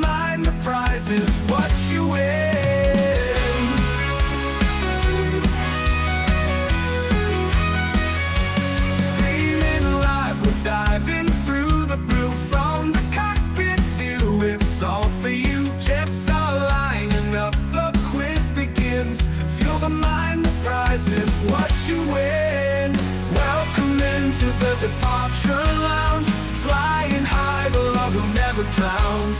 mind the prize is what you win. Streaming live, we're diving through the blue from the cockpit view. It's all for you. Jets are lining up, the quiz begins. Fuel the mind, the prize is what you win. Welcome into the departure lounge. Flying high, the love will never drown.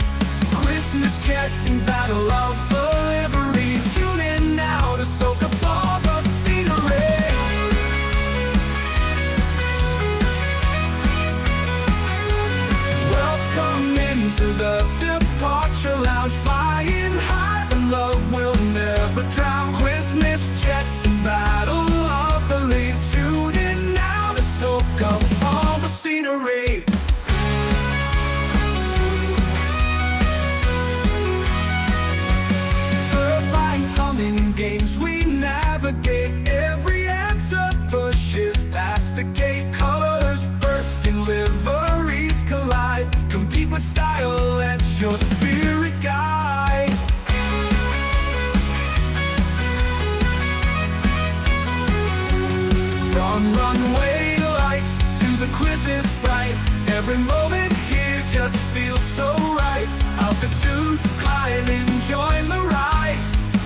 Christmas jet and battle of the livery. Tune in now to soak up all the scenery. Welcome into the departure lounge. Flying high, the love will never drown. Christmas jet and battle of the lead. Tune in now to soak up all the scenery. Turbines humming, games we navigate. Every answer pushes past the gate. Colors bursting, liveries collide. Compete with style, let your spirit guide. From runway lights to the quizzes bright. Every moment here just feels so right. Altitude climbing, join the ride.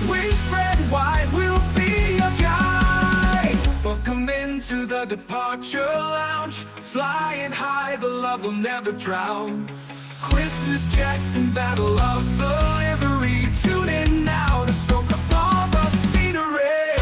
Wings spread wide, we'll be your guide. Welcome into the departure lounge. Flying high, the love will never drown. Christmas jet and battle of the livery. Tune in now to soak up all the scenery.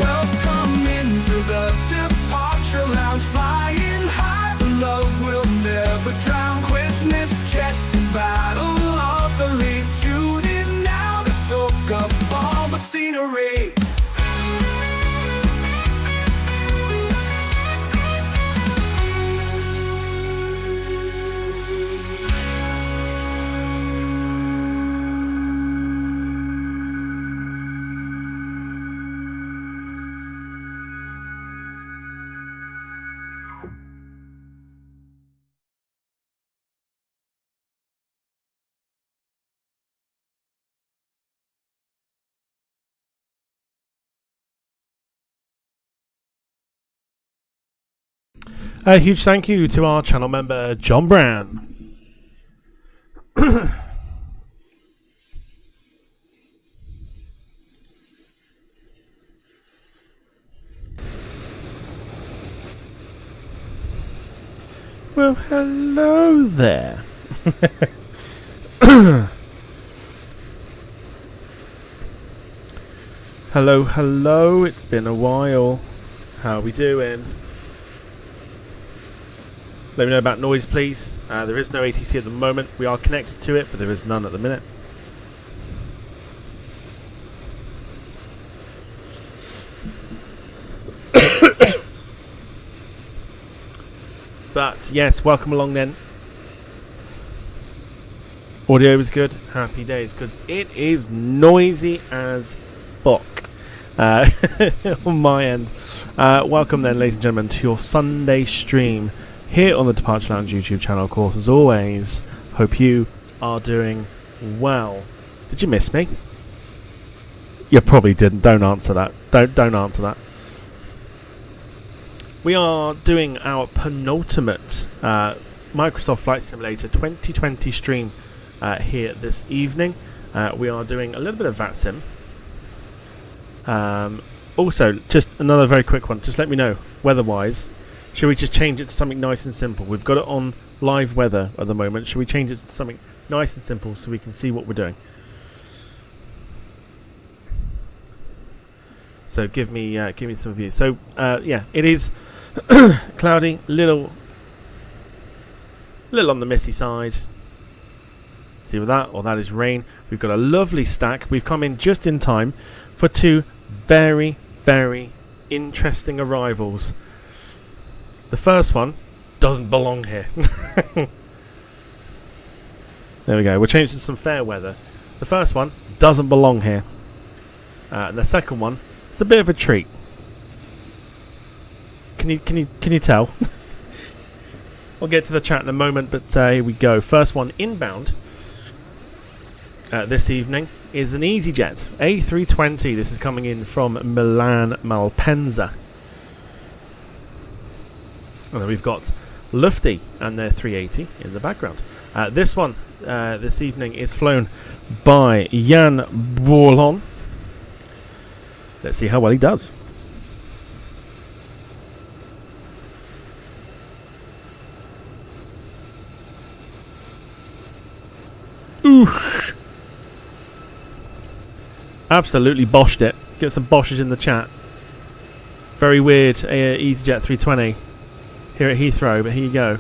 Welcome into the departure lounge. Flying high, the love will never drown. Christmas jet and battle of the lead. Tune in now to soak up all the scenery. A huge thank you to our channel member, John Brown. Well, hello there. Hello, hello. It's been a while. How are we doing? Let me know about noise, please. There is no ATC at the moment. We are connected to it, but there is none at the minute. But yes, welcome along then. Audio is good. Happy days, because it is noisy as fuck on my end. Welcome then, ladies and gentlemen, to your Sunday stream here on the Departure Lounge YouTube channel. Of course, as always, hope you are doing well. Did you miss me? You probably didn't. Don't answer that. Don't answer that. We are doing our penultimate Microsoft Flight Simulator 2020 stream here this evening. We are doing a little bit of VATSIM. Also, just another very quick one. Just let me know, weather-wise. Should we just change it to something nice and simple? We've got it on live weather at the moment. Should we change it to something nice and simple so we can see what we're doing? So give me some views. So yeah, it is cloudy, little on the misty side. See with that, or that is rain. We've got a lovely stack. We've come in just in time for two very, very interesting arrivals. The first one doesn't belong here. There we go. We'll change it to some fair weather. The first one doesn't belong here. And the second one, it's a bit of a treat. Can you tell? We'll get to the chat in a moment, but here we go. First one inbound this evening is an EasyJet A320. This is coming in from Milan Malpensa. And then we've got Lufty and their 380 in the background. This one this evening is flown by Jan Bourlon. Let's see how well he does. Oosh. Absolutely boshed it. Get some boshes in the chat. Very weird EasyJet 320 here at Heathrow, but here you go.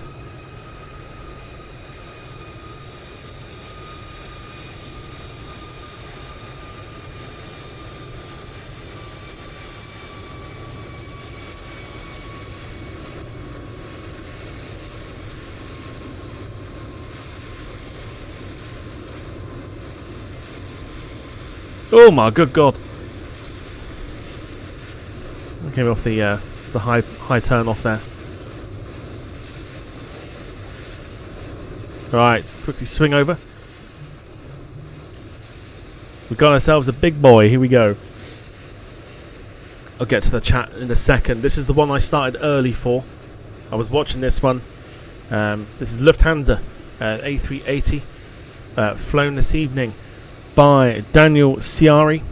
Oh my good god! I came off the high turn off there. Right, quickly swing over. We've got ourselves a big boy. Here we go. I'll get to the chat in a second. This is the one I started early for. I was watching this one. This is Lufthansa A380, flown this evening by Daniel Ciari.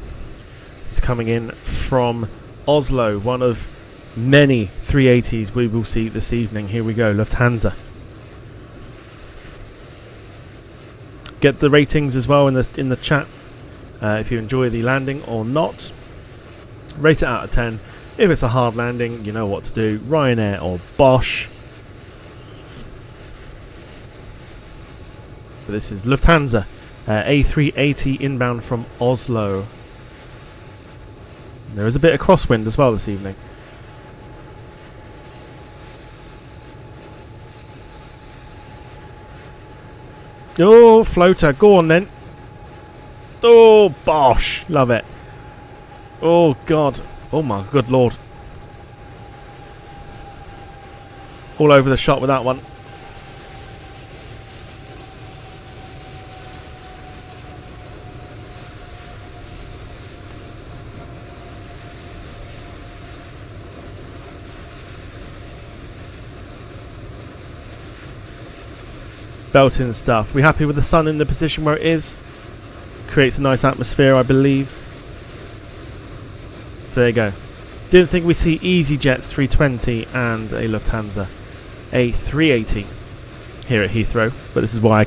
This is coming in from Oslo, one of many 380s we will see this evening. Here we go, Lufthansa. Get the ratings as well in the chat if you enjoy the landing or not. Rate it out of 10. If it's a hard landing, you know what to do. Ryanair or Bosch. But this is Lufthansa A380 inbound from Oslo. There is a bit of crosswind as well this evening. Oh, floater, go on then. Oh, Bosch, love it. Oh god, oh my good lord. All over the shot with that one. Belting stuff. We happy with the sun in the position where it is? Creates a nice atmosphere, I believe. So there you go. Didn't think we'd see EasyJet's 320 and a Lufthansa A380 here at Heathrow, but this is why I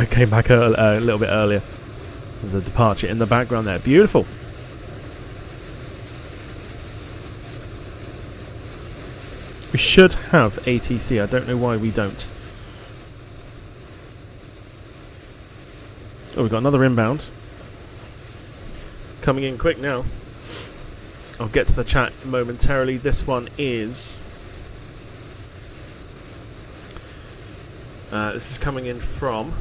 came back a little bit earlier. There's a departure in the background there. Beautiful. We should have ATC. I don't know why we don't. Oh, we've got another inbound. Coming in quick now. I'll get to the chat momentarily. This one is... this is coming in from...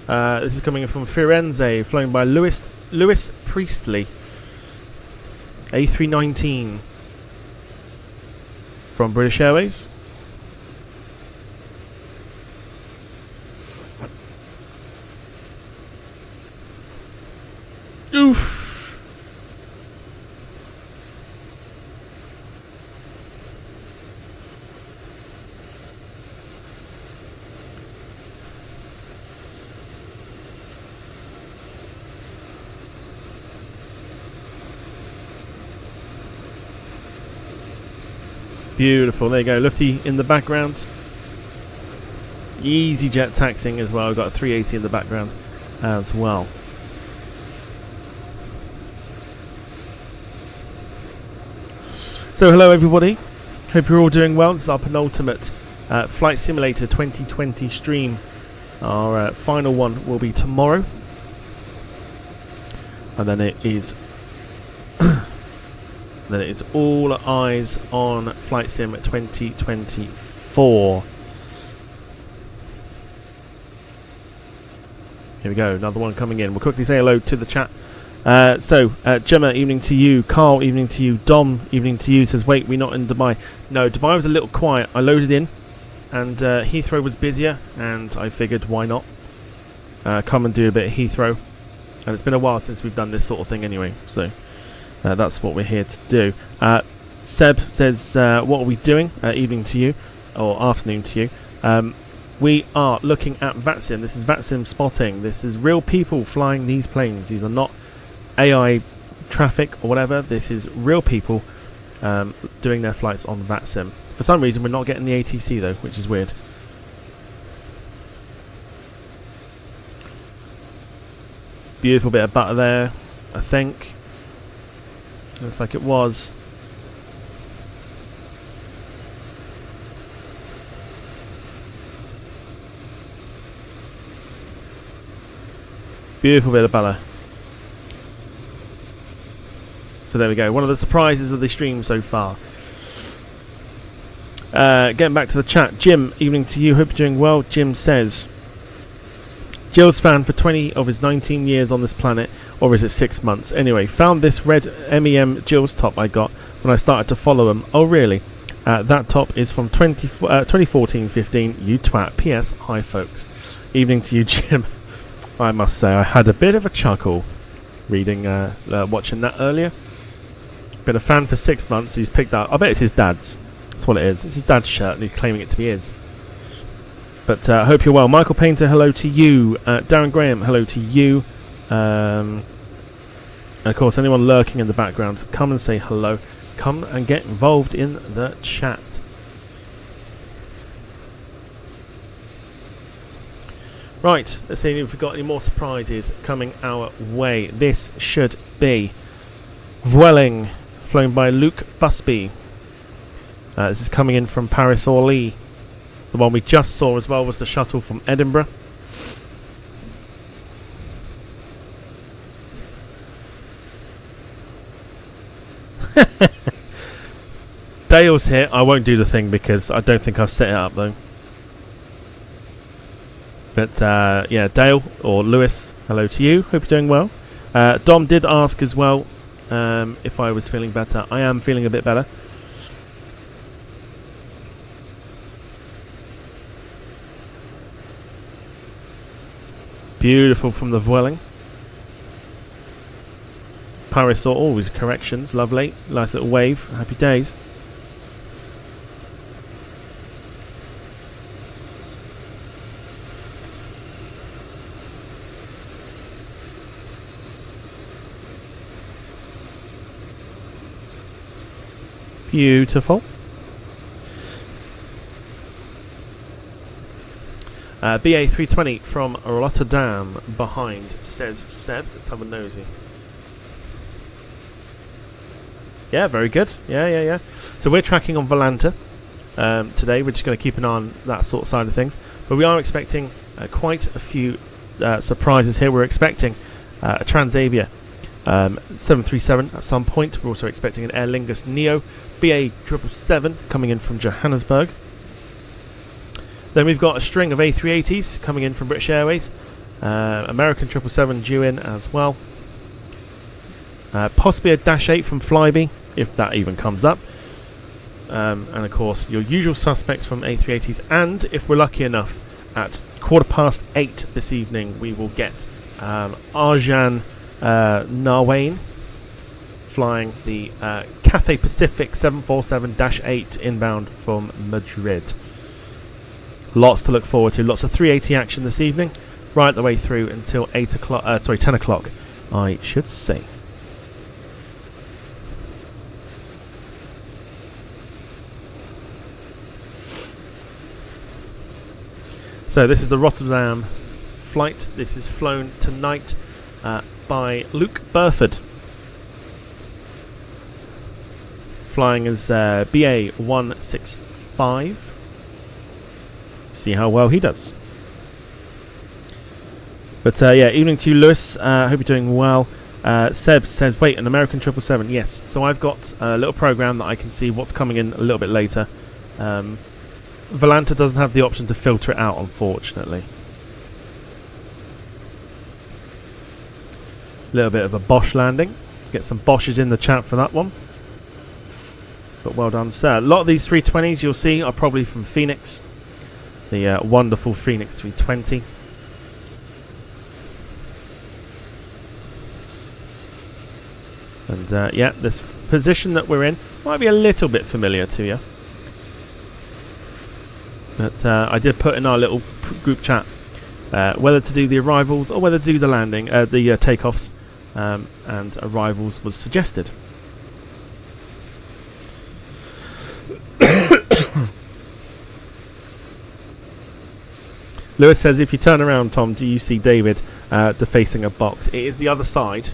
this is coming in from Firenze, flown by Lewis Priestley. A319 from British Airways. Oof. Beautiful. There you go. Lufty in the background. EasyJet taxiing as well. We've got a 380 in the background as well. So hello everybody, hope you're all doing well. This is our penultimate Flight Simulator 2020 stream. Our final one will be tomorrow, and then it is all eyes on Flight Sim 2024. Here we go, another one coming in. We'll quickly say hello to the chat Gemma, evening to you. Carl, evening to you. Dom, evening to you. Says, wait, we're not in Dubai. No, Dubai was a little quiet. I loaded in, and Heathrow was busier, and I figured, why not? Come and do a bit of Heathrow. And it's been a while since we've done this sort of thing anyway, so that's what we're here to do. Seb says, what are we doing? Evening to you, or afternoon to you. We are looking at VATSIM. This is VATSIM spotting. This is real people flying these planes. These are not AI traffic or whatever. This is real people doing their flights on VATSIM. For some reason, we're not getting the ATC though, which is weird. Beautiful bit of butter there, I think. Looks like it was. Beautiful bit of butter. So there we go. One of the surprises of the stream so far. Getting back to the chat. Jim, evening to you. Hope you're doing well. Jim says, Jill's fan for 20 of his 19 years on this planet, or is it 6 months? Anyway, found this red MEM Jill's top I got when I started to follow him. Oh really? That top is from 2014-15. You twat. PS, hi folks. Evening to you, Jim. I must say I had a bit of a chuckle reading, watching that earlier. Been a fan for 6 months. He's picked up. I bet it's his dad's. That's what it is. It's his dad's shirt, and he's claiming it to be his. But I hope you're well. Michael Painter, hello to you. Darren Graham, hello to you. And of course, anyone lurking in the background, come and say hello. Come and get involved in the chat. Right, let's see if we've got any more surprises coming our way. This should be Vueling, flown by Luke Busby. This is coming in from Paris Orly. The one we just saw as well was the shuttle from Edinburgh. Dale's here. I won't do the thing because I don't think I've set it up though. But yeah, Dale or Lewis, hello to you. Hope you're doing well. Dom did ask as well if I was feeling better. I am feeling a bit better. Beautiful from the Vueling. Paris or always corrections. Lovely. Nice little wave. Happy days. Beautiful. BA320 from Rotterdam behind, says Seb. Let's have a nosy. Yeah, very good. Yeah. So we're tracking on Volanta today. We're just going to keep an eye on that sort of side of things. But we are expecting quite a few surprises here. We're expecting a Transavia 737 at some point. We're also expecting an Aer Lingus Neo BA777 coming in from Johannesburg. Then we've got a string of A380s coming in from British Airways. American 777 due in as well. Possibly a Dash 8 from Flybe, if that even comes up. And of course, your usual suspects from A380s. And if we're lucky enough, at 8:15 this evening, we will get Arjan Narwane flying the Cathay Pacific 747-8 inbound from Madrid. Lots to look forward to. Lots of 380 action this evening, right the way through until 10 o'clock, I should say. So this is the Rotterdam flight. This is flown tonight by Luke Burford, flying as BA165. See how well he does. But yeah, evening to you, Lewis. Hope you're doing well. Seb says, wait, an American 777. Yes, so I've got a little program that I can see what's coming in a little bit later. Volanta doesn't have the option to filter it out, unfortunately. A little bit of a Bosch landing. Get some Bosches in the chat for that one. But well done, sir. A lot of these 320s you'll see are probably from Phoenix. The wonderful Phoenix 320. And yeah, this position that we're in might be a little bit familiar to you. But I did put in our little group chat whether to do the arrivals or whether to do the landing, the takeoffs, and arrivals was suggested. Lewis says, if you turn around, Tom, do you see David defacing a box? It is the other side,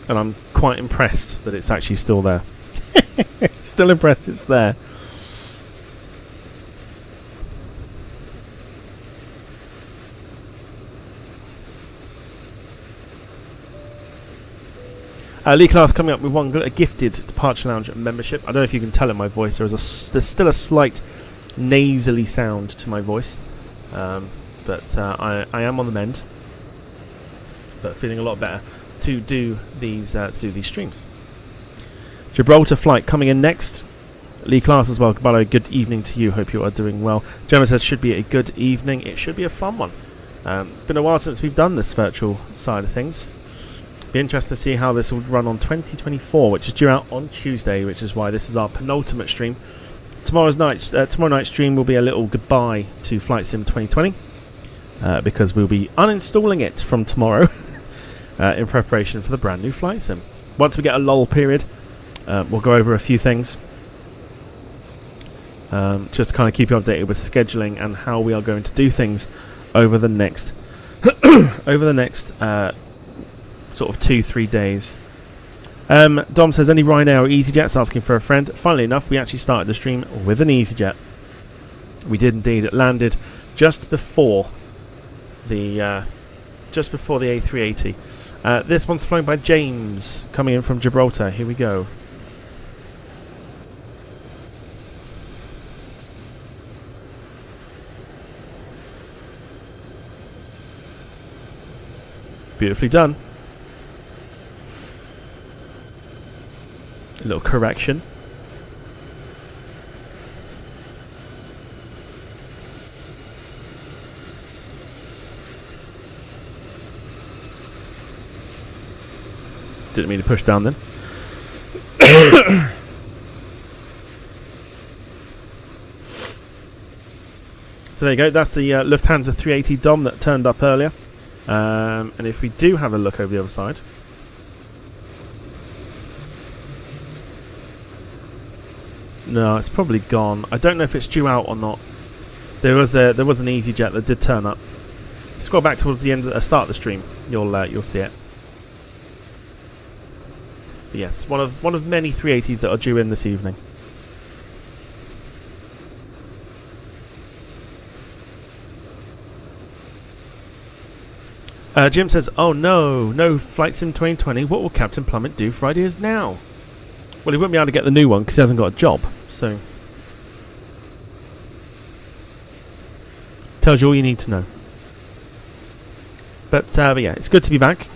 and I'm quite impressed that it's actually still there. Still impressed it's there. Lee Class coming up with one a gifted Departure Lounge membership. I don't know if you can tell in my voice. There's still a slight nasally sound to my voice, but I am on the mend. But feeling a lot better to do these streams. Gibraltar flight coming in next. Lee Class as well. Hello, good evening to you. Hope you are doing well. Gemma says should be a good evening. It should be a fun one. Been a while since we've done this virtual side of things. Be interested to see how this will run on 2024, which is due out on Tuesday, which is why this is our penultimate stream. Tomorrow night's stream will be a little goodbye to Flight Sim 2020 because we'll be uninstalling it from tomorrow in preparation for the brand new Flight Sim. Once we get a lull period, we'll go over a few things just to kind of keep you updated with scheduling and how we are going to do things over the next sort of 2-3 days. Dom says, any Ryanair or EasyJets? Asking for a friend. Funnily enough, we actually started the stream with an EasyJet. We did indeed. It landed just before the A380. This one's flown by James, coming in from Gibraltar. Here we go. Beautifully done. A little correction. Didn't mean to push down then. So there you go. That's the Lufthansa 380 Dom that turned up earlier. And if we do have a look over the other side. No, it's probably gone. I don't know if it's due out or not. There was an EasyJet that did turn up. Scroll back towards the end, start of the stream. You'll see it. But yes, one of many 380s that are due in this evening. Jim says, "Oh no Flight Sim 2020. What will Captain Plummet do for ideas now?" Well, he won't be able to get the new one because he hasn't got a job. So, tells you all you need to know. But yeah, it's good to be back.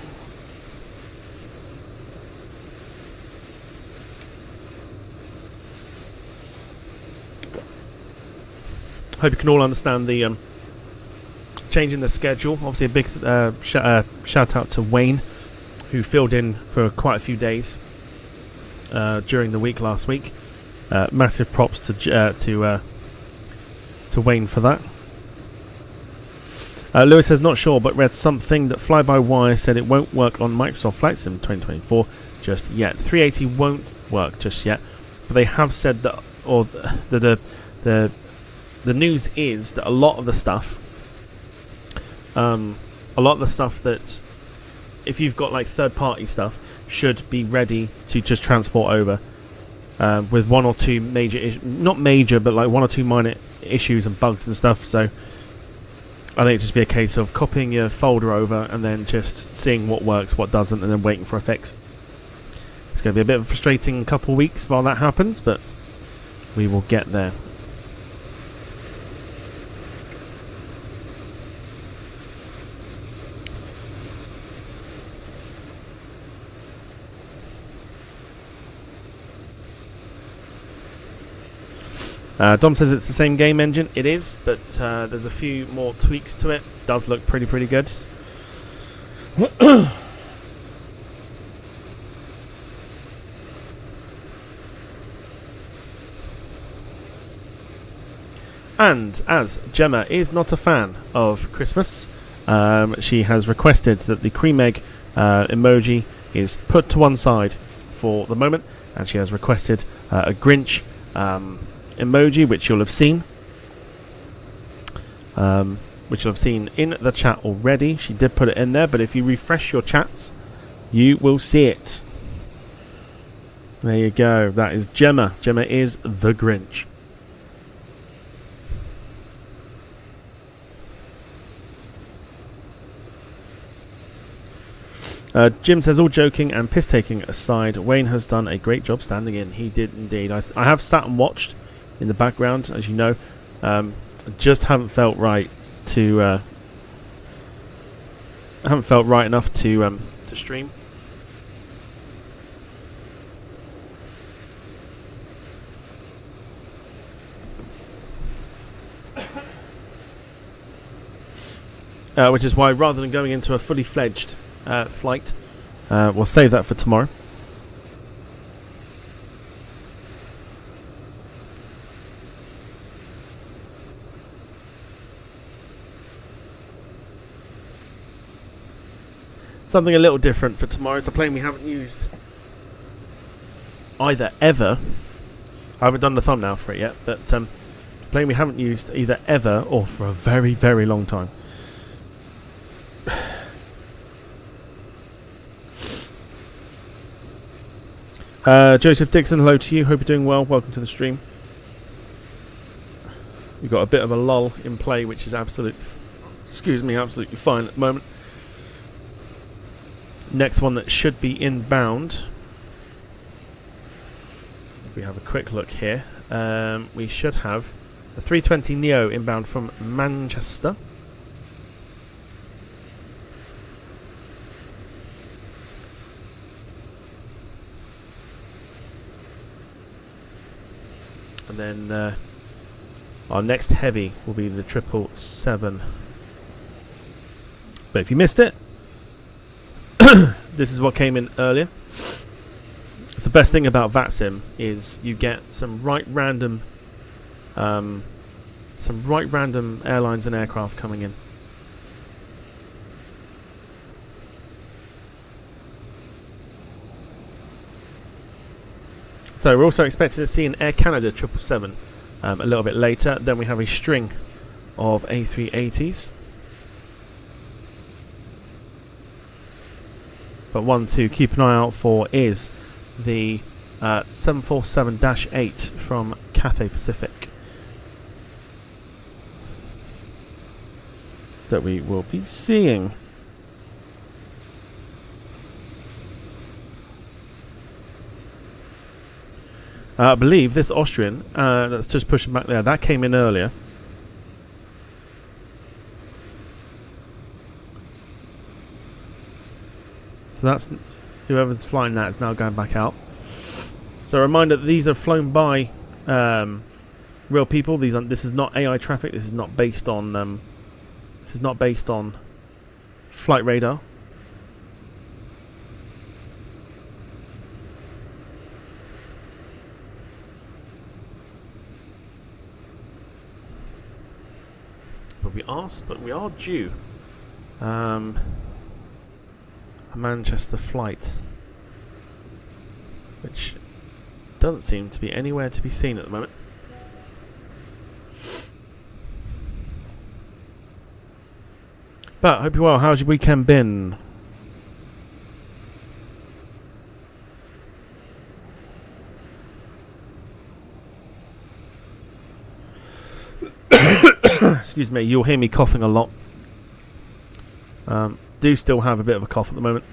Hope you can all understand the change in the schedule. Obviously, a big shout out to Wayne, who filled in for quite a few days during the week last week. Massive props to Wayne for that. Lewis says, not sure, but read something that Fly-by-Wire said it won't work on Microsoft Flight Sim 2024 just yet. 380 won't work just yet, but they have said that, or the news is that a lot of the stuff that if you've got like third-party stuff should be ready to just transport over with one or two major, not major, but like one or two minor issues and bugs and stuff. So I think it'd just be a case of copying your folder over and then just seeing what works, what doesn't, and then waiting for a fix. It's going to be a bit of a frustrating couple of weeks while that happens, but we will get there. Dom says it's the same game engine. It is, but there's a few more tweaks to it. Does look pretty good. And as Gemma is not a fan of Christmas, she has requested that the cream egg emoji is put to one side for the moment, and she has requested a Grinch emoji, which you'll have seen. Which you'll have seen in the chat already. She did put it in there, but if you refresh your chats, you will see it. There you go. That is Gemma. Gemma is the Grinch. Jim says, all joking and piss-taking aside, Wayne has done a great job standing in. He did indeed. I have sat and watched in the background, as you know. Just haven't felt right to... haven't felt right enough to stream. Which is why, rather than going into a fully fledged flight, we'll save that for tomorrow. Something a little different for tomorrow. It's a plane we haven't used either ever. I haven't done the thumbnail for it yet, but a plane we haven't used either ever or for a very long time. Joseph Dixon, hello to you. Hope you're doing well. Welcome to the stream. We've got a bit of a lull in play, which is absolutely fine at the moment. Next one that should be inbound. If we have a quick look here, we should have the 320 Neo inbound from Manchester. And then our next heavy will be the 777. But if you missed it, this is what came in earlier. It's the best thing about VATSIM is you get some right random airlines and aircraft coming in. So we're also expecting to see an Air Canada 777 a little bit later. Then we have a string of A380s. But one to keep an eye out for is the 747-8 from Cathay Pacific that we will be seeing. I believe this Austrian that's just pushing back there, that came in earlier. So that's whoever's flying that is now going back out. So a reminder that these are flown by real people. This is not AI traffic. This is not based on flight radar. But we are due a Manchester flight, which doesn't seem to be anywhere to be seen at the moment. But hope you're well. How's your weekend been? Excuse me, you'll hear me coughing a lot. Do still have a bit of a cough at the moment.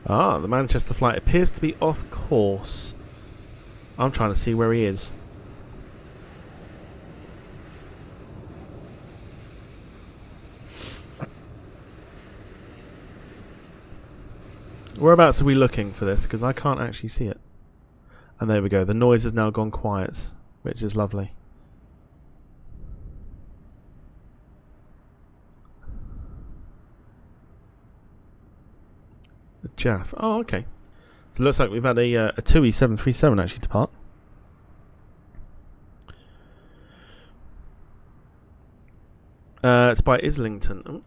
Ah, the Manchester flight appears to be off course. I'm trying to see where he is. Whereabouts are we looking for this? Because I can't actually see it. And there we go. The noise has now gone quiet, which is lovely. The Jaff. Oh, okay. So it looks like we've had a TUI 737 actually depart. It's by Islington. Oh.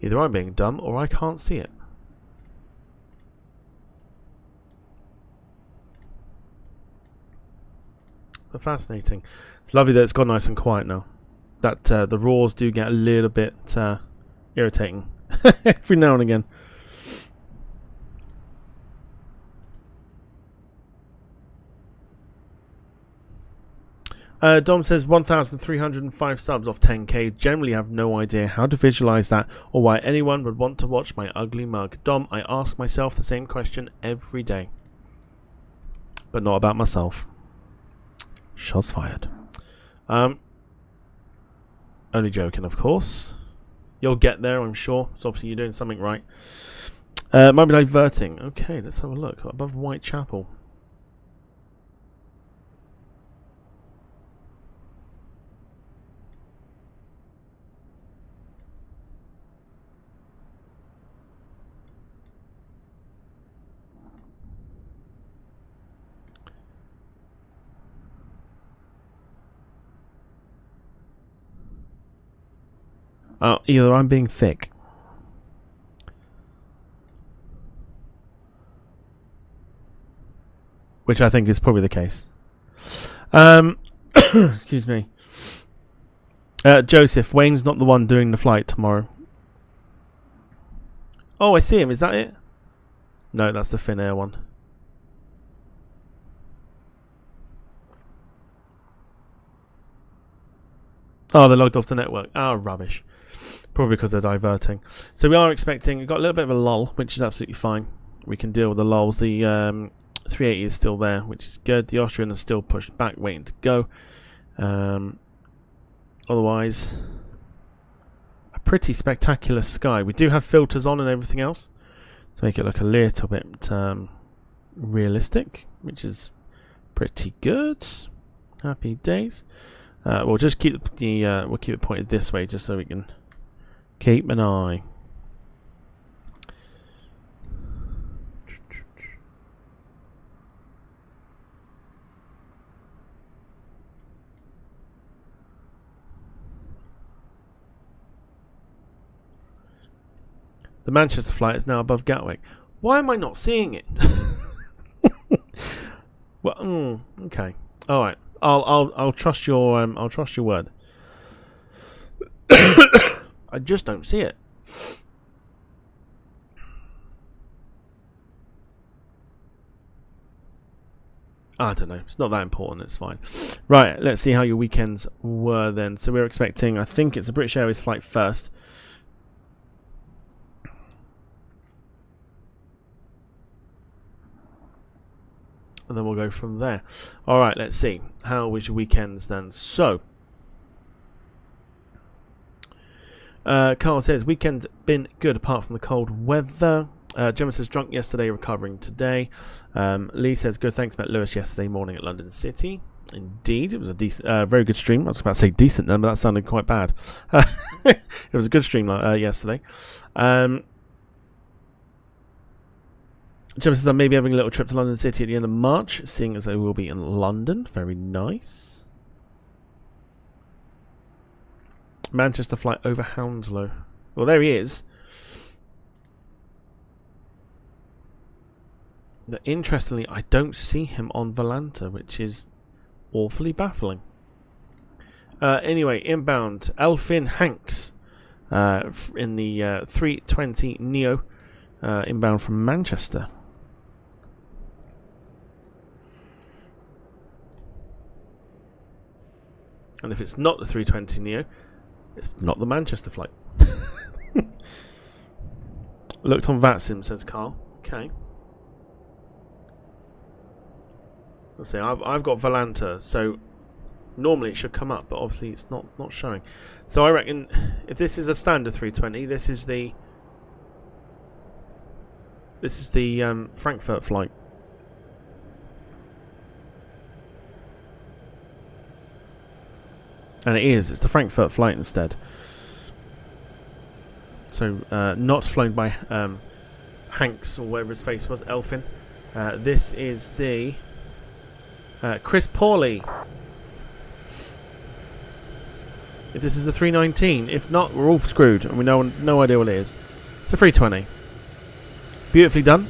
Either I'm being dumb or I can't see it. But fascinating. It's lovely that it's gone nice and quiet now. That the roars do get a little bit irritating every now and again. Dom says 1,305 subs off 10k. Generally have no idea how to visualize that or why anyone would want to watch my ugly mug. Dom, I ask myself the same question every day. But not about myself. Shots fired. Only joking, of course. You'll get there, I'm sure. So obviously you're doing something right. Might be diverting. Okay, let's have a look. Above Whitechapel. Either I'm being thick. Which I think is probably the case. Excuse me. Joseph, Wayne's not the one doing the flight tomorrow. Oh, I see him. Is that it? No, that's the Finnair one. Oh, they're logged off the network. Oh, rubbish. Probably because they're diverting. So we are expecting, we've got a little bit of a lull, which is absolutely fine. We can deal with the lulls. The 380 is still there, which is good. The Austrian is still pushed back, waiting to go. Otherwise, a pretty spectacular sky. We do have filters on and everything else to make it look a little bit realistic, which is pretty good. Happy days. We'll just keep the we'll keep it pointed this way, just so we can keep an eye. The Manchester flight is now above Gatwick. Why am I not seeing it? Well, okay, all right. I'll trust your word. I just don't see it. I don't know. It's not that important. It's fine. Right. Let's see how your weekends were then. So we're expecting, I think it's a British Airways flight first. And then we'll go from there. All right, let's see. How was your weekends then? So, Carl says, weekend been good apart from the cold weather. Gemma says, drunk yesterday, recovering today. Lee says, good, thanks, met Lewis yesterday morning at London City. Indeed, it was a decent, very good stream. I was about to say decent then, but that sounded quite bad. It was a good stream yesterday. Gemma says, I may be having a little trip to London City at the end of March, seeing as I will be in London. Very nice. Manchester flight over Hounslow. Well, there he is. But interestingly, I don't see him on Volanta, which is awfully baffling. Anyway, inbound. Elfin Hanks in the 320 Neo, inbound from Manchester. And if it's not the 320 Neo, it's not the Manchester flight. Looked on VATSIM, says Carl. Okay. Let's see. I've got Volanta, so normally it should come up, but obviously it's not showing. So I reckon if this is a standard 320, this is the Frankfurt flight. And it is. It's the Frankfurt flight instead. So not flown by Hanks or whatever his face was, Elfin. This is the Chris Pawley. If this is a 319, if not, we're all screwed, and we no idea what it is. It's a 320. Beautifully done.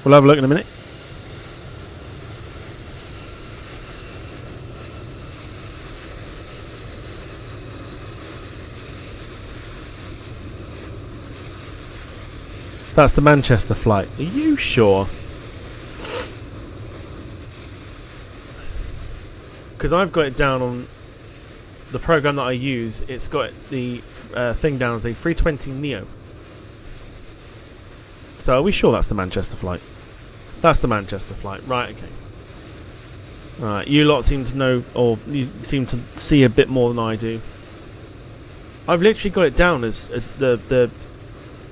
We'll have a look in a minute. That's the Manchester flight. Are you sure? Because I've got it down on the program that I use. It's got the thing down as a 320 Neo. So are we sure that's the Manchester flight? That's the Manchester flight. Right, okay. Alright, you lot seem to know, or you seem to see a bit more than I do. I've literally got it down as the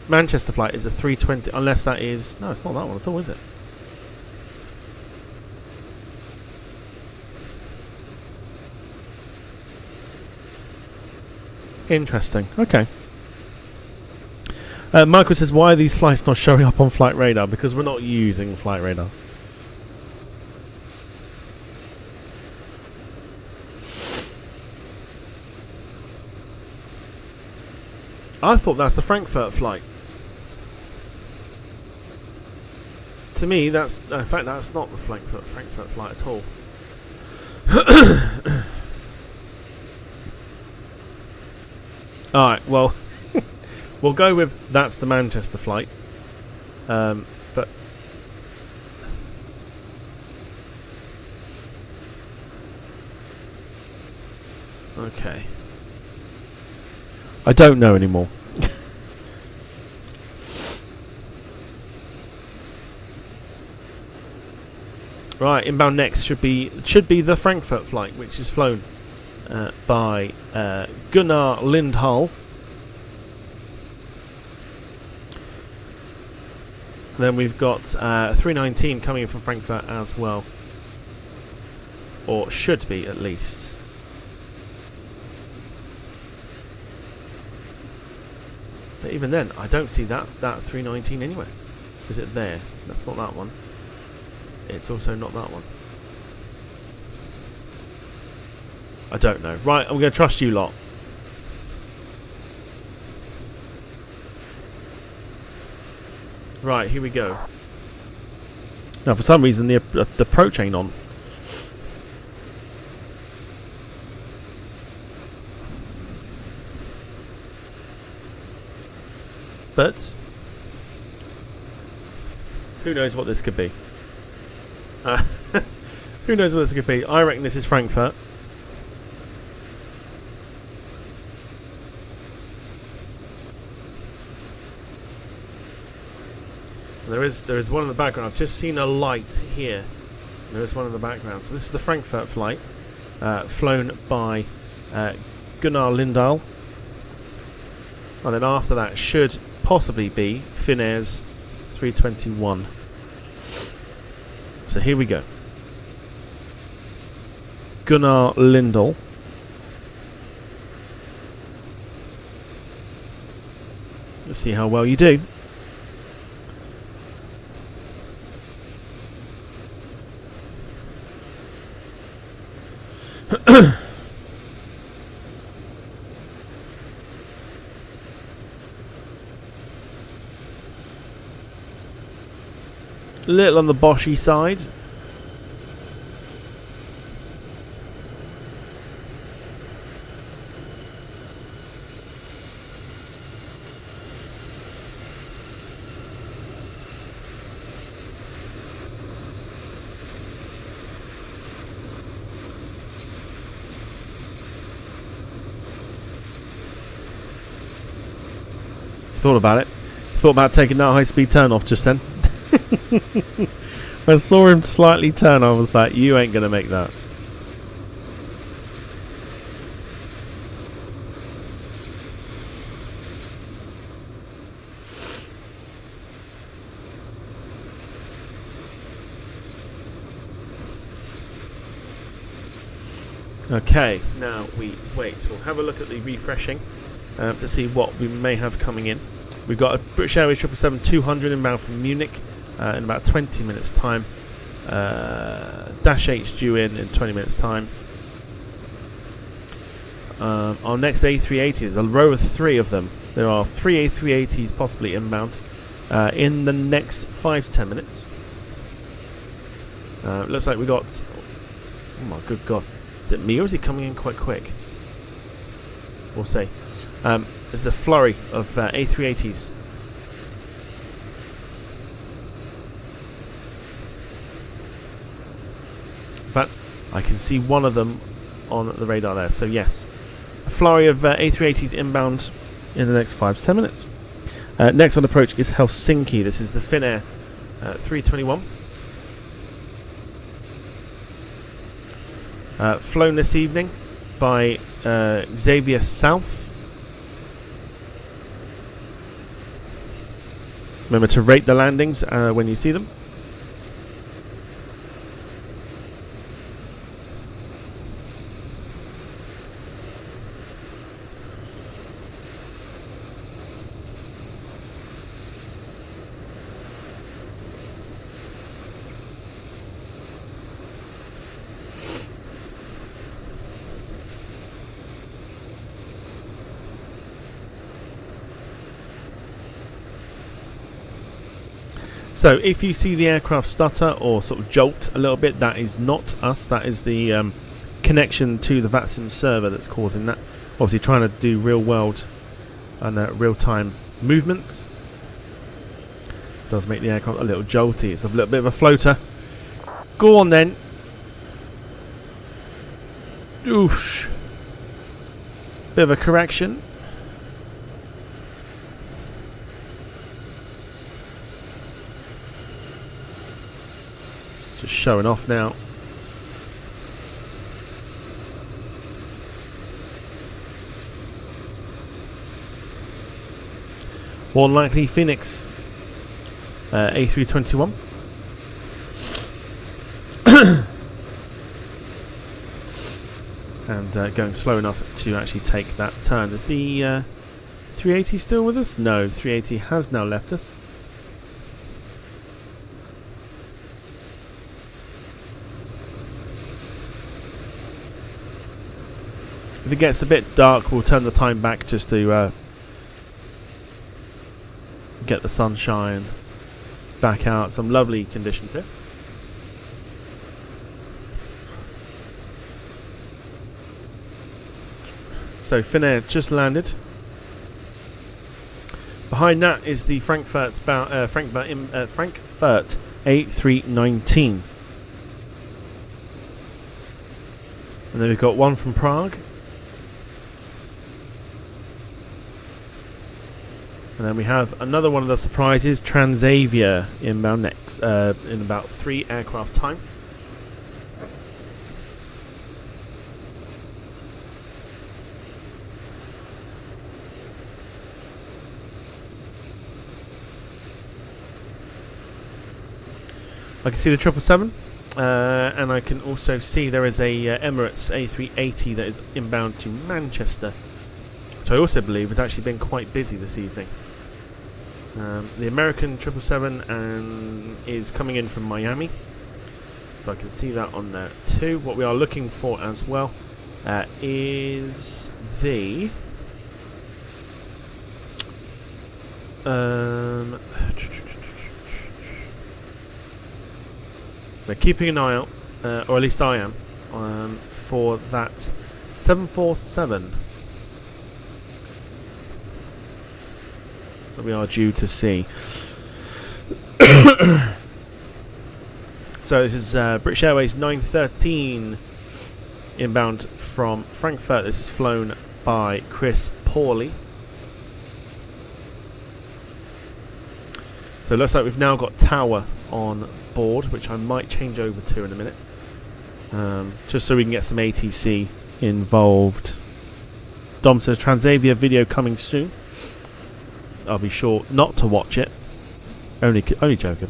Manchester flight is a 320, unless that is... No, it's not that one at all, is it? Interesting. Okay. Michael says, why are these flights not showing up on Flight Radar? Because we're not using Flight Radar. I thought that's the Frankfurt flight. To me, that's... in fact, that's not the Frankfurt flight at all. Alright, well... we'll go with that's the Manchester flight. But... okay. I don't know anymore. Right, inbound next should be the Frankfurt flight, which is flown by Gunnar Lindhall. Then we've got 319 coming in from Frankfurt as well, or should be at least. But even then, I don't see that 319 anywhere. Is it there? That's not that one. It's also not that one. I don't know. Right, I'm going to trust you lot. Right, here we go. Now, for some reason, the approach ain't on. But who knows what this could be? Who knows what this could be? I reckon this is Frankfurt. There is one in the background. I've just seen a light here. There is one in the background. So this is the Frankfurt flight, flown by Gunnar Lindahl. And then after that should possibly be Finnair's 321. So here we go. Gunnar Lindahl. Let's see how well you do. A little on the Boshy side. Thought thought about taking that high-speed turn off just then. When I saw him slightly turn, I was like, you ain't going to make that. Okay, now we wait. So we'll have a look at the refreshing to see what we may have coming in. We've got a British Airways 777-200 inbound from Munich in about 20 minutes time. Dash 8's due in 20 minutes time. Our next A380 is a row of 3 of them. There are 3 A380s possibly inbound in the next 5 to 10 minutes. Looks like we got... Oh my good God. Is it me or is he coming in quite quick? We'll see. There's a flurry of A380s. But I can see one of them on the radar there. So yes, a flurry of A380s inbound in the next 5 to 10 minutes. Next on approach is Helsinki. This is the Finnair 321. Flown this evening by Xavier South. Remember to rate the landings when you see them. So if you see the aircraft stutter or sort of jolt a little bit, that is not us. That is the connection to the VATSIM server that's causing that. Obviously trying to do real world and real-time movements. Does make the aircraft a little jolty. It's a little bit of a floater. Go on then. Oosh. Bit of a correction. Just showing off now. More than likely Phoenix A321. And going slow enough to actually take that turn. Is the 380 still with us? No, 380 has now left us. If it gets a bit dark, we'll turn the time back just to get the sunshine back out. Some lovely conditions here. So Finnair just landed. Behind that is the Frankfurt A319. And then we've got one from Prague. And then we have another one of the surprises, Transavia, inbound next in about 3 aircraft time. I can see the 777, and I can also see there is a Emirates A380 that is inbound to Manchester, which I also believe has actually been quite busy this evening. The American 777 is coming in from Miami, so I can see that on there too. What we are looking for as well is the we're keeping an eye out, or at least I am, for that 747 that we are due to see. So this is British Airways 913 inbound from Frankfurt. This is flown by Chris Pawley. So it looks like we've now got tower on board, which I might change over to in a minute. Just so we can get some ATC involved. Dom says Transavia video coming soon. I'll be sure not to watch it. Only joking.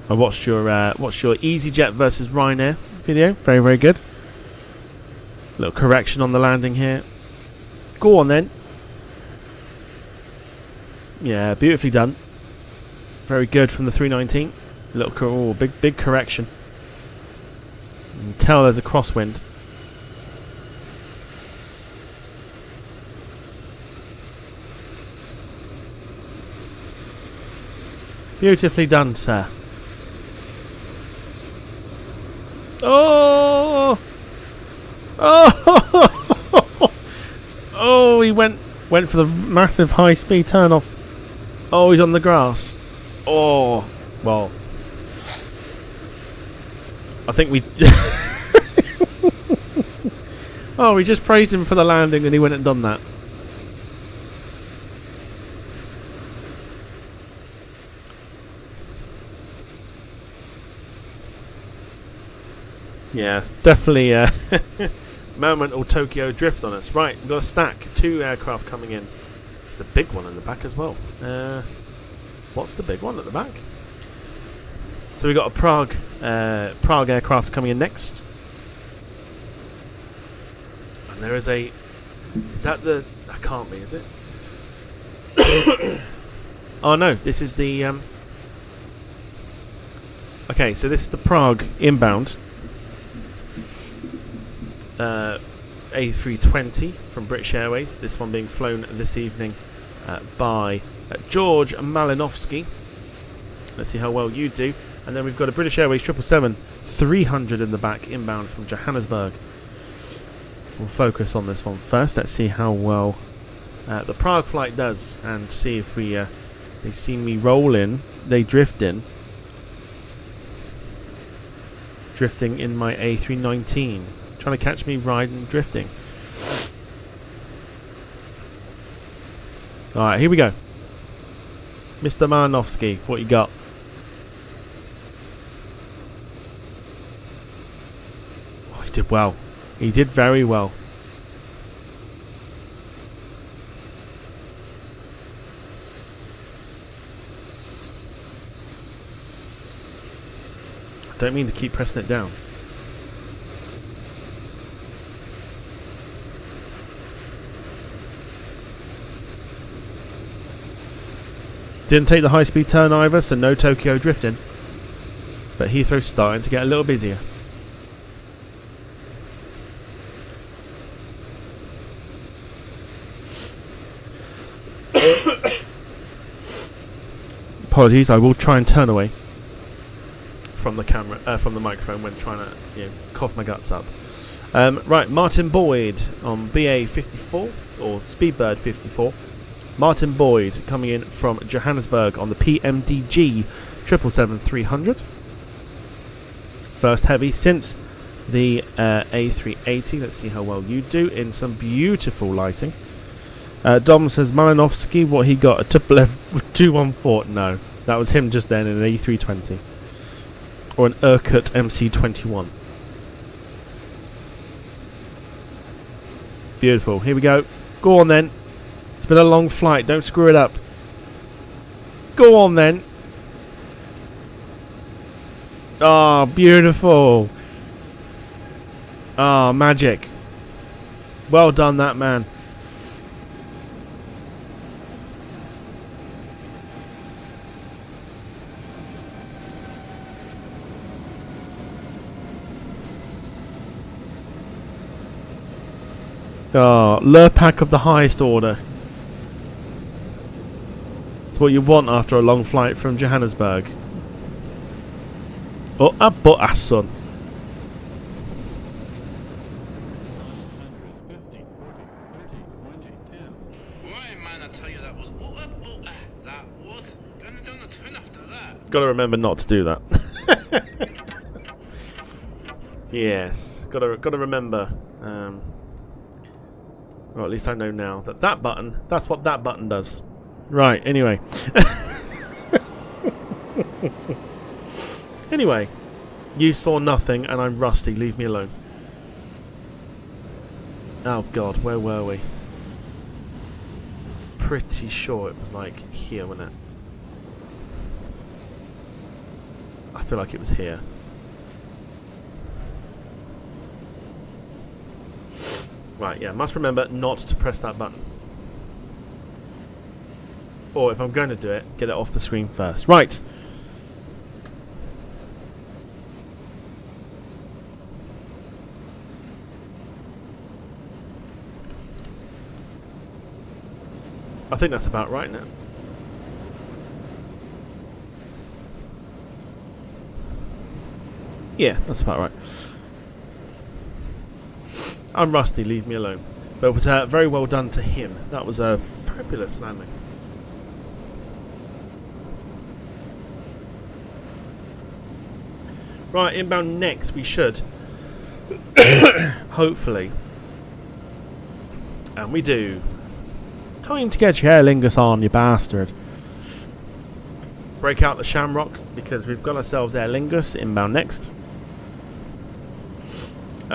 I watched your EasyJet versus Ryanair video. Very, very good. Little correction on the landing here. Go on then. Yeah, beautifully done. Very good from the 319. Little big correction. You can tell there's a crosswind. Beautifully done, sir. Oh! Oh! Oh, he went for the massive high-speed turn-off. Oh, he's on the grass. Oh, well. I think we... Oh, we just praised him for the landing and he went and done that. Yeah, definitely moment or Tokyo drift on us. Right, we've got a stack. 2 aircraft coming in. There's a big one in the back as well. What's the big one at the back? So we've got a Prague aircraft coming in next. And there is a... Is that the... That can't be, is it? Oh no, this is the... Okay, so this is the Prague inbound. A320 from British Airways. This one being flown this evening by George Malinowski. Let's see how well you do. And then we've got a British Airways 777-300 in the back, inbound from Johannesburg. We'll focus on this one first. Let's see how well the Prague flight does, and see if we they see me roll in, they drift in. Drifting in my A319. Trying to catch me riding drifting. Alright, here we go. Mr. Malinowski, what you got? Oh, he did well. He did very well. I don't mean to keep pressing it down. Didn't take the high-speed turn either, so no Tokyo drifting. But Heathrow's starting to get a little busier. Apologies, I will try and turn away from the camera, from the microphone when trying to, cough my guts up. Right, Martin Boyd on BA 54 or Speedbird 54. Martin Boyd coming in from Johannesburg on the PMDG 777-300. First heavy since the A380. Let's see how well you do in some beautiful lighting. Dom says Malinowski, what he got? A triple F214. No, that was him just then in an A320. Or an Irkut MC21. Beautiful. Here we go. Go on then. It's been a long flight. Don't screw it up. Go on then. Ah, beautiful. Ah, magic. Well done, that man. Ah, Lurpak of the highest order. It's what you want after a long flight from Johannesburg. Oh, a butt son. Gotta remember not to do that. Yes, gotta remember. Well, at least I know now that button. That's what that button does. Right, anyway. Anyway, you saw nothing and I'm rusty. Leave me alone. Oh god, where were we? Pretty sure it was like here, wasn't it? I feel like it was here. Right, yeah, must remember not to press that button. Or if I'm going to do it, get it off the screen first. Right. I think that's about right now. Yeah, that's about right. I'm rusty, leave me alone. But it was very well done to him. That was a fabulous landing. Right, inbound next, we should. Hopefully. And we do. Time to get your Aer Lingus on, you bastard. Break out the Shamrock, because we've got ourselves Aer Lingus inbound next.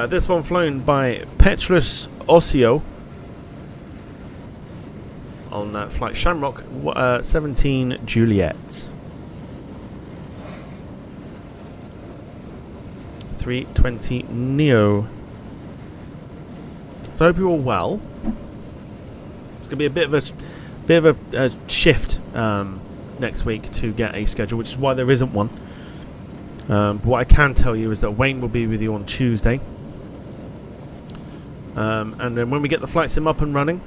This one flown by Petrus Ossio on flight Shamrock 17 Juliet. 320 Neo. So I hope you're all well. It's going to be a bit of a shift next week to get a schedule, which is why there isn't one. But what I can tell you is that Wayne will be with you on Tuesday. And then when we get the flight sim up and running,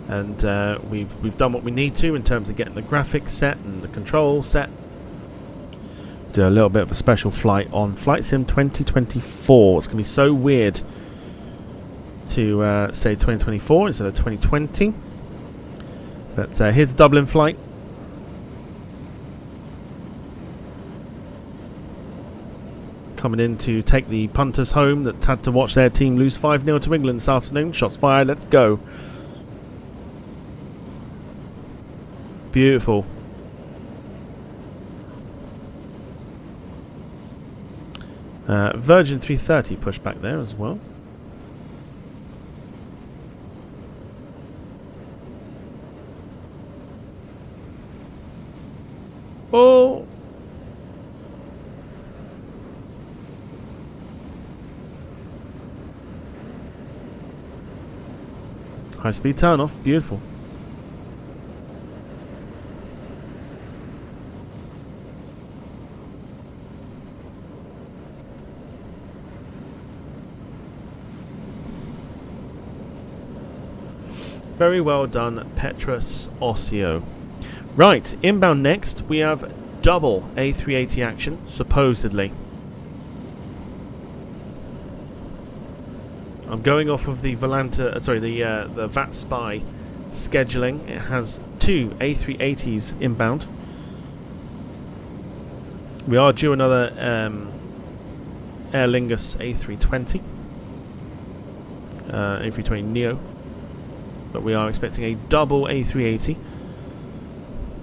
and we've done what we need to in terms of getting the graphics set and the control set, do a little bit of a special flight on Flight Sim 2024. It's going to be so weird to say 2024 instead of 2020. But here's the Dublin flight. Coming in to take the punters home that had to watch their team lose 5-0 to England this afternoon. Shots fired, let's go. Beautiful. Virgin 330 pushed back there as well. Oh! High speed turn off, beautiful. Very well done, Petrus Ossio. Right, inbound next, we have double A380 action, supposedly. I'm going off of the Volanta, the VATSPI scheduling. It has 2 A380s inbound. We are due another Aer Lingus A320, A320 Neo, but we are expecting a double A380.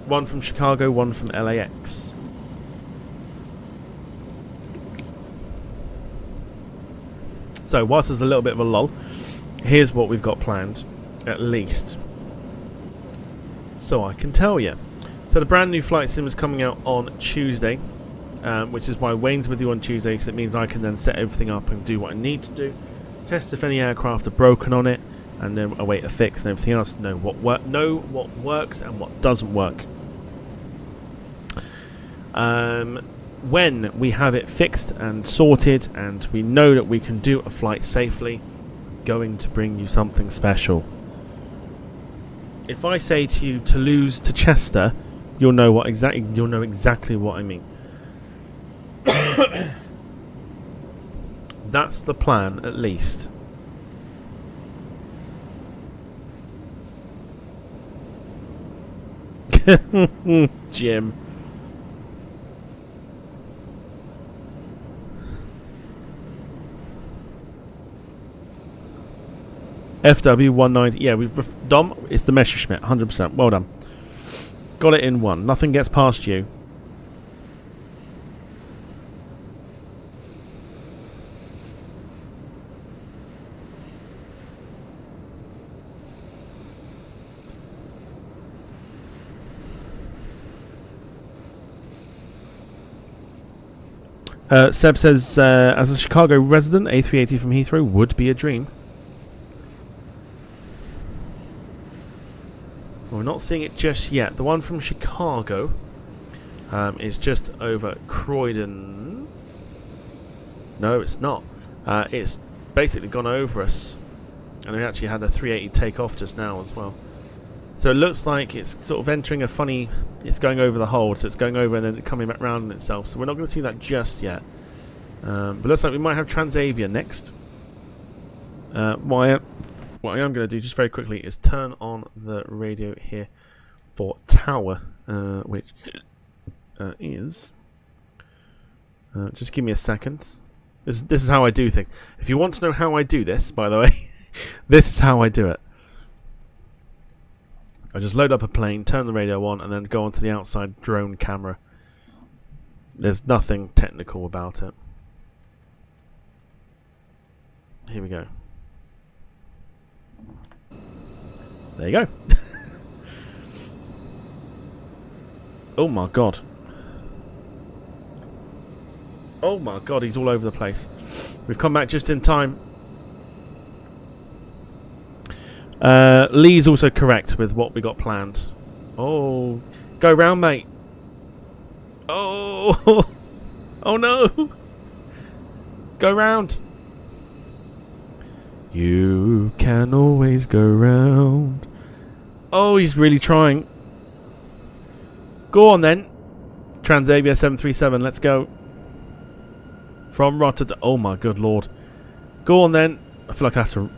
One from Chicago, one from LAX. So, whilst there's a little bit of a lull, here's what we've got planned, at least. So I can tell you. So the brand new flight sim is coming out on Tuesday, which is why Wayne's with you on Tuesday, because it means I can then set everything up and do what I need to do. Test if any aircraft are broken on it, and then await a fix and everything else. Know what works and what doesn't work. When we have it fixed and sorted and we know that we can do a flight safely, going to bring you something special. If I say to you Toulouse to Chester, you'll know exactly what I mean. That's the plan, at least. Jim. FW190. Yeah, Dom, it's the Messerschmitt, 100%. Well done. Got it in one. Nothing gets past you. Seb says, as a Chicago resident, A380 from Heathrow would be a dream. Well, we're not seeing it just yet. The one from Chicago is just over Croydon. No, it's not. It's basically gone over us. And we actually had a 380 take off just now as well. So it looks like it's sort of entering a funny... It's going over the hold, so it's going over and then coming back round on itself. So we're not going to see that just yet. But looks like we might have Transavia next. What I am going to do just very quickly is turn on the radio here for Tower, which is... just give me a second. This is how I do things. If you want to know how I do this, by the way, this is how I do it. I just load up a plane, turn the radio on, and then go onto the outside drone camera. There's nothing technical about it. Here we go. There you go. Oh my god. Oh my god, he's all over the place. We've come back just in time. Lee's also correct with what we got planned. Oh, go round, mate. Oh, oh no. Go round. You can always go round. Oh, he's really trying. Go on then. Transavia 737, let's go. From Rotterdam. Oh my good lord. Go on then. I feel like I have to...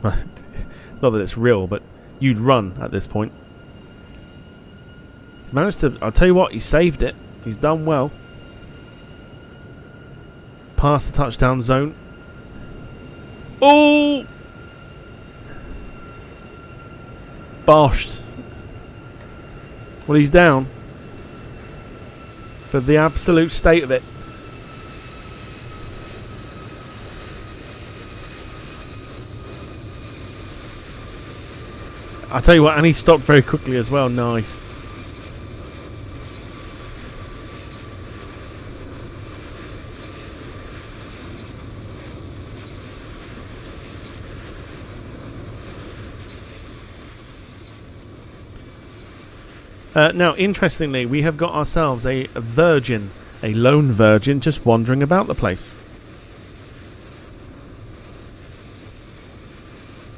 Not that it's real, but you'd run at this point. He's managed to... I'll tell you what, he saved it. He's done well. Past the touchdown zone. Oh! Boshed. Well, he's down. But the absolute state of it. I'll tell you what, and he stopped very quickly as well. Nice. Now, interestingly, we have got ourselves a virgin, a lone virgin, just wandering about the place.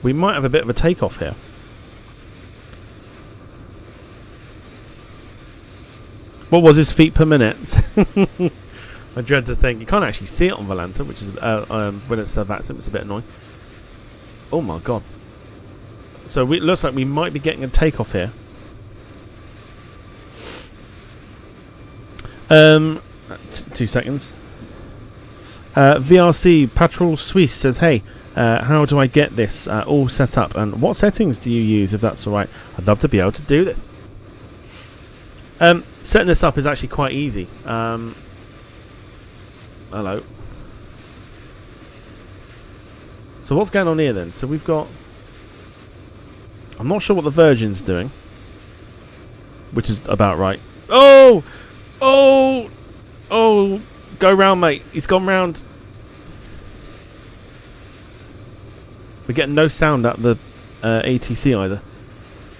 We might have a bit of a takeoff here. What was his feet per minute? I dread to think. You can't actually see it on Volanta, which is when it's VATSIM, it's a bit annoying. Oh my god. So it looks like we might be getting a takeoff here. 2 seconds. VRC Patrol Suisse says, hey, how do I get this all set up? And what settings do you use, if that's alright? I'd love to be able to do this. Setting this up is actually quite easy. Hello. So what's going on here then? So we've got... I'm not sure what the Virgin's doing. Which is about right. Oh! Oh! Oh! Go round, mate. He's gone round. We're getting no sound at the ATC either.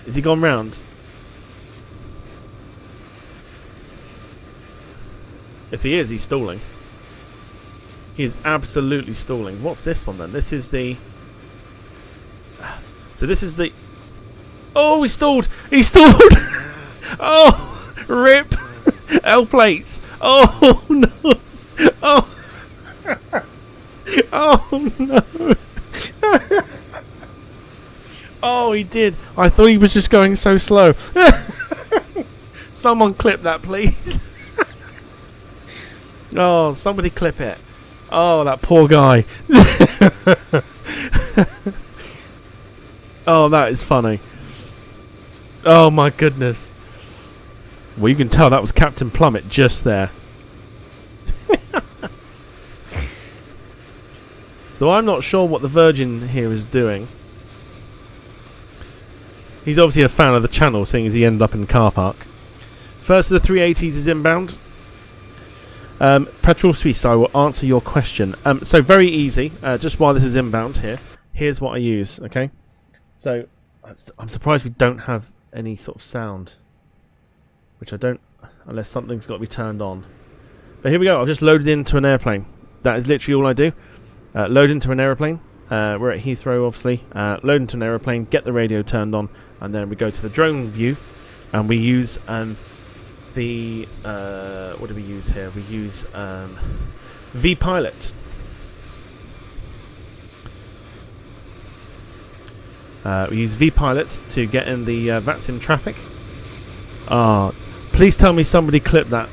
Is he gone round? If he is, he's stalling. He is absolutely stalling. What's this one then? This is the... So this is the... Oh, he stalled! He stalled! Oh! Rip! L plates! Oh, no! Oh! Oh, no! Oh, he did. I thought he was just going so slow. Someone clip that, please. Oh, somebody clip it. Oh, that poor guy. Oh, that is funny. Oh my goodness. Well, you can tell that was Captain Plummet just there. So I'm not sure what the Virgin here is doing. He's obviously a fan of the channel, seeing as he ended up in the car park. First of the 380s is inbound. Petrol Suisse, I will answer your question. So very easy, just while this is inbound here. Here's what I use, okay? So, I'm surprised we don't have any sort of sound. Which I don't, unless something's got to be turned on. But here we go, I've just loaded into an airplane. That is literally all I do. Load into an aeroplane. We're at Heathrow, obviously. Load into an aeroplane, get the radio turned on, and then we go to the drone view, and we use the what do we use here? We use vPilot. We use vPilot to get in the VATSIM traffic. Please tell me somebody clipped that.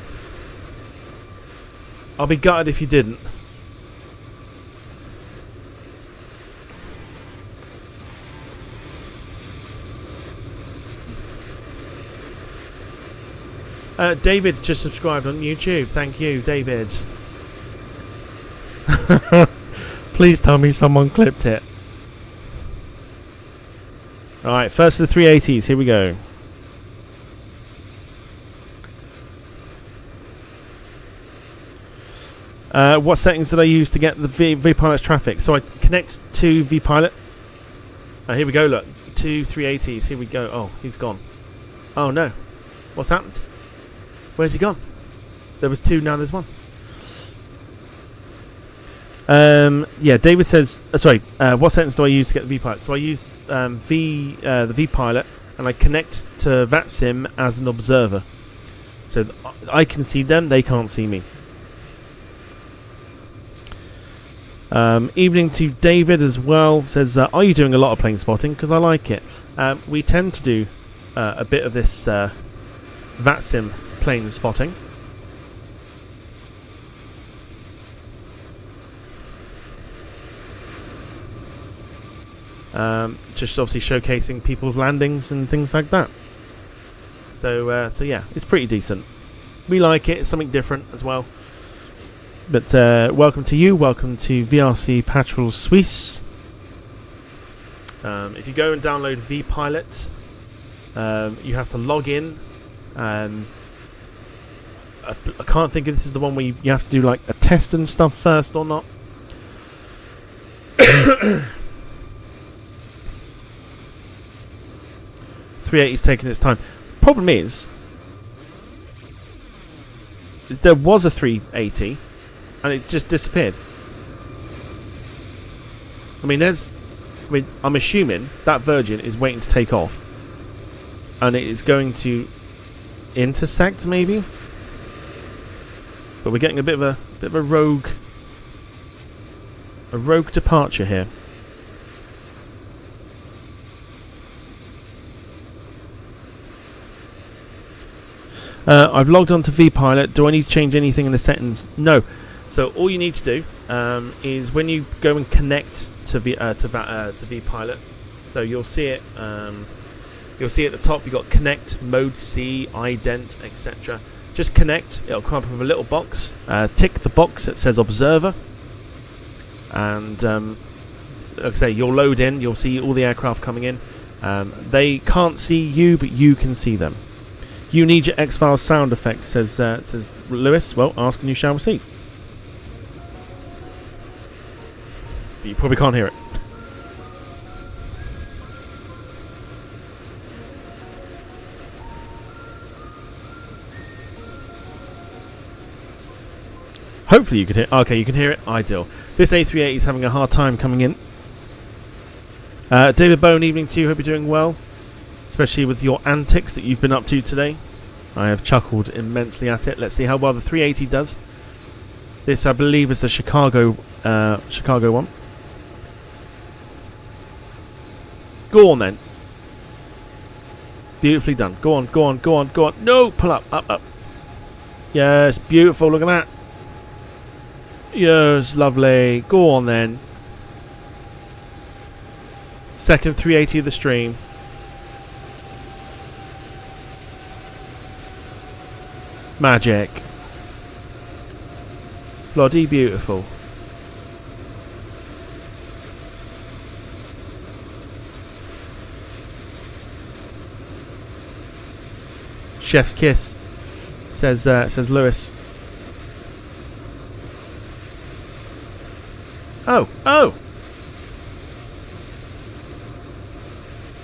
I'll be gutted if you didn't. David just subscribed on YouTube. Thank you, David. Please tell me someone clipped it. Alright, first of the 380s. Here we go. What settings did I use to get the vPilot's traffic? So I connect to vPilot. Here we go, look. 2 380s. Here we go. Oh, he's gone. Oh no. What's happened? Where's he gone? There was 2, now there's 1. Yeah, David says... sorry, what settings do I use to get the vPilot? So I use the vPilot, and I connect to VATSIM as an observer. So I can see them, they can't see me. Evening to David as well. Says, are you doing a lot of plane spotting? Because I like it. We tend to do a bit of this VATSIM plane spotting. Just obviously showcasing people's landings and things like that. So yeah, it's pretty decent. We like it. It's something different as well. But welcome to you. Welcome to VRC Patrol Suisse. If you go and download vPilot, you have to log in. I can't think if this is the one where you have to do like a test and stuff first or not. 380's taking its time. Problem is there was a 380 and it just disappeared. I'm assuming that Virgin is waiting to take off, and it is going to intersect maybe. But we're getting a bit of a rogue departure here. I've logged on to vPilot. Do I need to change anything in the settings? No. So all you need to do is when you go and connect to vPilot. So you'll see it. You'll see at the top you've got connect, mode C, ident, etc. Just connect. It'll come up with a little box. Tick the box that says observer, and like I say, you'll load in. You'll see all the aircraft coming in. They can't see you, but you can see them. You need your X-Files sound effects, says Lewis. Well, ask and you shall receive. But you probably can't hear it. Hopefully you can hear. Okay, you can hear it. Ideal. This A380 is having a hard time coming in. David Bone, evening to you. Hope you're doing well, especially with your antics that you've been up to today. I have chuckled immensely at it. Let's see how well the 380 does. This, I believe, is the Chicago one. Go on then. Beautifully done. Go on, go on, go on, go on. No, pull up, up, up. Yes, beautiful. Look at that. Yes, lovely. Go on then. Second 380 of the stream. Magic. Bloody beautiful. Chef's kiss, says Lewis. Oh.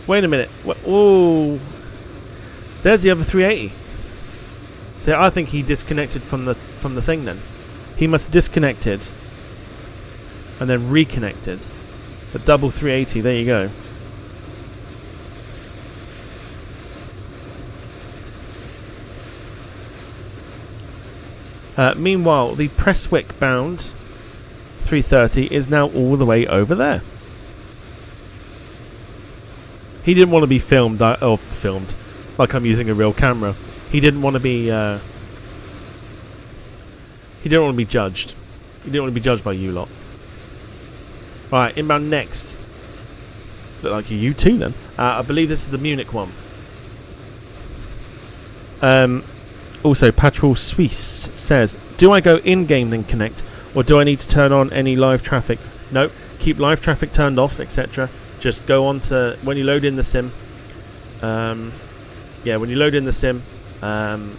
Wait a minute. Oh, there's the other 380. So I think he disconnected from the thing. Then he must have disconnected and then reconnected. The double 380. There you go. Meanwhile, the Prestwick bound 330 is now all the way over there. He didn't want to be filmed like I'm using a real camera. He didn't want to be. He didn't want to be judged. He didn't want to be judged by you lot. Right, inbound next. Look like you too then. I believe this is the Munich one. Also, Patrol Suisse says, do I go in-game then connect, or do I need to turn on any live traffic? Nope, keep live traffic turned off, etc. Just go on to, when you load in the sim, when you load in the sim, and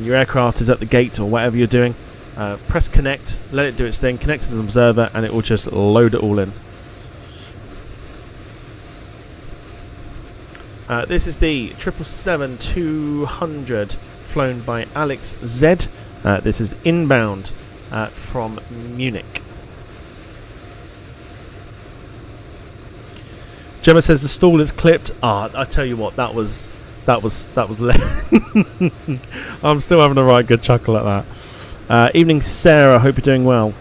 your aircraft is at the gate or whatever you're doing, press connect, let it do its thing, connect to the observer, and it will just load it all in. This is the 777-200 flown by Alex Z. This is inbound from Munich. Gemma says the stall is clipped. I tell you what, that was I'm still having a right good chuckle at that. Evening, Sarah. Hope you're doing well.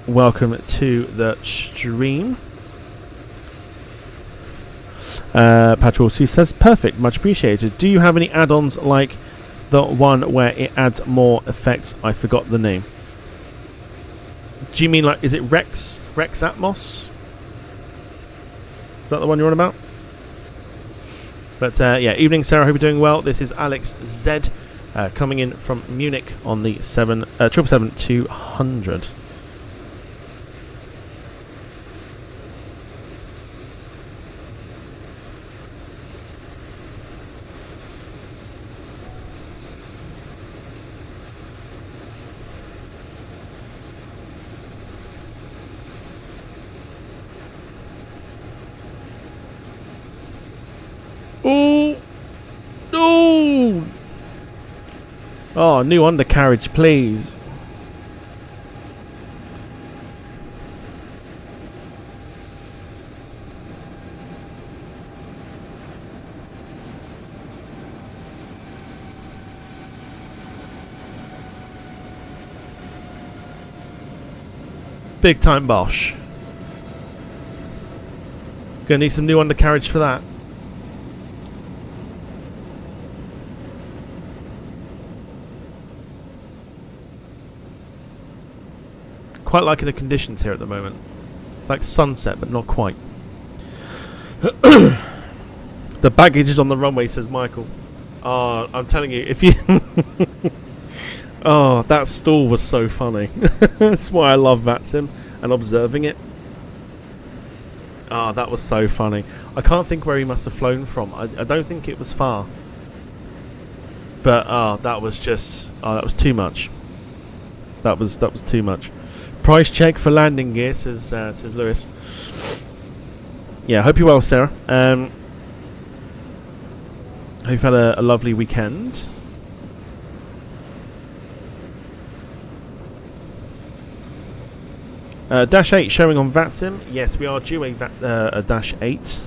Welcome to the stream. Patrol C says perfect, much appreciated. Do you have any add-ons like the one where it adds more effects? I forgot the name. Do you mean like, is it Rex Atmos? Is that the one you're on about? But yeah, evening Sarah, hope you're doing well. This is Alex Z coming in from Munich on the 777-200. Oh no! Oh, new undercarriage, please. Big time Bosch. Gonna need some new undercarriage for that. Quite liking the conditions here at the moment. It's like sunset, but not quite. The baggage is on the runway, says Michael. Oh, I'm telling you, if you... Oh, that stall was so funny. That's why I love VATSIM and observing it. Oh, that was so funny. I can't think where he must have flown from. I don't think it was far. But, oh, that was just... Oh, that was too much. That was too much. Price check for landing gear, says Lewis. Yeah, hope you're well, Sarah. Hope you've had a lovely weekend. Dash 8 showing on VATSIM. Yes, we are due a Dash 8.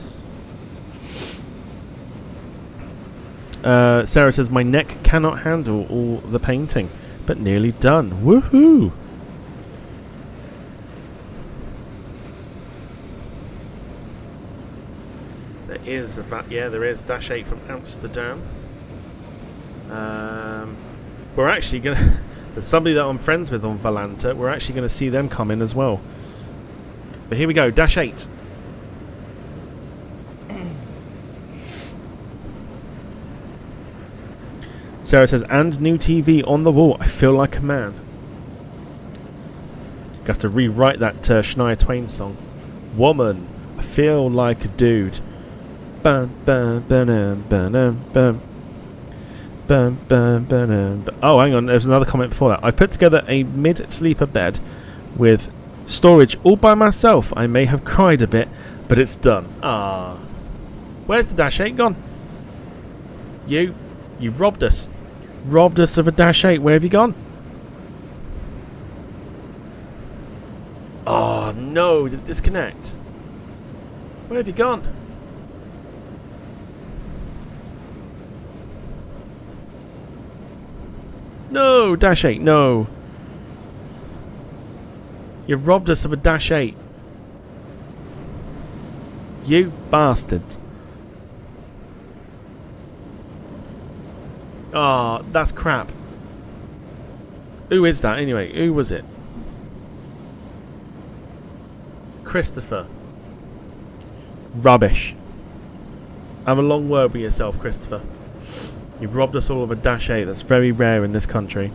Sarah says, my neck cannot handle all the painting, but nearly done. Woohoo! There is Dash 8 from Amsterdam. We're actually gonna... There's somebody that I'm friends with on Valanta. We're actually going to see them come in as well. But here we go, Dash 8. Sarah says, and new TV on the wall. I feel like a man. You have to rewrite that Shania Twain song. Woman, I feel like a dude. Bum, bum, ba-dum, ba-dum, bum. Bum, bum, ba-dum. Oh, hang on. There's another comment before that. I put together a mid-sleeper bed with storage all by myself. I may have cried a bit, but it's done. Ah. Where's the Dash 8 gone? You've robbed us. Robbed us of a Dash 8. Where have you gone? Oh, no. Did it disconnect? Where have you gone? No, Dash 8, no. You've robbed us of a Dash 8. You bastards. Ah, oh, that's crap. Who is that anyway? Who was it? Christopher. Rubbish. Have a long word with yourself, Christopher. You've robbed us all of a Dash 8. That's very rare in this country.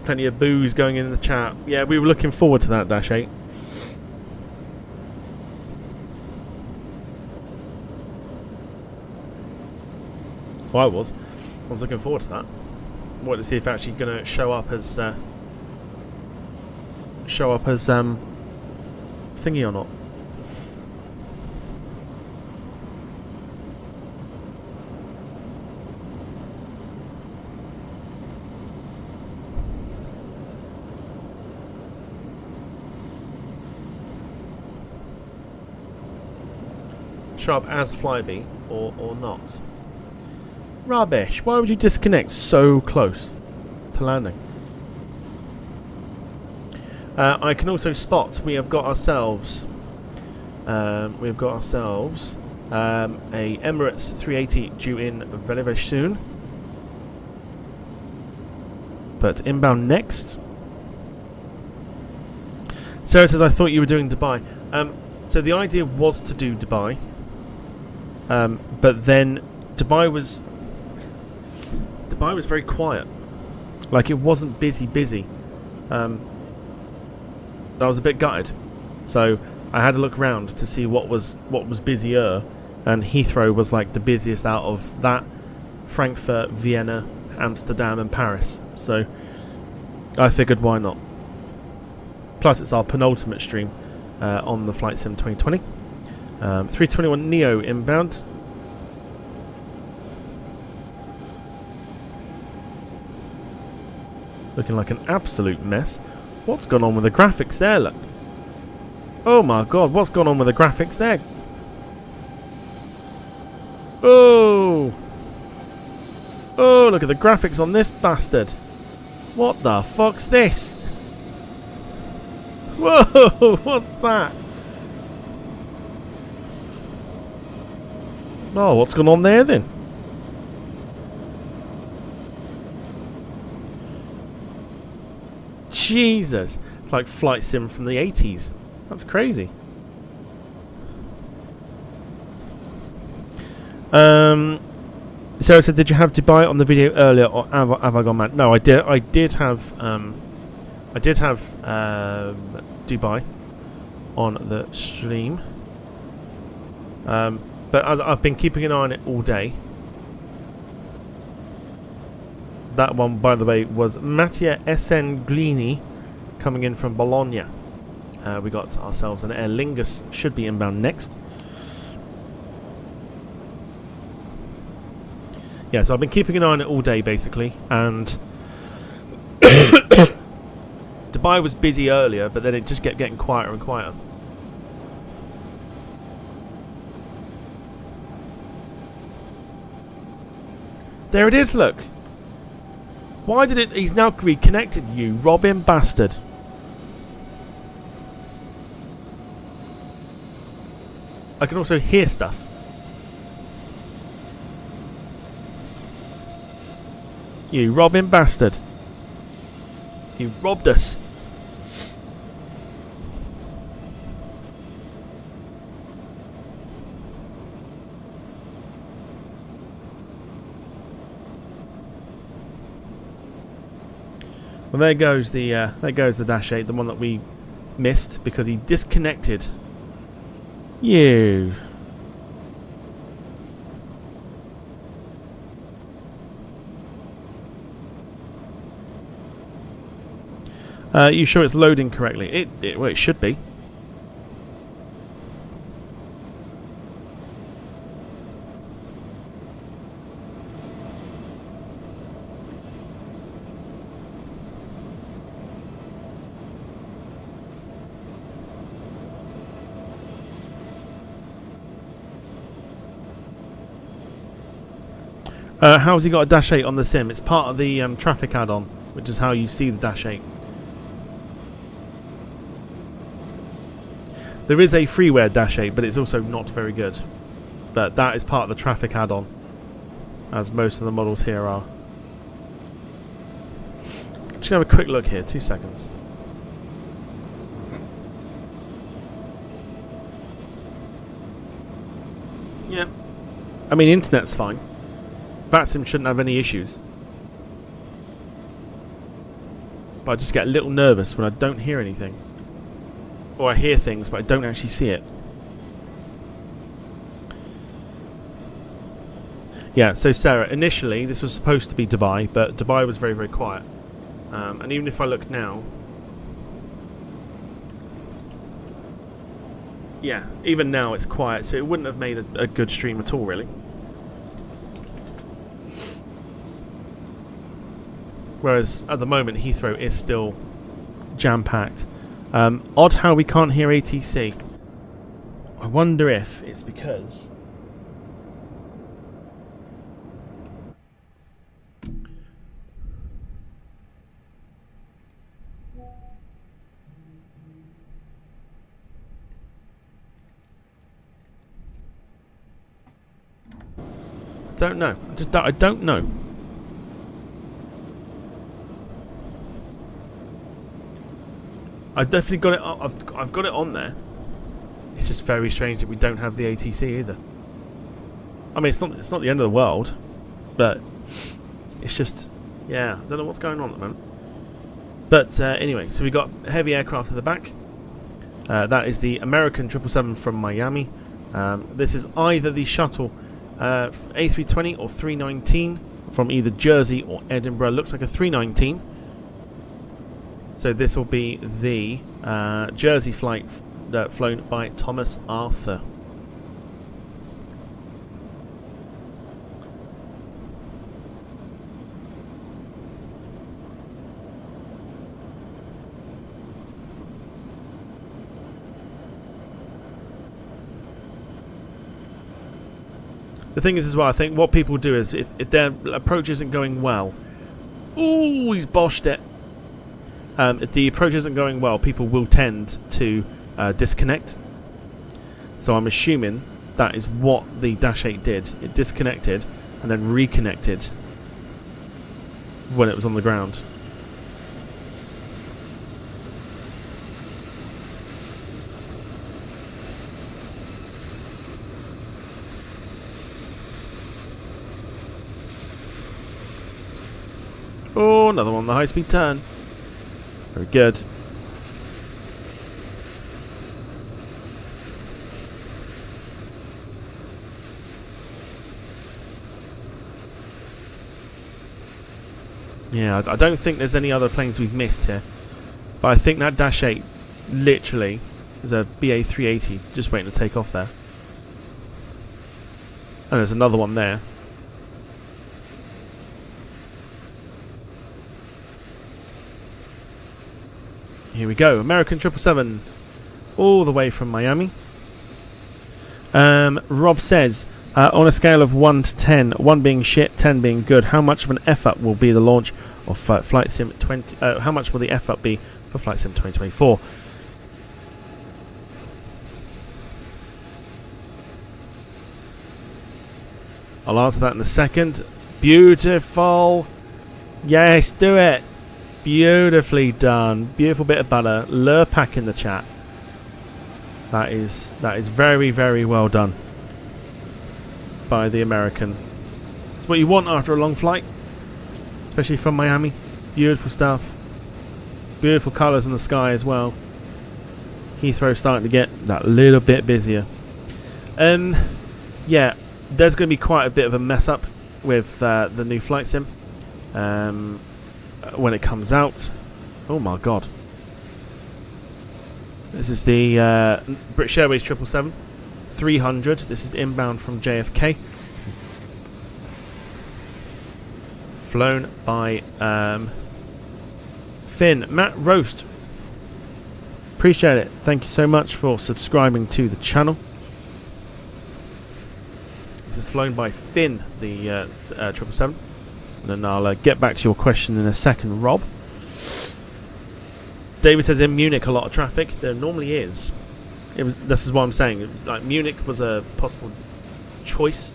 Plenty of boos going in the chat. Yeah, we were looking forward to that Dash 8. Well, I was looking forward to that. Wanted to see if actually going to show up as thingy or not. Show up as Flyby or not. Rubbish. Why would you disconnect so close to landing? I can also spot we have got ourselves a Emirates 380 due in very, very soon. But inbound next. Sarah says, I thought you were doing Dubai. So the idea was to do Dubai. But then Dubai was very quiet. Like, it wasn't busy. I was a bit gutted. So I had to look around to see what was busier, and Heathrow was like the busiest out of that, Frankfurt, Vienna, Amsterdam and Paris. So I figured, why not? Plus it's our penultimate stream on the Flight Sim 2020. 321 Neo inbound. Looking like an absolute mess. What's gone on with the graphics there, look? Oh my god, what's gone on with the graphics there? Oh! Oh, look at the graphics on this bastard. What the fuck's this? Whoa, what's that? Oh, what's going on there then? Jesus, it's like Flight Sim from the 80s. That's crazy. Sarah said, did you have Dubai on the video earlier, or have I gone mad? No, I did have Dubai on the stream. But as I've been keeping an eye on it all day. That one, by the way, was Mattia Glini coming in from Bologna. We got ourselves an Aer Lingus, should be inbound next. Yeah, so I've been keeping an eye on it all day, basically, and Dubai was busy earlier, but then it just kept getting quieter and quieter. There it is, look. Why did it... He's now reconnected, you robbing bastard. I can also hear stuff. You robbing bastard. You've robbed us. Well, there goes the Dash 8, the one that we missed because he disconnected. You. You sure it's loading correctly? Well, it should be. How's he got a Dash 8 on the sim? It's part of the traffic add-on, which is how you see the Dash 8. There is a freeware Dash 8, but it's also not very good. But that is part of the traffic add-on, as most of the models here are. Just going to have a quick look here, 2 seconds. Yeah. I mean, internet's fine. VATSIM shouldn't have any issues. But I just get a little nervous when I don't hear anything. Or I hear things, but I don't actually see it. Yeah, so Sarah, initially this was supposed to be Dubai, but Dubai was very, very quiet. And even if I look now... Yeah, even now it's quiet, so it wouldn't have made a good stream at all, really. Whereas at the moment Heathrow is still jam-packed. Odd how we can't hear ATC. I wonder if it's because... I don't know. I don't know. I've definitely got it. I've got it on there. It's just very strange that we don't have the ATC either. I mean, it's not the end of the world, but it's just, yeah, I don't know what's going on at the moment. But anyway, so we got heavy aircraft at the back. That is the American 777 from Miami. This is either the shuttle A320 or 319 from either Jersey or Edinburgh. Looks like a 319. So this will be the Jersey flight flown by Thomas Arthur. The thing is as well, I think what people do is if their approach isn't going well... Ooh, he's boshed it. If the approach isn't going well, people will tend to disconnect. So I'm assuming that is what the Dash 8 did. It disconnected and then reconnected when it was on the ground. Oh, another one on the high-speed turn. Very good. Yeah, I don't think there's any other planes we've missed here. But I think that Dash 8 literally is a BA 380 just waiting to take off there. And there's another one there. Here we go, American 777, all the way from Miami. Rob says, on a scale of 1 to 10, 1 being shit, 10 being good, how much of an F-up will be the launch of Flight Sim 20? How much will the F-up be for Flight Sim 2024? I'll answer that in a second. Beautiful. Yes, do it. Beautifully done. Beautiful bit of butter. Lurpak in the chat. That is very, very well done by the American. It's what you want after a long flight, especially from Miami. Beautiful stuff. Beautiful colours in the sky as well. Heathrow starting to get that little bit busier. Yeah, there's going to be quite a bit of a mess up with the new flight sim when it comes out. Oh my god. This is the British Airways 777-300. This is inbound from JFK. This is flown by Finn. Matt Roast. Appreciate it. Thank you so much for subscribing to the channel. This is flown by Finn, the 777. And then I'll get back to your question in a second, Rob. David says in Munich a lot of traffic. There normally is. This is what I'm saying. Like Munich was a possible choice.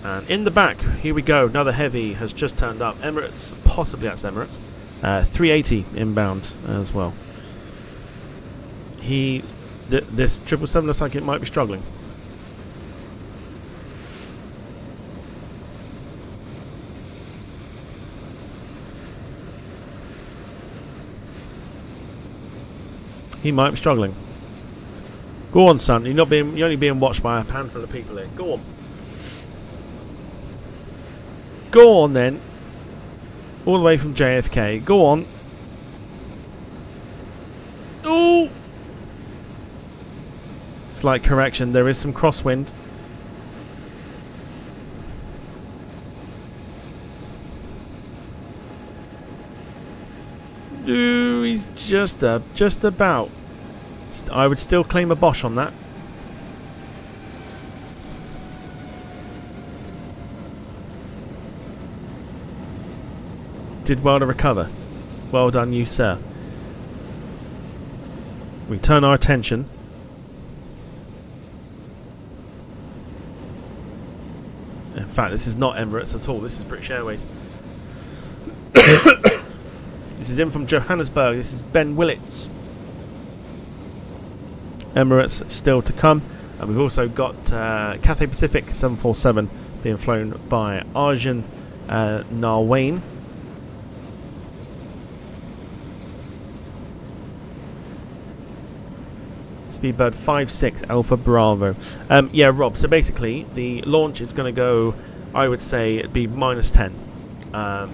And in the back, here we go. Another heavy has just turned up. Emirates, possibly that's Emirates. 380 inbound as well. This 777 looks like it might be struggling. He might be struggling. Go on, son. You're only being watched by a handful of people here. Go on. Go on then. All the way from JFK. Go on. Oh! Slight correction. There is some crosswind. Ooh, he's just about. I would still claim a Bosch on that. Did well to recover. Well done, you sir. We turn our attention. In fact, this is not Emirates at all. This is British Airways. This is in from Johannesburg. This is Ben Willits. Emirates still to come. And we've also got Cathay Pacific 747 being flown by Arjun Narwane. Speedbird 56 Alpha Bravo. Yeah, Rob, so basically the launch is going to go, I would say, it'd be -10.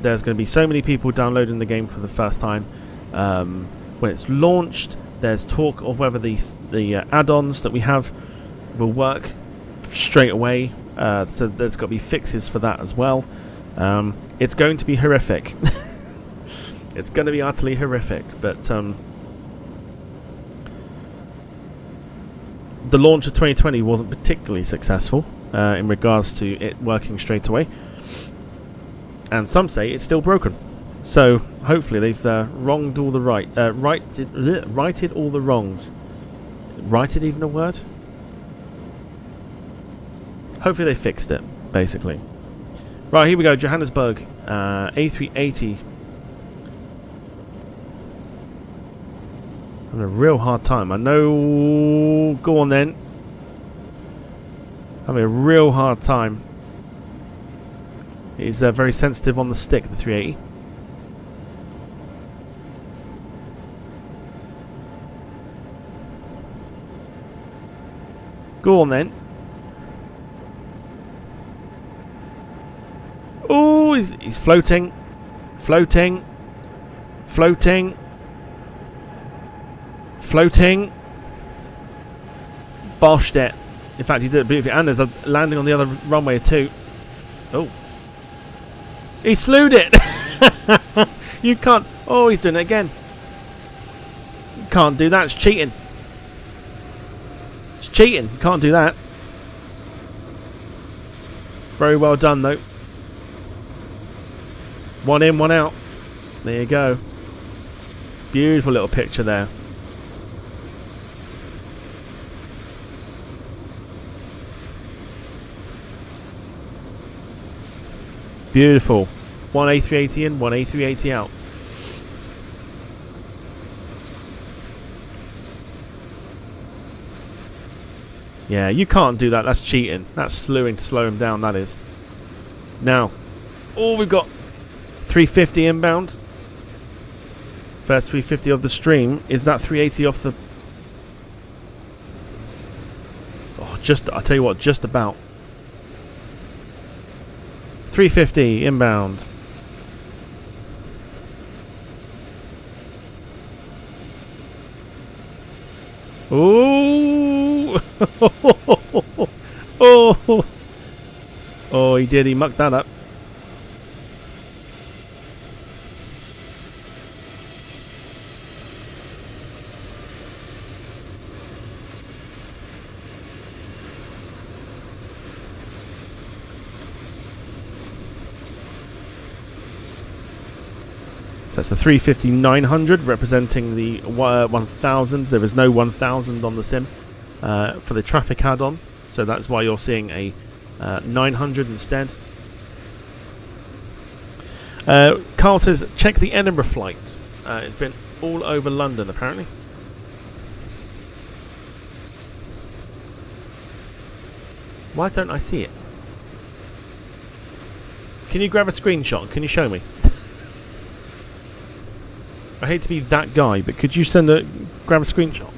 There's going to be so many people downloading the game for the first time. When it's launched, there's talk of whether the add-ons that we have will work straight away. So there's got to be fixes for that as well. It's going to be horrific. It's going to be utterly horrific, but the launch of 2020 wasn't particularly successful in regards to it working straight away. And some say it's still broken. So hopefully they've wronged all the righted all the wrongs. Righted even a word? Hopefully they fixed it, basically. Right, here we go. Johannesburg, A380. Having a real hard time. I know. Go on then. Having a real hard time. It's very sensitive on the stick, the 380. Go on then. Oh, he's floating. Floating. Floating. Floating. Boshed it. In fact, he did it beautifully. And there's a landing on the other runway too. Oh. He slewed it! You can't... Oh, he's doing it again. You can't do that. It's cheating. It's cheating. You can't do that. Very well done, though. One in, one out. There you go. Beautiful little picture there. Beautiful. One A380 in, one A380 out. Yeah, you can't do that. That's cheating. That's slewing to slow him down, that is. Now, oh, we've got 350 inbound. First 350 of the stream. Is that 380 off the... Oh, I'll tell you what, just about. 350 inbound. Ooh! Oh! Oh, he did. He mucked that up. That's the 350-900 representing the 1000. There is no 1000 on the sim for the traffic add-on, so that's why you're seeing a 900 instead. Carl says, check the Edinburgh flight. It's been all over London apparently. Why don't I see it? Can you grab a screenshot? Can you show me? I hate to be that guy, but could you grab a screenshot?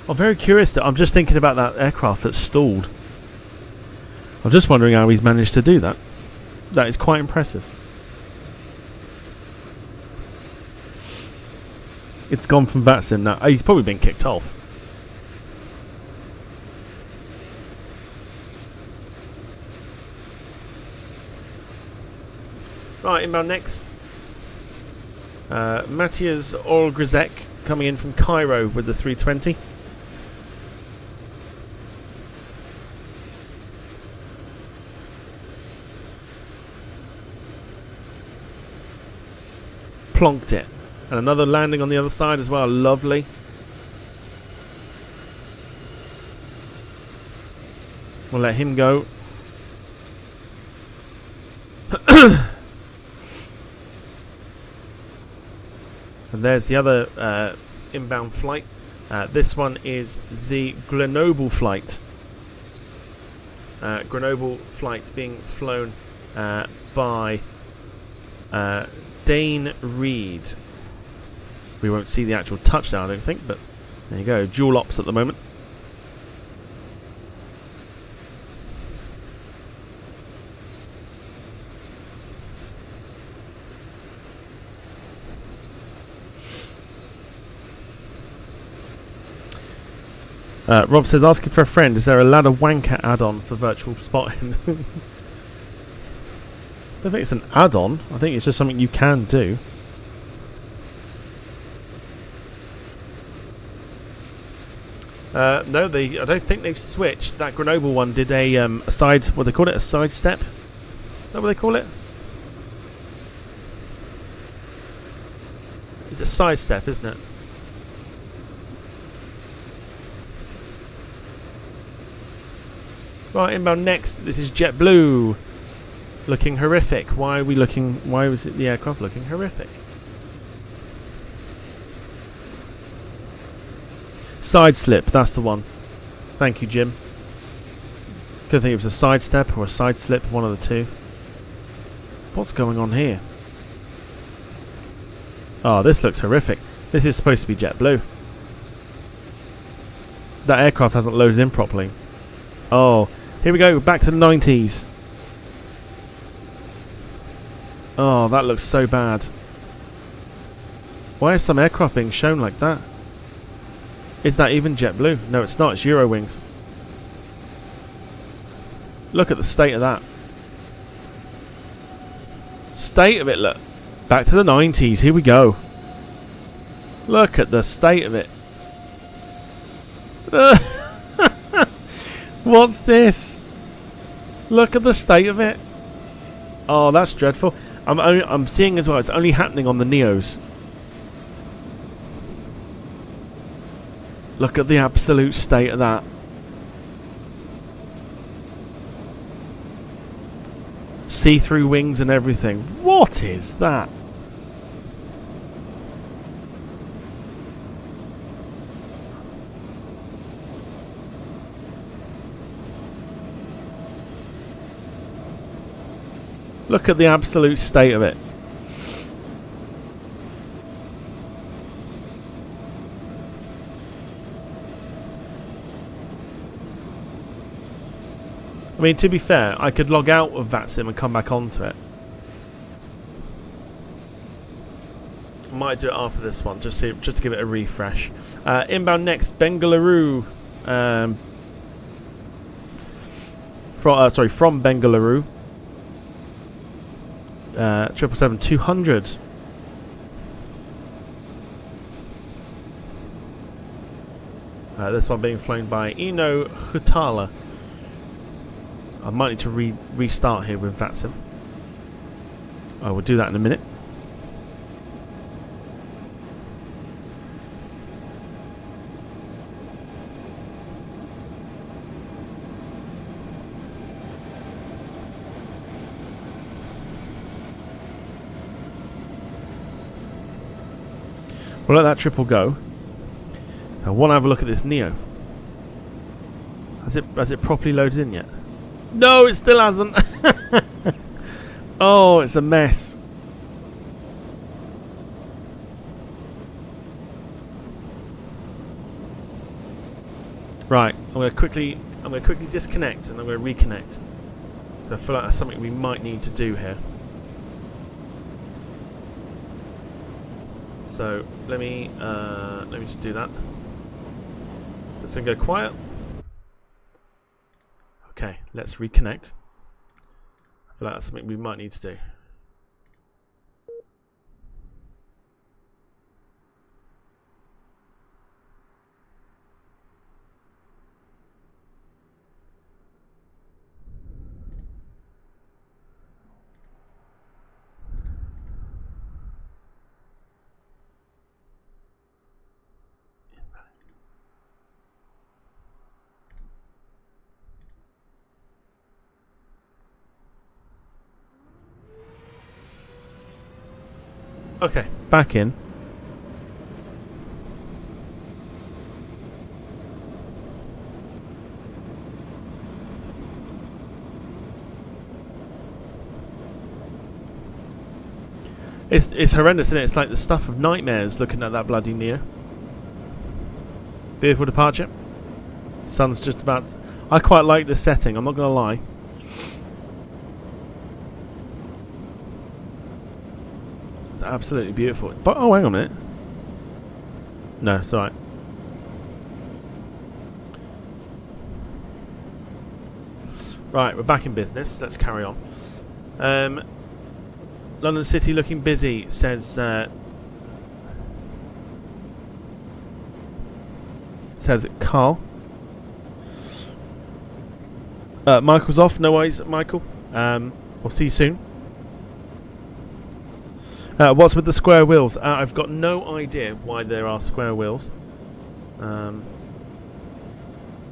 I'm very curious. I'm just thinking about that aircraft that's stalled. I'm just wondering how he's managed to do that. That is quite impressive. It's gone from VATSIM now. He's probably been kicked off. Right, inbound next. Matthias Orgrizek coming in from Cairo with the 320. Plonked it. And another landing on the other side as well. Lovely. We'll let him go. And there's the other inbound flight. This one is the Grenoble flight. Grenoble flight being flown by Dane Reed. We won't see the actual touchdown, I don't think, but there you go. Dual ops at the moment. Rob says, asking for a friend, is there a ladder wanker add-on for virtual spotting? I don't think it's an add-on. I think it's just something you can do. No, I don't think they've switched. That Grenoble one did a side, what do they call it? A side step? Is that what they call it? It's a side step, isn't it? Right, inbound next. This is JetBlue. Looking horrific. Why was it the aircraft looking horrific? Side slip, that's the one. Thank you, Jim. Couldn't think it was a side step or a side slip, one of the two. What's going on here? Oh, this looks horrific. This is supposed to be JetBlue. That aircraft hasn't loaded in properly. Oh, here we go, back to the 90s. Oh, that looks so bad. Why is some aircraft being shown like that? Is that even JetBlue? No, it's not. It's Eurowings. Look at the state of that. State of it, look. Back to the 90s. Here we go. Look at the state of it. What's this? Look at the state of it. Oh, that's dreadful. I'm seeing as well, it's only happening on the Neos. Look at the absolute state of that. See-through wings and everything. What is that? Look at the absolute state of it. I mean, to be fair, I could log out of VATSIM and come back onto it. I might do it after this one, just to give it a refresh. Inbound next, Bengaluru. From Bengaluru. 777-200. This one being flown by Ino Hutala. I might need to restart here with VATSIM. I will do that in a minute. We'll let that triple go. So I want to have a look at this Neo. Has it properly loaded in yet? No, it still hasn't. Oh, it's a mess. Right, I'm going to quickly disconnect and I'm going to reconnect. So I feel like that's something we might need to do here. So let me just do that. So it's going to go quiet. Okay, let's reconnect. I feel like that's something we might need to do. Okay, back in. It's horrendous, isn't it? It's like the stuff of nightmares looking at that bloody Neo. Beautiful departure. Sun's just about... I quite like this setting, I'm not going to lie. It's absolutely beautiful. But oh, hang on a minute. No, it's alright. Right, we're back in business. Let's carry on. London City looking busy, says Carl. Michael's off. No worries, Michael. We'll see you soon. What's with the square wheels? I've got no idea why there are square wheels.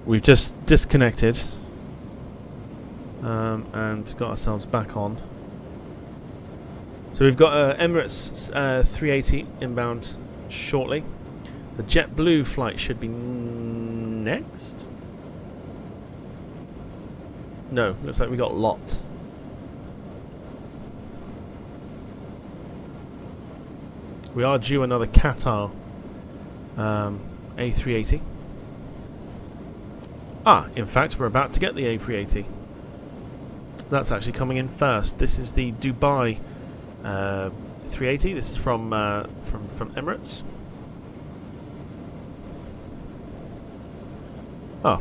We've just disconnected and got ourselves back on. So we've got Emirates 380 inbound shortly. The JetBlue flight should be next. No, looks like we got LOT. We are due another Qatar A380. In fact, we're about to get the A380. That's actually coming in first. This is the Dubai 380. This is from Emirates.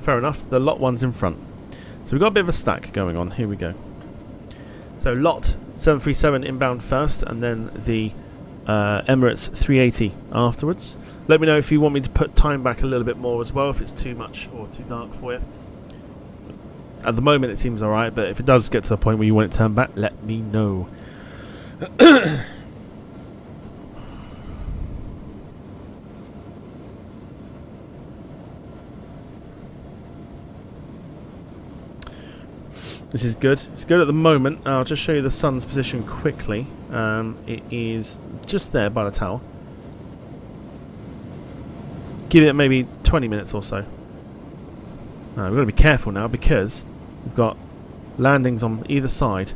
Fair enough. The LOT one's in front. So we've got a bit of a stack going on. Here we go. So LOT 737 inbound first, and then the Emirates 380 afterwards. Let me know if you want me to put time back a little bit more as well, if it's too much or too dark for you. At the moment it seems alright, but if it does get to the point where you want it turned back, let me know. This is good. It's good at the moment. I'll just show you the sun's position quickly. It is just there by the tower. Give it maybe 20 minutes or so. We've got to be careful now because we've got landings on either side.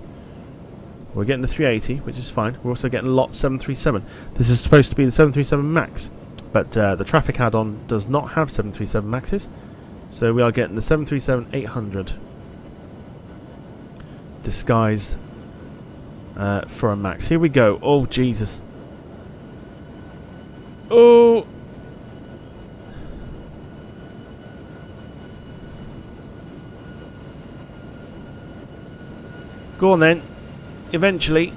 We're getting the 380, which is fine. We're also getting lot 737. This is supposed to be the 737 MAX, but the traffic add-on does not have 737 MAXes. So we are getting the 737-800 disguised for a MAX. Here we go. Oh, Jesus. Oh. Go on then. Eventually.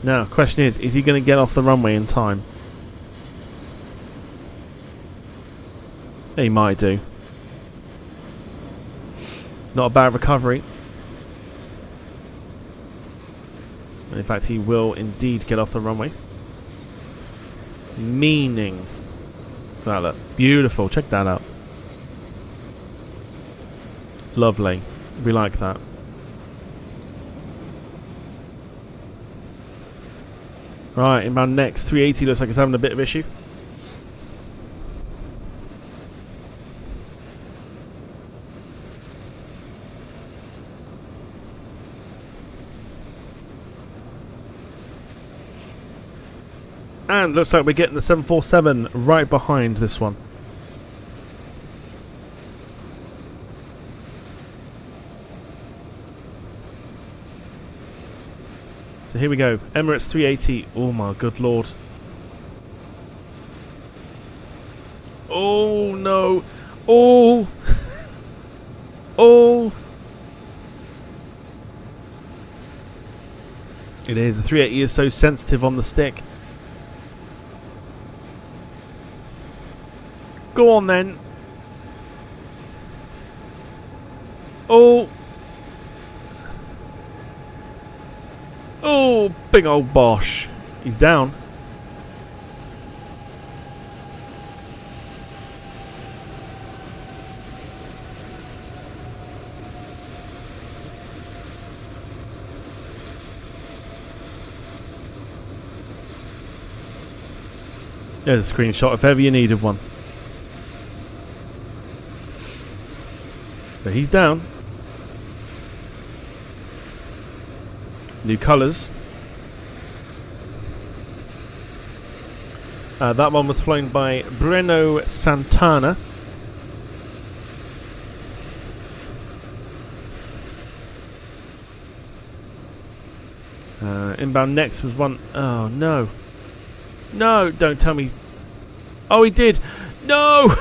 Now, question is he going to get off the runway in time? He might do. Not a bad recovery. In fact, he will indeed get off the runway. Meaning. That look beautiful. Check that out. Lovely. We like that. Right, inbound next. 380 looks like it's having a bit of issue. And looks like we're getting the 747 right behind this one. So here we go. Emirates 380. Oh my good lord. Oh no. Oh. Oh. It is. The 380 is so sensitive on the stick. Go on then. Oh. Oh, big old Bosch. He's down. There's a screenshot if ever you needed one. So he's down. New colours. That one was flown by Breno Santana. Inbound next was one. Oh no. No, don't tell me. Oh, he did. No.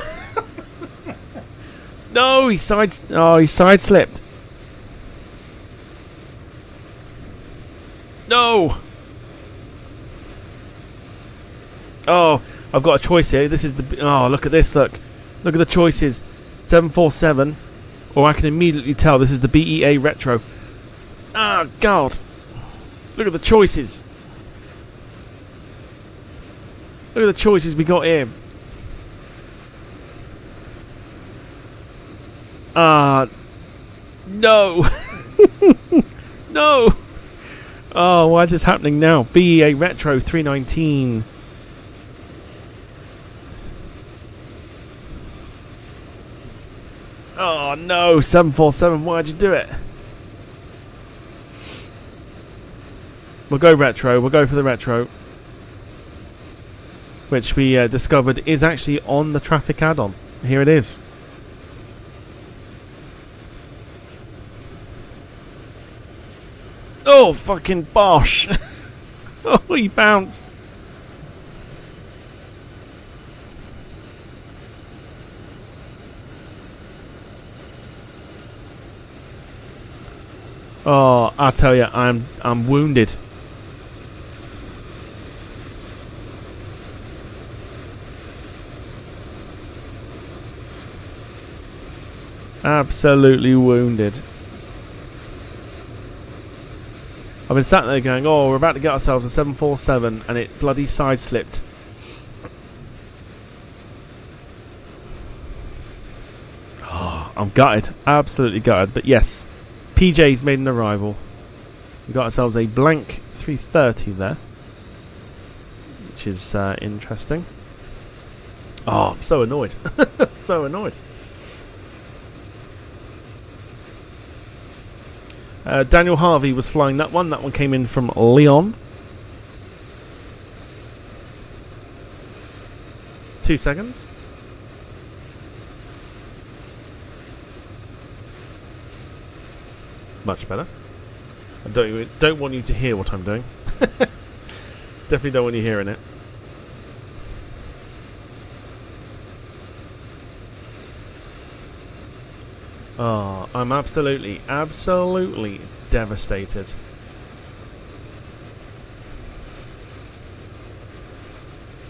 No, he sideslipped. No. Oh, I've got a choice here. This is the. Oh, look at this. Look at the choices. 747, or I can immediately tell this is the BEA Retro. Ah, God. Look at the choices. Look at the choices we got here. No. No. Oh, why is this happening now? BEA Retro 319. Oh no, 747, why'd you do it? We'll go retro, we'll go for the retro. Which we discovered is actually on the traffic add-on. Here it is. Oh, fucking Bosch. Oh, he bounced. Oh, I tell you, I'm wounded. Absolutely wounded. I've I've been sat there going, oh, we're about to get ourselves a 747, and it bloody side slipped. Oh, I'm gutted, absolutely gutted. But yes, PJ's made an arrival. We got ourselves a blank 330 there, which is interesting. Oh, I'm so annoyed. So annoyed. Daniel Harvey was flying that one. That one came in from Leon. 2 seconds. Much better. I don't want you to hear what I'm doing. Definitely don't want you hearing it. Oh, I'm absolutely devastated.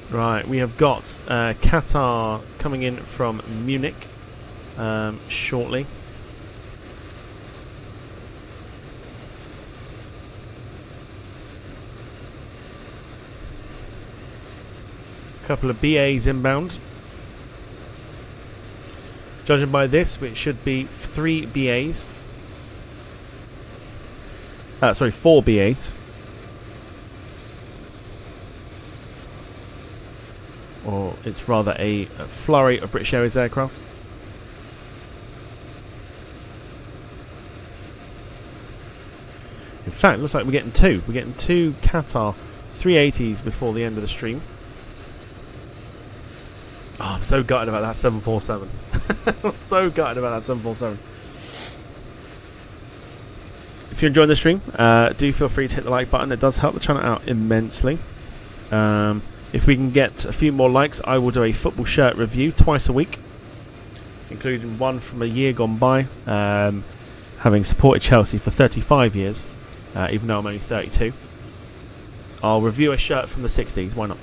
Right, we have got Qatar coming in from Munich shortly. Couple of BAs inbound. Judging by this, it should be 3 BAs. Sorry, 4 BAs. Or it's rather a flurry of British Airways aircraft. In fact, it looks like we're getting 2. We're getting 2 Qatar 380s before the end of the stream. Oh, I'm so gutted about that 747. I'm so gutted about that 747. If you're enjoying the stream, do feel free to hit the like button. It does help the channel out immensely. If we can get a few more likes, I will do a football shirt review twice a week, including one from a year gone by, having supported Chelsea for 35 years, even though I'm only 32. I'll review a shirt from the 60s, why not?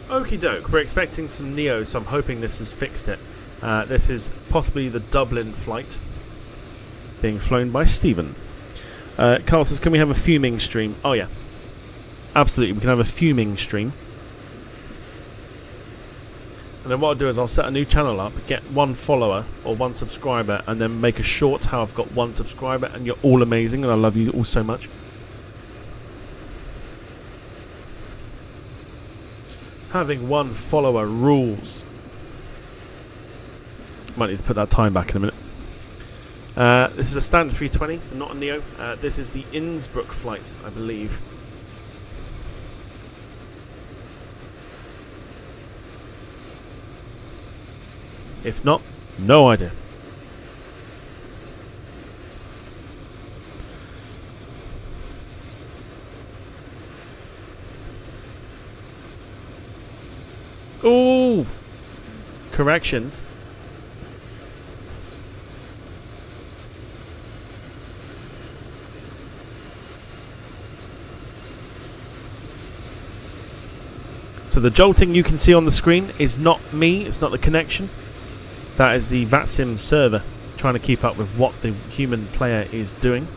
Okie doke, we're expecting some Neo, so I'm hoping this has fixed it. This is possibly the Dublin flight being flown by Stephen. Carl says, can we have a fuming stream? Oh yeah, absolutely, we can have a fuming stream. And then what I'll do is I'll set a new channel up, get 1 follower or 1 subscriber, and then make a short how I've got 1 subscriber and you're all amazing and I love you all so much. Having 1 follower rules. Might need to put that time back in a minute. This is a standard 320, so not a Neo. This is the Innsbruck flight, I believe. If not, no idea. Ooh! Corrections. So the jolting you can see on the screen is not me, it's not the connection. That is the VATSIM server trying to keep up with what the human player is doing.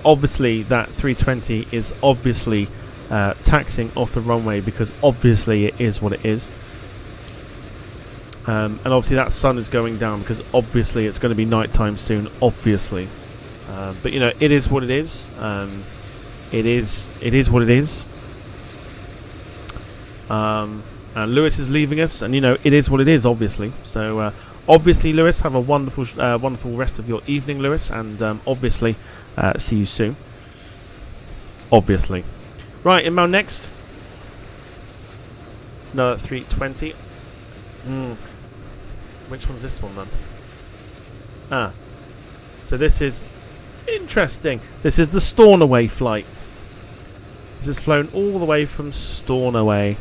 Obviously that 320 is obviously taxiing off the runway because obviously it is what it is. And obviously that sun is going down because obviously it's going to be night time soon, obviously. But you know, it is what it is. It is what it is. And Lewis is leaving us, and you know, it is what it is, obviously. So obviously, Lewis, have a wonderful wonderful rest of your evening, Lewis, and obviously see you soon. Obviously. Right, inbound next. Another 320. Which one's this one then? Ah. So this is interesting. This is the Stornoway flight. This is flown all the way from Stornoway.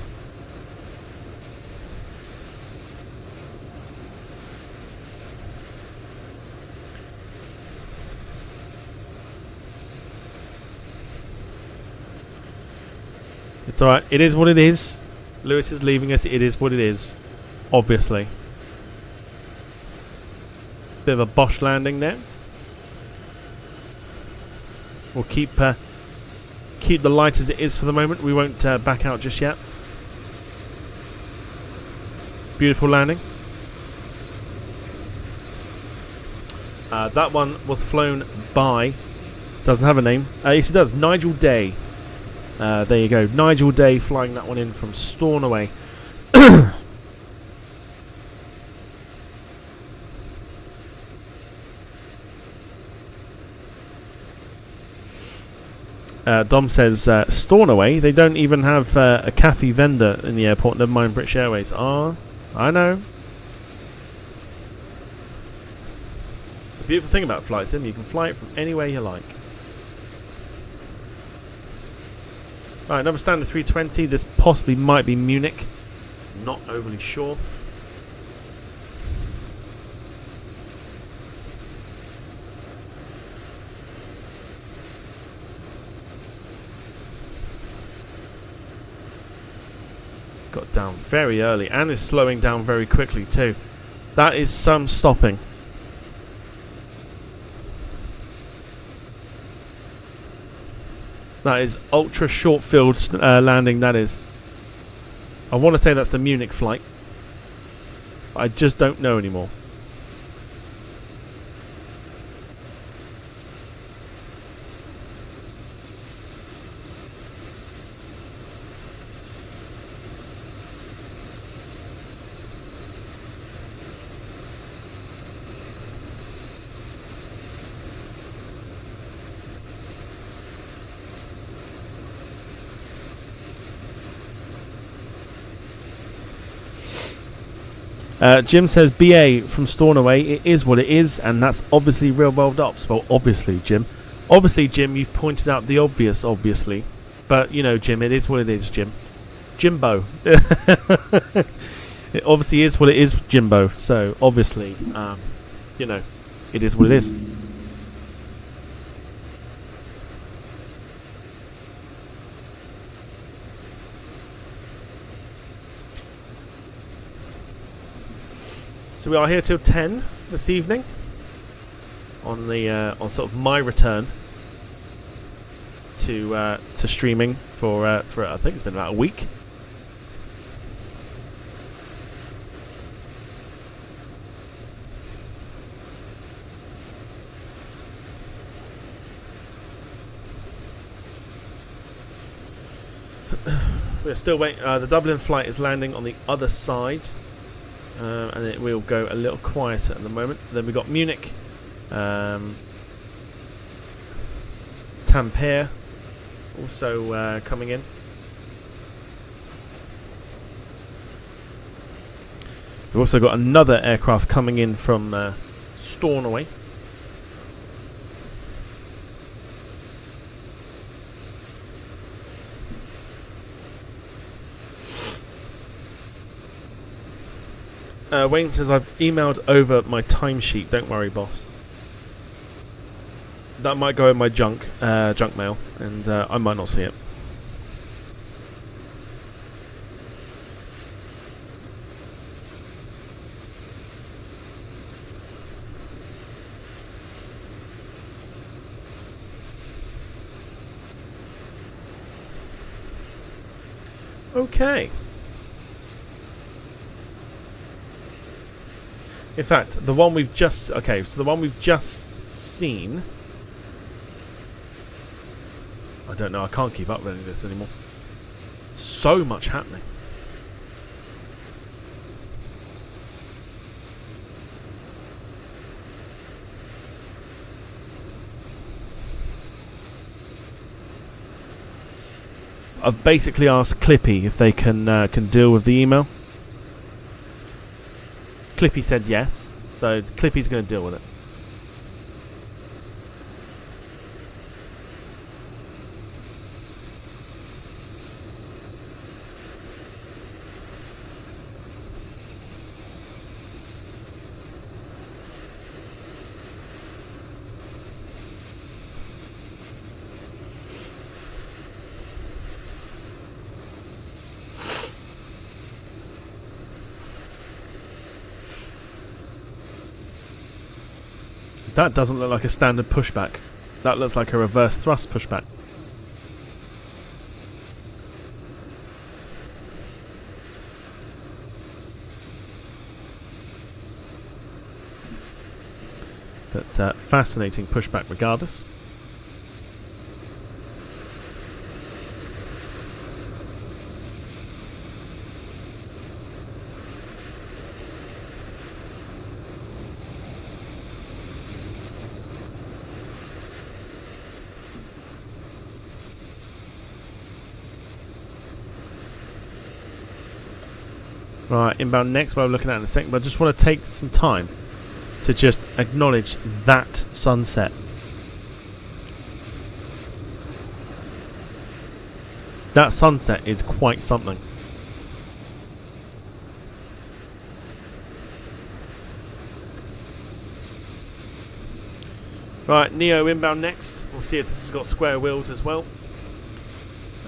It's alright, it is what it is. Lewis is leaving us, it is what it is. Obviously. Bit of a Bosch landing there. We'll keep the light as it is for the moment. We won't back out just yet. Beautiful landing. That one was flown by, doesn't have a name. Yes, it does. Nigel Day. There you go. Nigel Day flying that one in from Stornoway. Dom says, Stornoway, they don't even have a cafe vendor in the airport, never mind British Airways. Ah, I know. The beautiful thing about FlightSim, you can fly it from anywhere you like. Right, another standard 320. This possibly might be Munich. Not overly sure. Got down very early and is slowing down very quickly too. That is some stopping. That is ultra short field landing, that is. I want to say that's the Munich flight. I just don't know anymore. Jim says BA from Stornoway, it is what it is, and that's obviously real world ops. Well, obviously, Jim. Obviously, Jim, you've pointed out the obvious, obviously. But, you know, Jim, it is what it is, Jim. Jimbo. It obviously is what it is, Jimbo. So, obviously, you know, it is what it is. So we are here till 10 this evening on the on sort of my return to streaming for I think it's been about a week. We're still waiting. The Dublin flight is landing on the other side. And it will go a little quieter at the moment. Then we've got Munich, Tampere also coming in. We've also got another aircraft coming in from Stornoway. Wayne says, I've emailed over my timesheet. Don't worry, boss. That might go in my junk mail, and I might not see it. Okay. In fact, the one we've just... Okay, so the one we've just seen... I don't know, I can't keep up with this anymore. So much happening. I've basically asked Clippy if they can deal with the email. Clippy said yes, so Clippy's going to deal with it. That doesn't look like a standard pushback. That looks like a reverse thrust pushback. But fascinating pushback regardless. Right, inbound next, what we're looking at in a second, but I just want to take some time to just acknowledge that sunset. That sunset is quite something. Right, Neo inbound next. We'll see if this has got square wheels as well.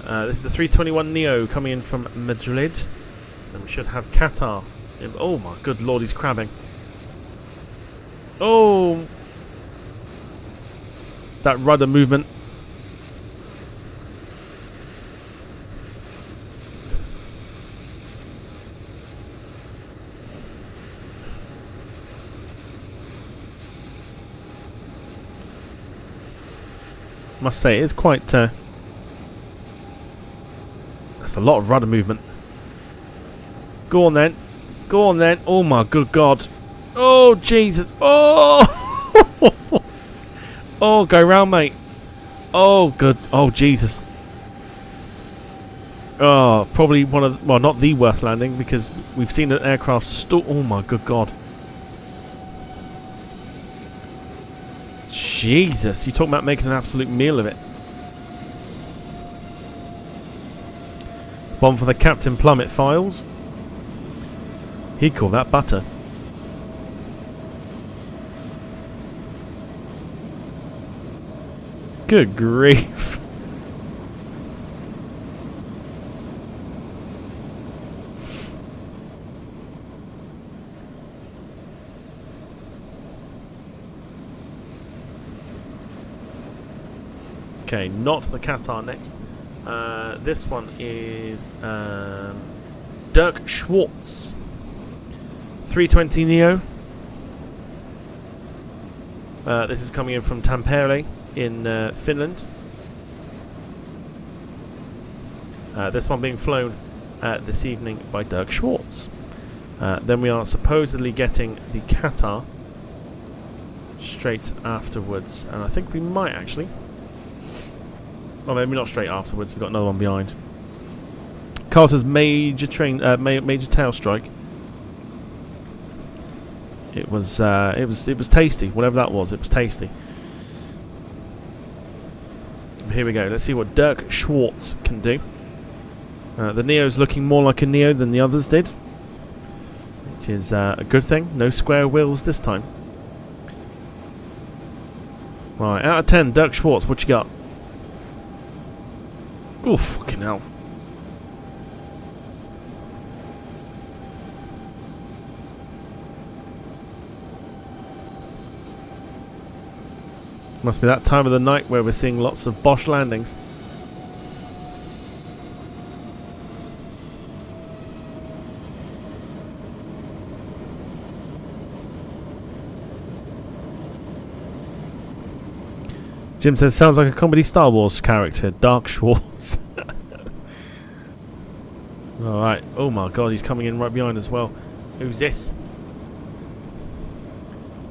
This is the 321 Neo coming in from Madrid. And we should have Qatar. Oh my good lord, he's crabbing. Oh! That rudder movement. Must say, it is quite... that's a lot of rudder movement. Go on then. Go on then. Oh my good god. Oh Jesus. Oh! Oh, go round, mate. Oh, good. Oh, Jesus. Oh, probably one of the, well, not the worst landing, because we've seen an aircraft stall. Oh my good god. Jesus, you're talking about making an absolute meal of it. Bomb for the Captain Plummet files. He'd call that butter. Good grief. Okay, not the Qatar next. This one is Dirk Schwartz. 320 Neo. This is coming in from Tampere in Finland. This one being flown this evening by Dirk Schwartz. Then we are supposedly getting the Qatar straight afterwards, and I think we might actually. Well, maybe not straight afterwards. We've got another one behind. Carter's major tail strike. It was tasty. Whatever that was, it was tasty. Here we go. Let's see what Dirk Schwartz can do. The Neo's looking more like a Neo than the others did, which is a good thing. No square wheels this time. Right, out of 10, Dirk Schwartz, what you got? Oh, fucking hell. Must be that time of the night where we're seeing lots of Bosch landings. Jim says, sounds like a comedy Star Wars character, Dark Schwartz. Alright, oh my god, he's coming in right behind as well. Who's this?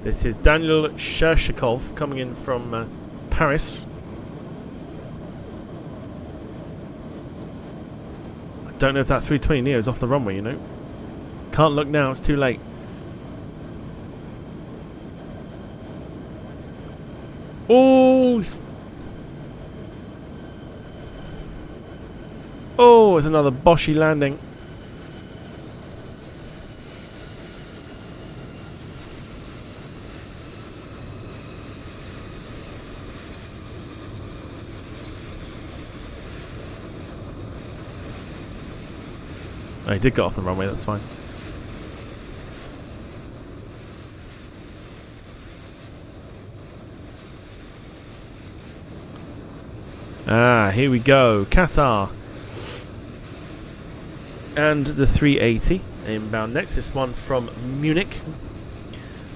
This is Daniel Shershikov coming in from Paris. I don't know if that 320 Neo is off the runway, you know. Can't look now, it's too late. Oh! Oh, it's another Boshy landing. Oh, he did get off the runway, that's fine. Here we go. Qatar. And the 380 inbound next. This one from Munich.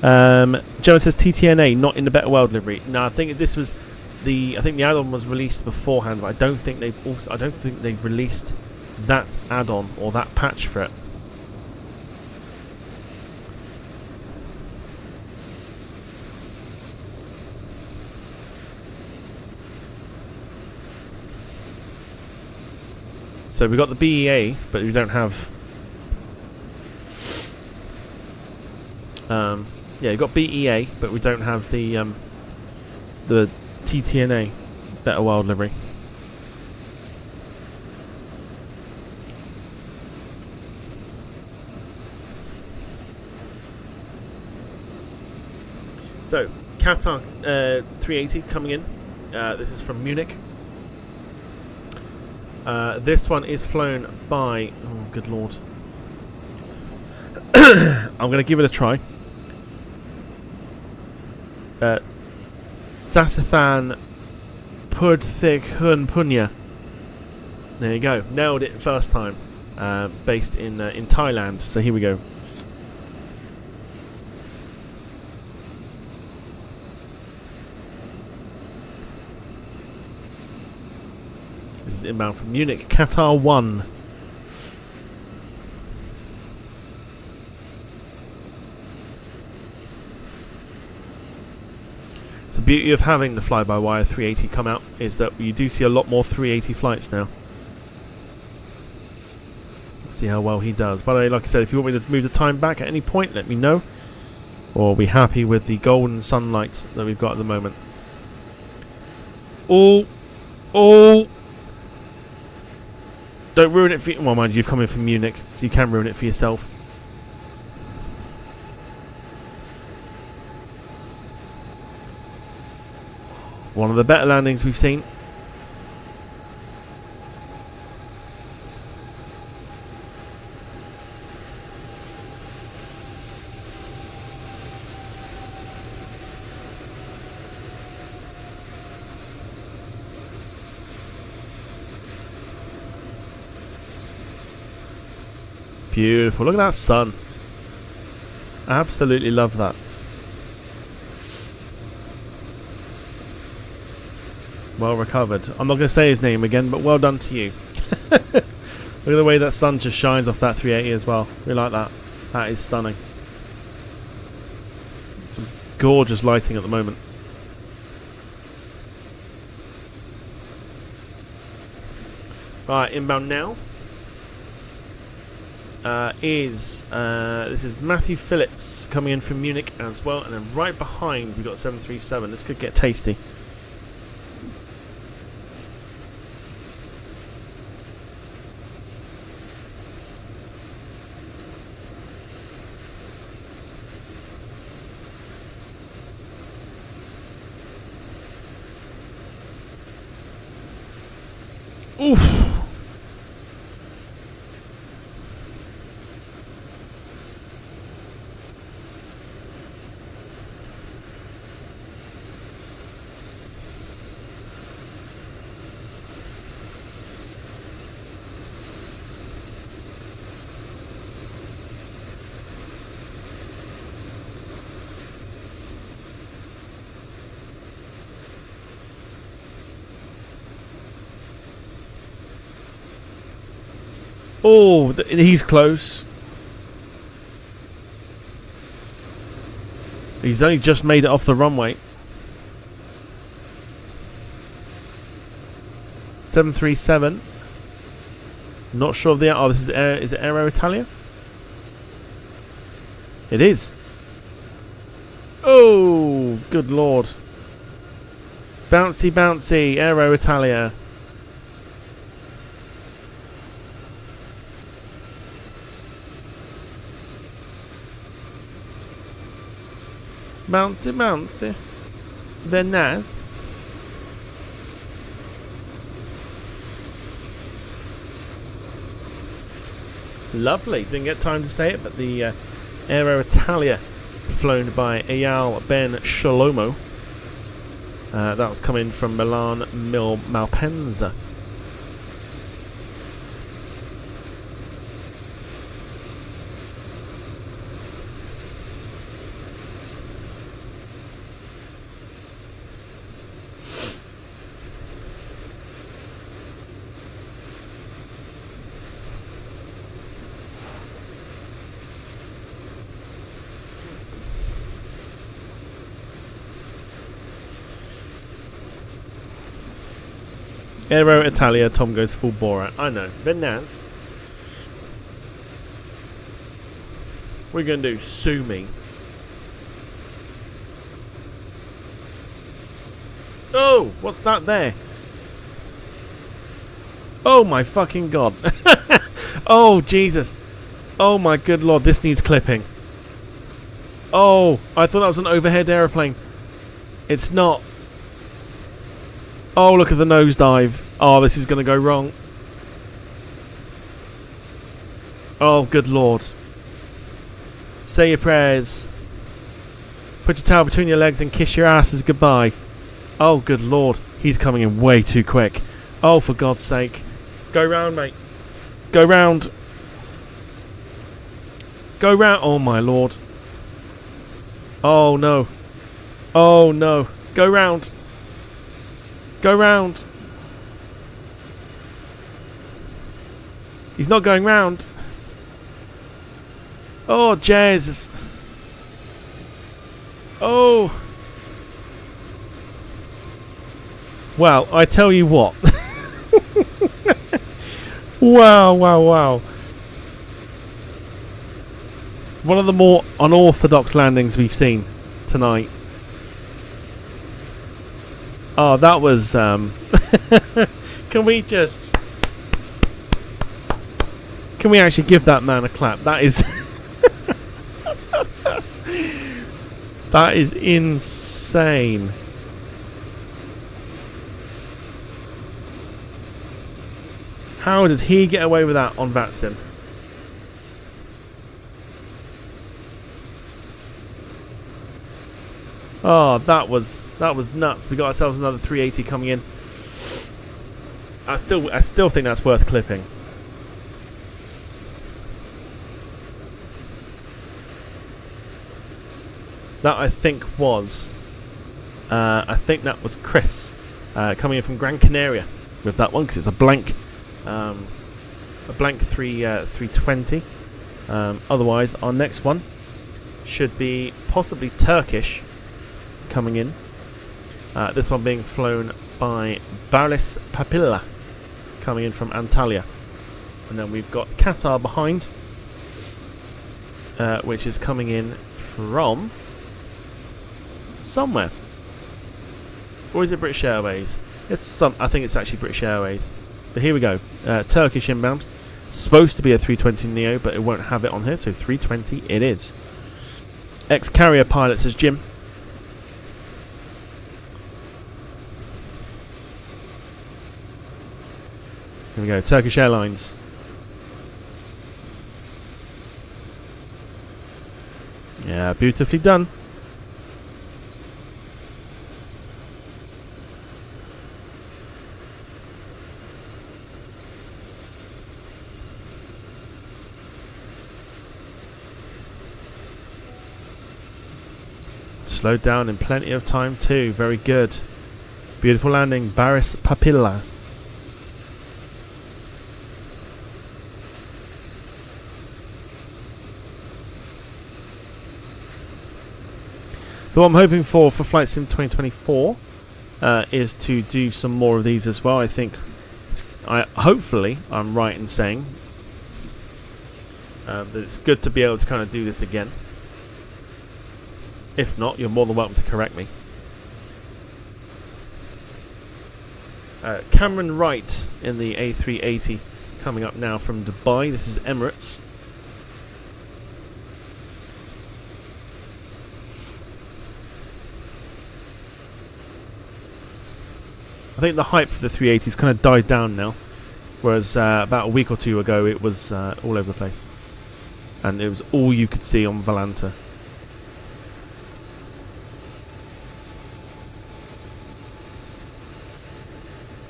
Gemma says TTNA not in the Better World livery. No, I think this was I think the add-on was released beforehand, but I don't think they've released that add-on or that patch for it. So we got the BEA, but we don't have. Yeah, we got BEA, but we don't have the TTNA Better World livery. So Qatar 380 coming in. This is from Munich. This one is flown by, oh good lord, I'm going to give it a try. Sasathan Pudthik Punya. There you go, nailed it first time. Based in Thailand. So here we go. This is inbound from Munich, Qatar 1. It's the beauty of having the fly-by-wire 380 come out is that you do see a lot more 380 flights now. Let's see how well he does. By the way, like I said, if you want me to move the time back at any point, let me know. Or be happy with the golden sunlight that we've got at the moment. Oh! Don't ruin it for you. Well, mind you, you've come in from Munich, so you can ruin it for yourself. One of the better landings we've seen. Beautiful. Look at that sun. Absolutely love that. Well recovered. I'm not going to say his name again, but well done to you. Look at the way that sun just shines off that 380 as well. We like that. That is stunning. Some gorgeous lighting at the moment. Right, inbound now. This is Matthew Phillips coming in from Munich as well, and then right behind we've got 737. This could get tasty. Oof. Oh, he's close. He's only just made it off the runway. 737. Not sure of the. Oh, this is is it Aero Italia? It is. Oh, good lord. Bouncy, bouncy, Aero Italia. Bouncy, bouncy. They're nice. Lovely. Didn't get time to say it, but the Aero Italia flown by Eyal Ben Shalomo. That was coming from Milan Malpensa. Aero Italia, Tom goes full Borat. I know. Venaz. We're going to do Sue Me. Oh, what's that there? Oh my fucking god. Oh, Jesus. Oh my good lord, this needs clipping. Oh, I thought that was an overhead aeroplane. It's not. Oh, look at the nosedive. Oh, this is going to go wrong. Oh, good lord. Say your prayers. Put your towel between your legs and kiss your asses goodbye. Oh, good lord. He's coming in way too quick. Oh, for God's sake. Go round, mate. Go round. Go round. Oh, my lord. Oh, no. Oh, no. Go round. Go round. He's not going round. Oh, Jesus. Oh. Well, I tell you what. Wow, wow, wow. One of the more unorthodox landings we've seen tonight. Oh, that was, can we just... Can we actually give that man a clap? That is... That is insane. How did he get away with that on VATSIM? Oh, that was nuts. We got ourselves another 380 coming in. I still think that's worth clipping. That I think that was Chris coming in from Gran Canaria with that one because it's a blank 320. Otherwise, our next one should be possibly Turkish coming in. This one being flown by Baris Papilla coming in from Antalya, and then we've got Qatar behind, which is coming in from somewhere. Or is it British Airways? I think it's actually British Airways. But here we go. Turkish inbound. Supposed to be a 320 Neo, but it won't have it on here, so 320 it is. Ex-carrier pilot, says Jim. Here we go. Turkish Airlines. Yeah, beautifully done. Slowed down in plenty of time too. Very good. Beautiful landing. Baris Papilla. So what I'm hoping for Flight Sim 2024 is to do some more of these as well. I think, hopefully I'm right in saying that it's good to be able to kind of do this again. If not, you're more than welcome to correct me. Cameron Wright in the A380 coming up now from Dubai. This is Emirates. I think the hype for the 380's kind of died down now, whereas about a week or two ago it was all over the place, and it was all you could see on Valanta.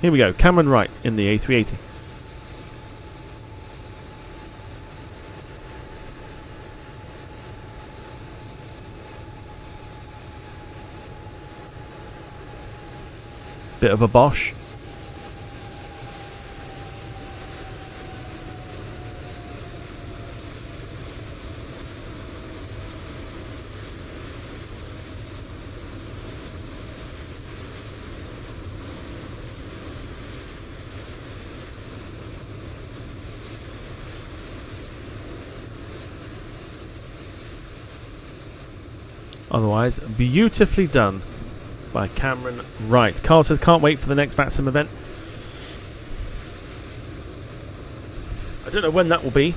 Here we go. Cameron Wright in the A380. Bit of a Bosch. Otherwise, beautifully done by Cameron Wright. Carl says, can't wait for the next VATSIM event. I don't know when that will be.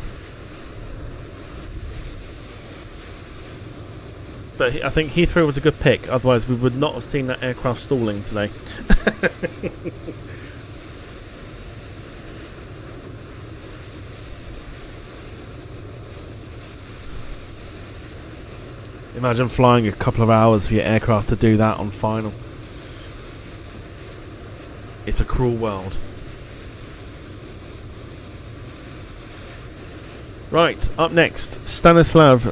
But I think Heathrow was a good pick. Otherwise, we would not have seen that aircraft stalling today. Imagine flying a couple of hours for your aircraft to do that on final. It's a cruel world. Right, up next, Stanislav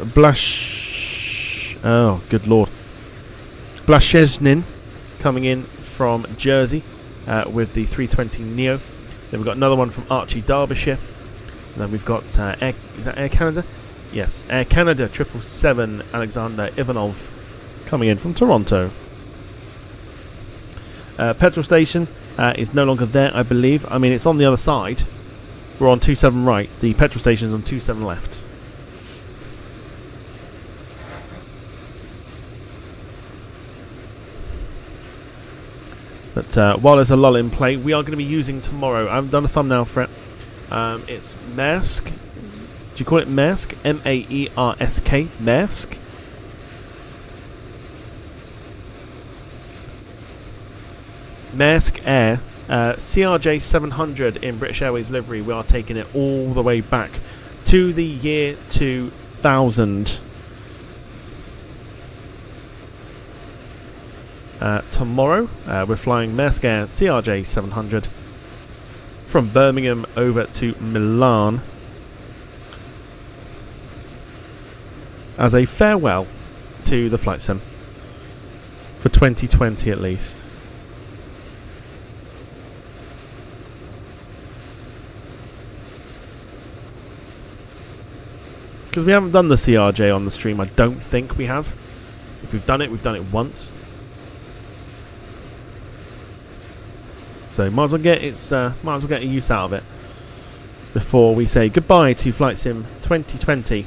oh, good lord. Blaszczyn coming in from Jersey with the 320 Neo. Then we've got another one from Archie, Derbyshire. And then we've got is that Air Canada? Yes, Air Canada 777 Alexander Ivanov coming in from Toronto. Petrol station is no longer there, I believe. I mean, it's on the other side. We're on 27 right. The petrol station is on 27 left. But while there's a lull in play, we are going to be using tomorrow. I've done a thumbnail for it. It's Maersk. Do you call it Maersk? M-A-E-R-S-K. Maersk. Maersk Air. CRJ 700 in British Airways livery. We are taking it all the way back to the year 2000. Tomorrow we're flying Maersk Air CRJ 700 from Birmingham over to Milan as a farewell to the flight sim for 2020 at least. Because we haven't done the CRJ on the stream, I don't think we have. If we've done it once. So might as well get a use out of it before we say goodbye to Flight Sim 2020.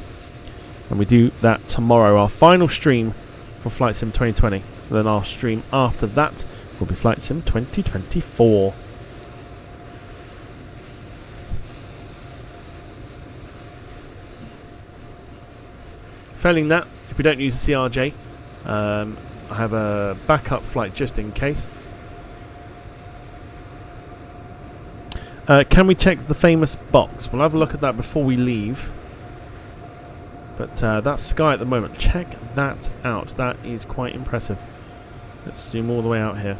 And we do that tomorrow, our final stream for Flight Sim 2020. And then our stream after that will be Flight Sim 2024. Failing that, if we don't use the CRJ, I have a backup flight just in case. Can we check the famous box? We'll have a look at that before we leave. But that's Sky at the moment. Check that out. That is quite impressive. Let's zoom all the way out here.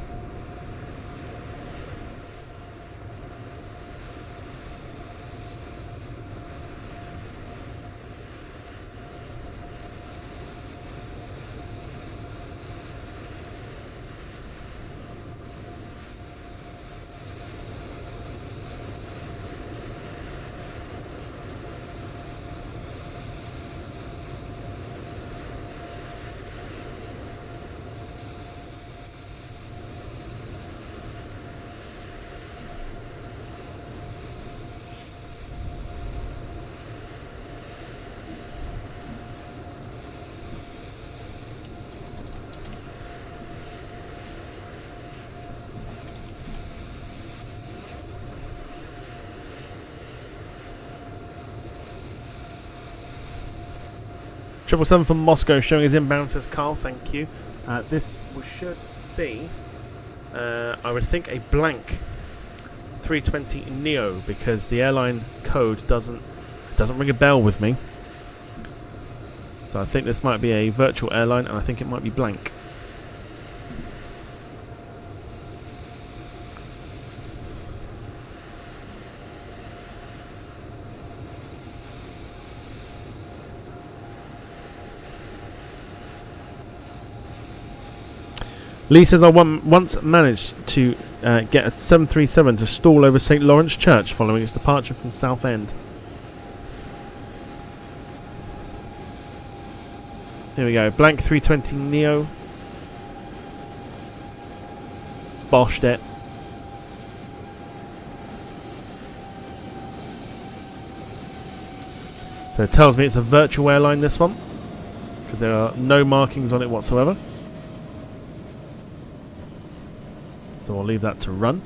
Triple 7 from Moscow showing his inbound, says Carl, thank you. This should be, I would think, a blank 320 Neo because the airline code doesn't ring a bell with me. So I think this might be a virtual airline and I think it might be blank. Lee says, I once managed to get a 737 to stall over St. Lawrence Church following its departure from Southend. Here we go. Blank 320 Neo. Boshed it. So it tells me it's a virtual airline, this one, because there are no markings on it whatsoever. So I'll leave that to run.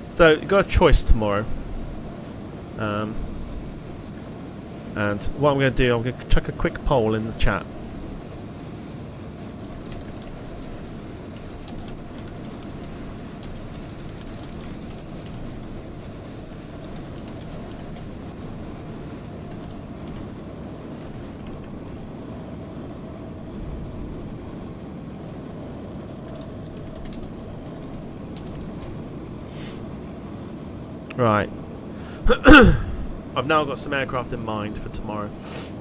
So you've got a choice tomorrow. And what I'm going to do, I'm going to chuck a quick poll in the chat. Right. I've now got some aircraft in mind for tomorrow.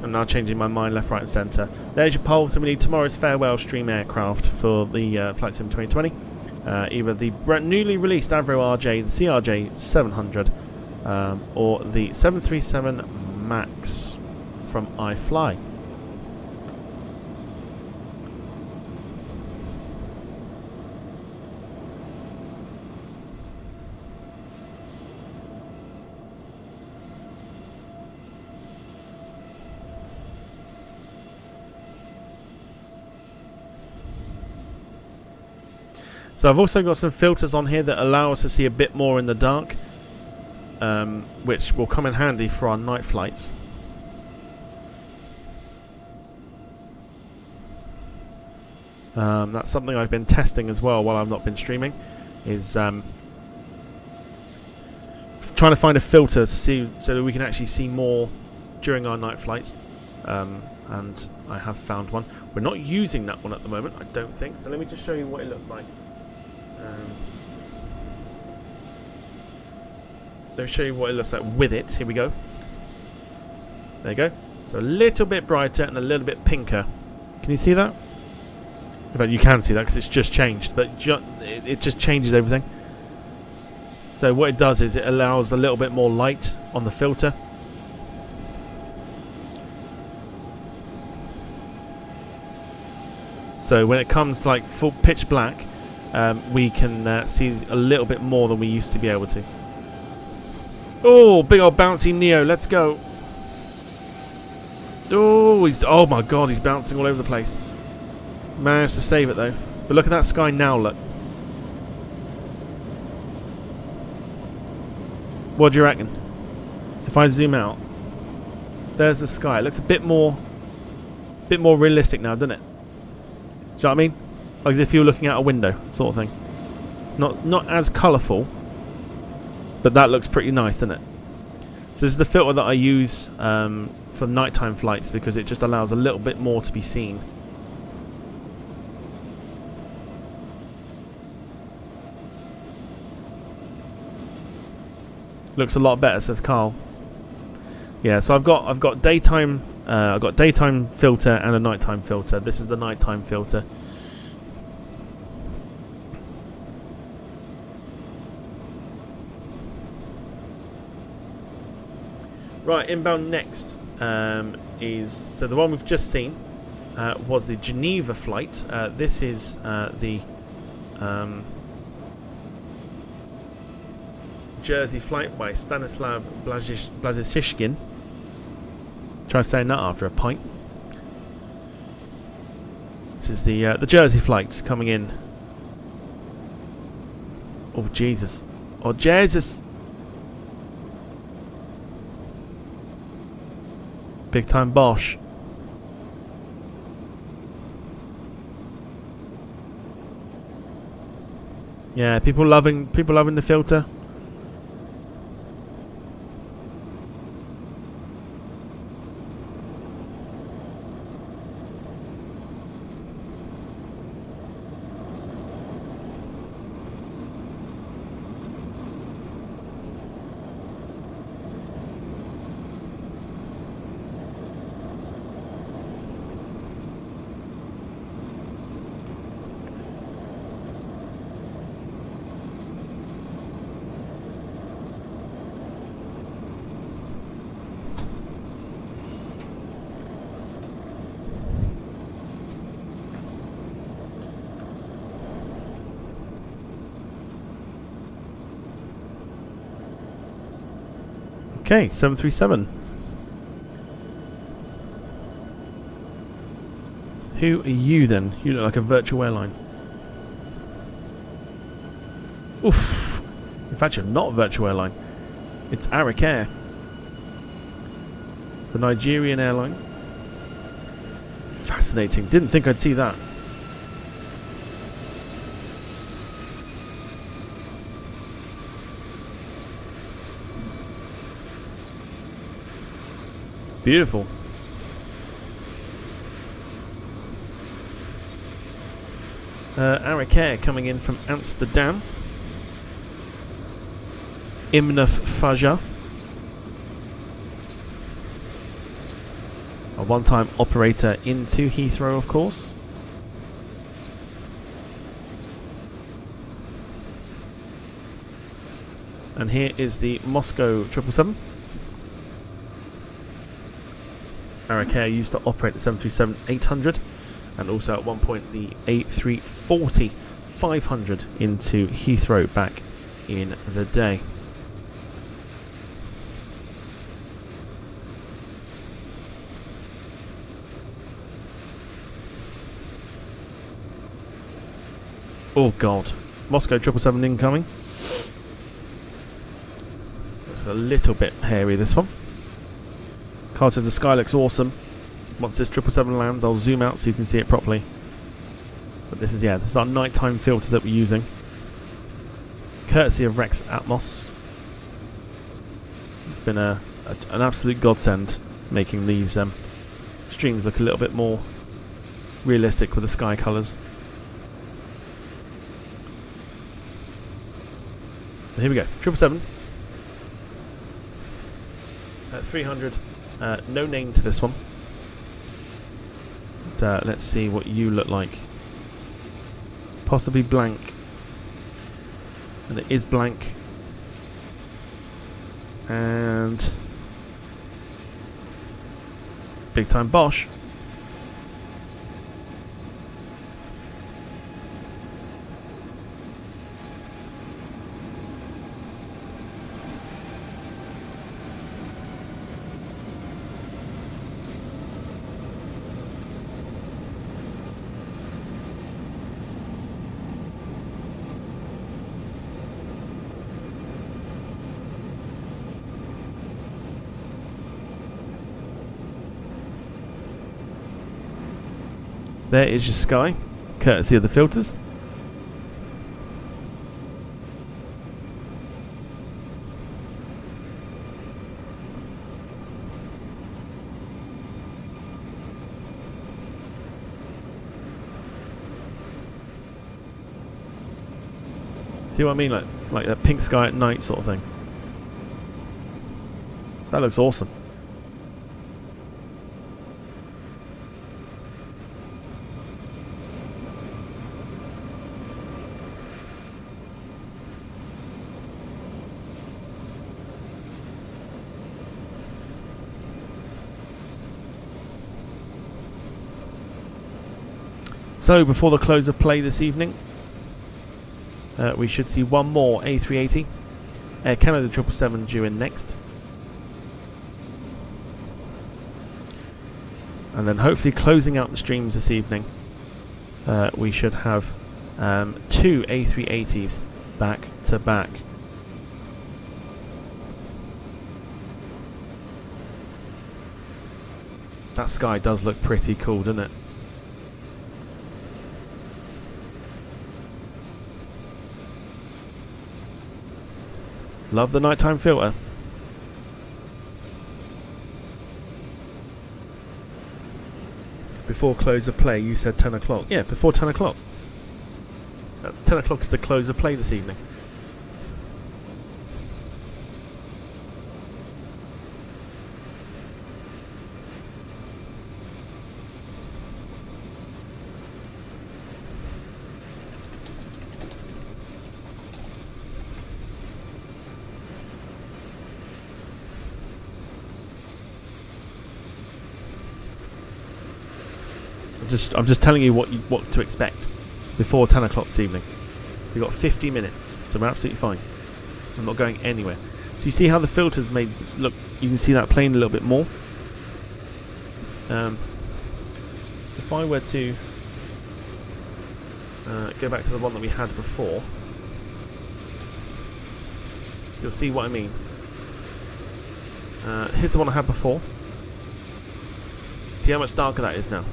I'm now changing my mind left, right and centre. There's your poll. So we need tomorrow's farewell stream aircraft for the FlightSim 2020. Either the newly released Avro RJ, the CRJ 700, or the 737 MAX from iFly. So I've also got some filters on here that allow us to see a bit more in the dark, which will come in handy for our night flights. That's something I've been testing as well while I've not been streaming, is trying to find a filter to see so that we can actually see more during our night flights. And I have found one. We're not using that one at the moment, I don't think. So let me just show you what it looks like. Let me show you what it looks like with it. Here we go. There you go. So a little bit brighter and a little bit pinker. Can you see that? In fact, you can see that because it's just changed, but it just changes everything. So what it does is it allows a little bit more light on the filter. So when it comes to like full pitch black, we can see a little bit more than we used to be able to. Oh, big old bouncy Neo, let's go. Oh my god, he's bouncing all over the place. Managed to save it though. But look at that sky now, look. What do you reckon? If I zoom out, there's the sky. It looks a bit more realistic now, doesn't it? Do you know what I mean? Like as if you were looking out a window, sort of thing. Not as colourful, but that looks pretty nice, doesn't it? So this is the filter that I use for nighttime flights because it just allows a little bit more to be seen. Looks a lot better, says Carl. Yeah, so I've got daytime filter and a nighttime filter. This is the nighttime filter. Right, inbound next is, so the one we've just seen was the Geneva flight. This is the Jersey flight by Stanislav Blazishkin. Try saying that after a pint. This is the Jersey flight coming in. Oh Jesus! Oh Jesus! Big time Bosch. Yeah, people loving the filter. Okay, 737. Who are you then? You look like a virtual airline. Oof. In fact, you're not a virtual airline. It's Arik Air. The Nigerian airline. Fascinating. Didn't think I'd see that. Beautiful. Arik Air coming in from Amsterdam. MSFS2020. A one-time operator into Heathrow, of course. And here is the Moscow 777. Arik Air used to operate the 737-800 and also at one point the A340-500 into Heathrow back in the day. Oh god, Moscow 777 incoming. Looks a little bit hairy, this one. Car says the sky looks awesome. Once this 777 lands, I'll zoom out so you can see it properly. But this is, this is our nighttime filter that we're using. Courtesy of Rex Atmos. It's been an absolute godsend making these streams look a little bit more realistic with the sky colours. So here we go, 777. 300. No name to this one. But, let's see what you look like. Possibly blank. And it is blank. And big time Bosch. There is your sky, courtesy of the filters. See what I mean? Like that pink sky at night sort of thing. That looks awesome. So before the close of play this evening, we should see one more A380 Air Canada 777 due in next, and then hopefully closing out the streams this evening, we should have two A380s back to back. That sky does look pretty cool, doesn't it? Love the nighttime filter. Before close of play, you said 10 o'clock. Yeah, before 10 o'clock. 10 o'clock is the close of play this evening. I'm just telling you what to expect before 10 o'clock this evening. We've got 50 minutes, so we're absolutely fine. I'm not going anywhere. So you see how the filters made this look, you can see that plane a little bit more. If I were to go back to the one that we had before, you'll see what I mean. Here's the one I had before. See how much darker that is now.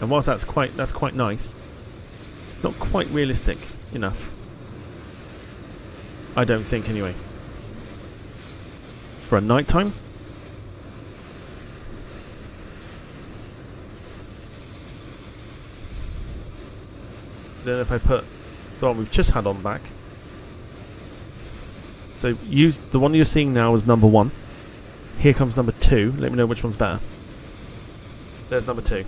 And whilst that's quite nice, it's not quite realistic enough. I don't think, anyway. For a nighttime. Then if I put the one we've just had on back. So use the one you're seeing now is number 1. Here comes number 2. Let me know which one's better. There's number 2.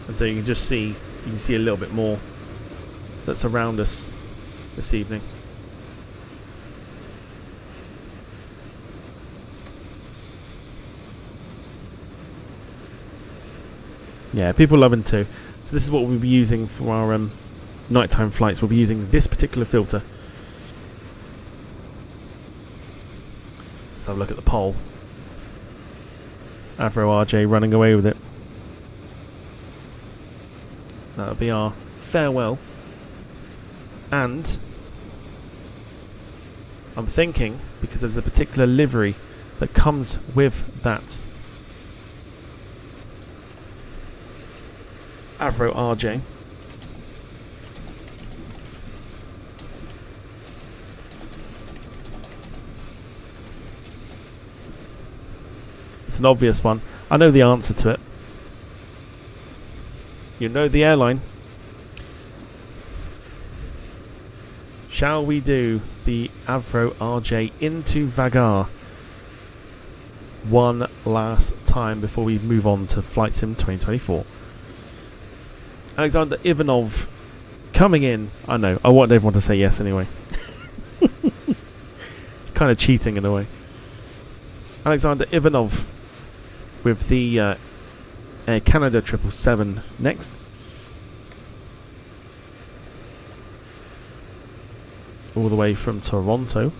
And so you can just see, you can see a little bit more that's around us this evening. Yeah, people love them too. So this is what we'll be using for our nighttime flights. We'll be using this particular filter. Let's have a look at the pole. Avro RJ running away with it. That'll be our farewell. And I'm thinking, because there's a particular livery that comes with that Avro RJ. It's an obvious one. I know the answer to it. You know the airline. Shall we do the Avro RJ into Vagar one last time before we move on to Flight Sim 2024? Alexander Ivanov coming in. I know, I want everyone to say yes anyway. It's kind of cheating in a way. Alexander Ivanov with the Air Canada 777 next. All the way from Toronto.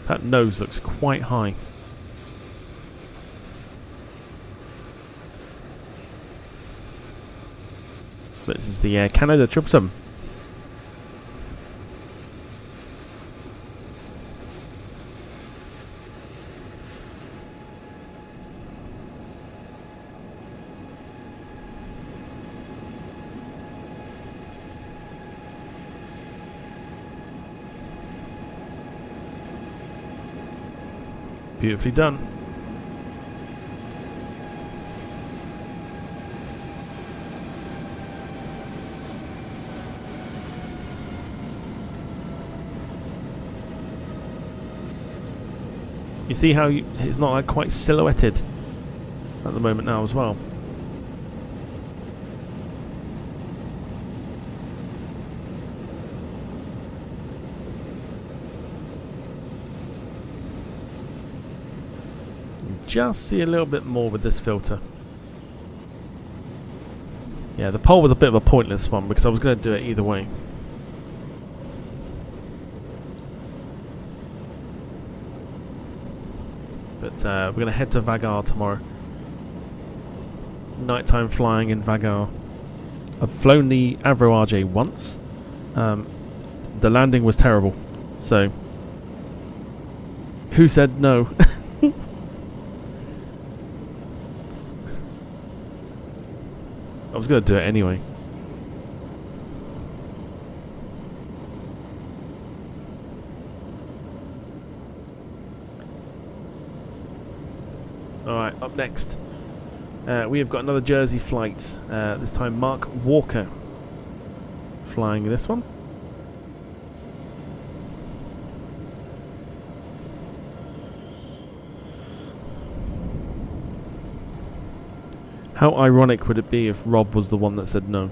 That nose looks quite high. But this is the Air Canada 777. Beautifully done. You see how it's not like quite silhouetted at the moment now as well. Just see a little bit more with this filter. Yeah, the pole was a bit of a pointless one because I was going to do it either way. But we're going to head to Vagar tomorrow. Nighttime flying in Vagar. I've flown the Avro RJ once. The landing was terrible. So, who said no? I was going to do it anyway. Alright, up next We have got another Jersey flight, this time Mark Walker flying this one. How ironic would it be if Rob was the one that said no?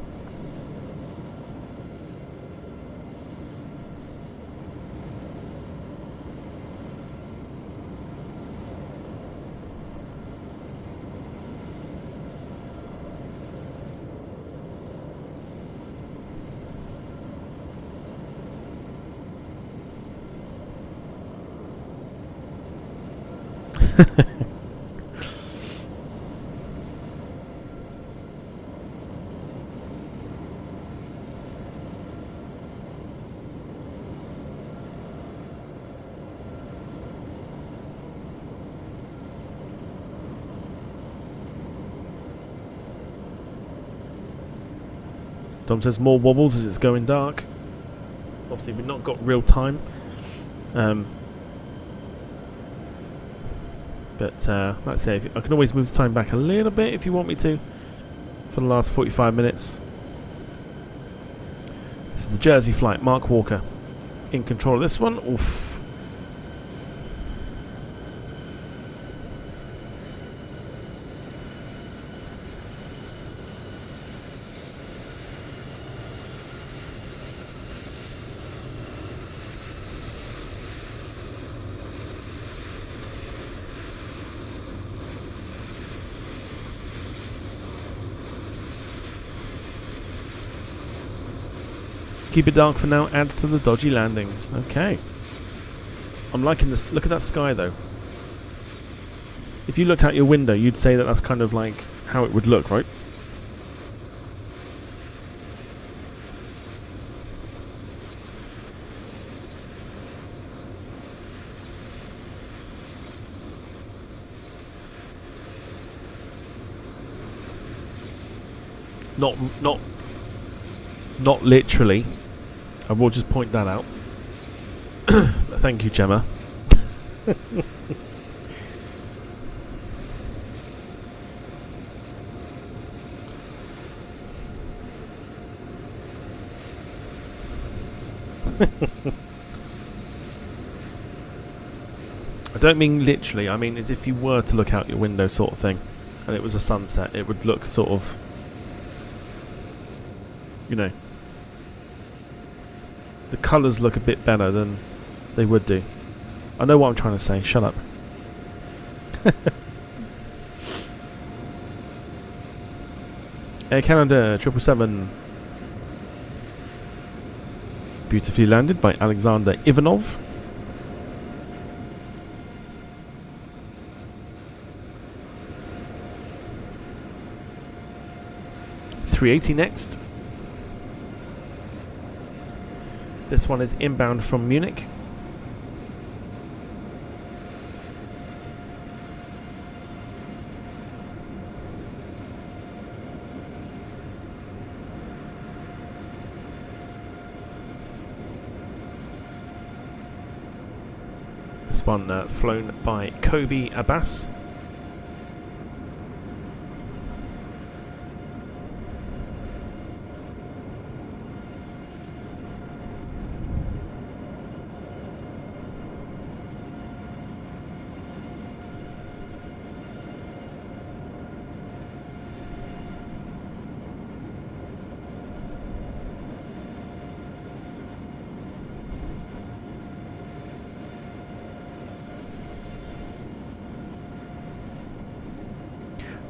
Dom says more wobbles as it's going dark. Obviously we've not got real time. But like I say, I can always move the time back a little bit if you want me to for the last 45 minutes. This is the Jersey flight, Mark Walker in control of this one. Oof. Keep it dark for now, adds to the dodgy landings. Okay. I'm liking this. Look at that sky though. If you looked out your window, you'd say that that's kind of like how it would look, right? Not literally. I will just point that out. Thank you, Gemma. I don't mean literally, I mean as if you were to look out your window sort of thing and it was a sunset, it would look sort of, you know, the colours look a bit better than they would do. I know what I'm trying to say, shut up. Air Canada 777. Beautifully landed by Alexander Ivanov. .380 next. This one is inbound from Munich. This one flown by Kobe Abbas.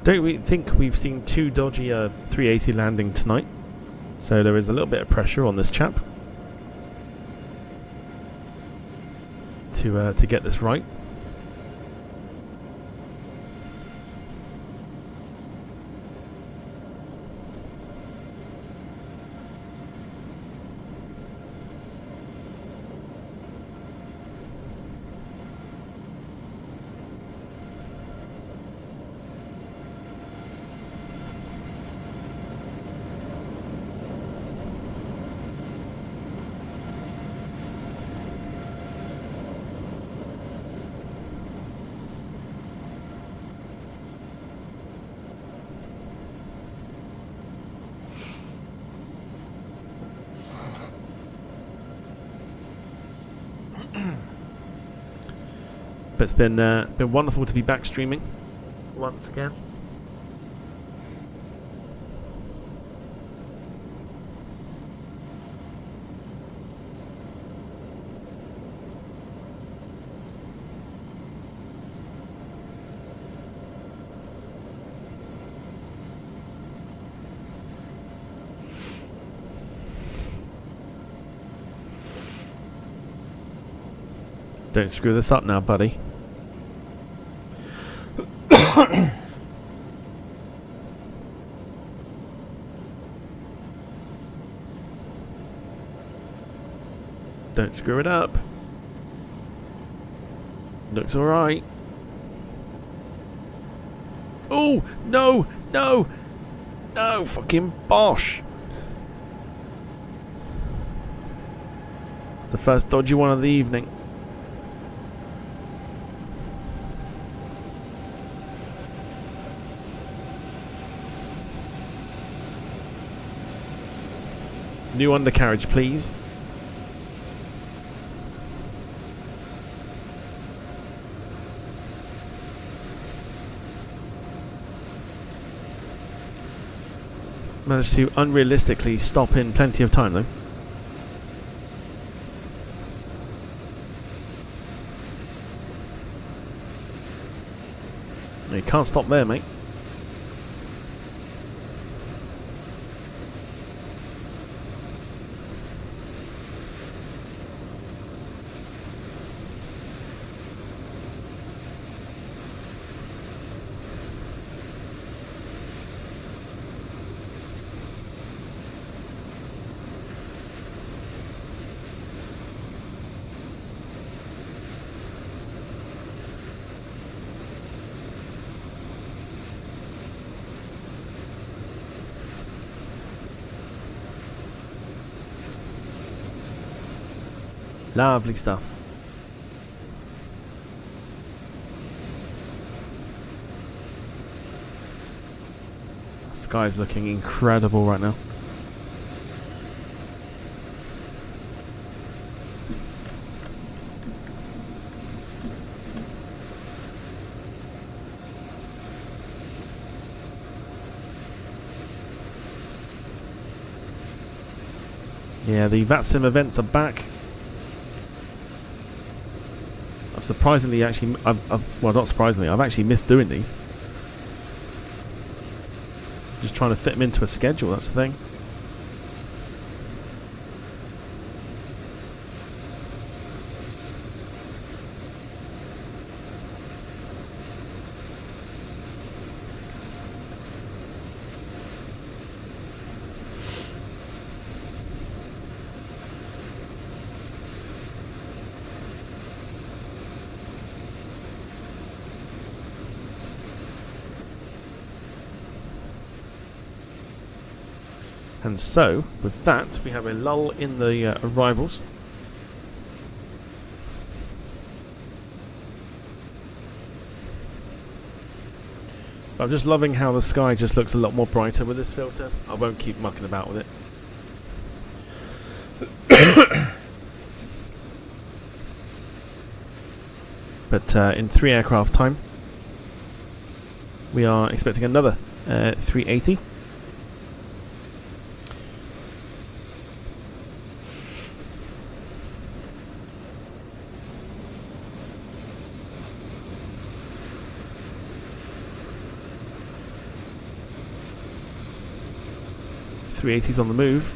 Don't we think we've seen too dodgy 380 landing tonight, so there is a little bit of pressure on this chap to get this right. It's been wonderful to be back streaming once again. Don't screw this up now, buddy. Don't screw it up. Looks alright. Oh, no, no, no, fucking bosh. It's the first dodgy one of the evening. New undercarriage, please. Managed to unrealistically stop in plenty of time, though. No, you can't stop there, mate. Lovely stuff. The sky's looking incredible right now. Yeah, the VATSIM events are back. Surprisingly, actually, well, not surprisingly, I've actually missed doing these. Just trying to fit them into a schedule, that's the thing. And so, with that, we have a lull in the arrivals. I'm just loving how the sky just looks a lot more brighter with this filter. I won't keep mucking about with it. But in 3 aircraft time, we are expecting another 380. .380's on the move.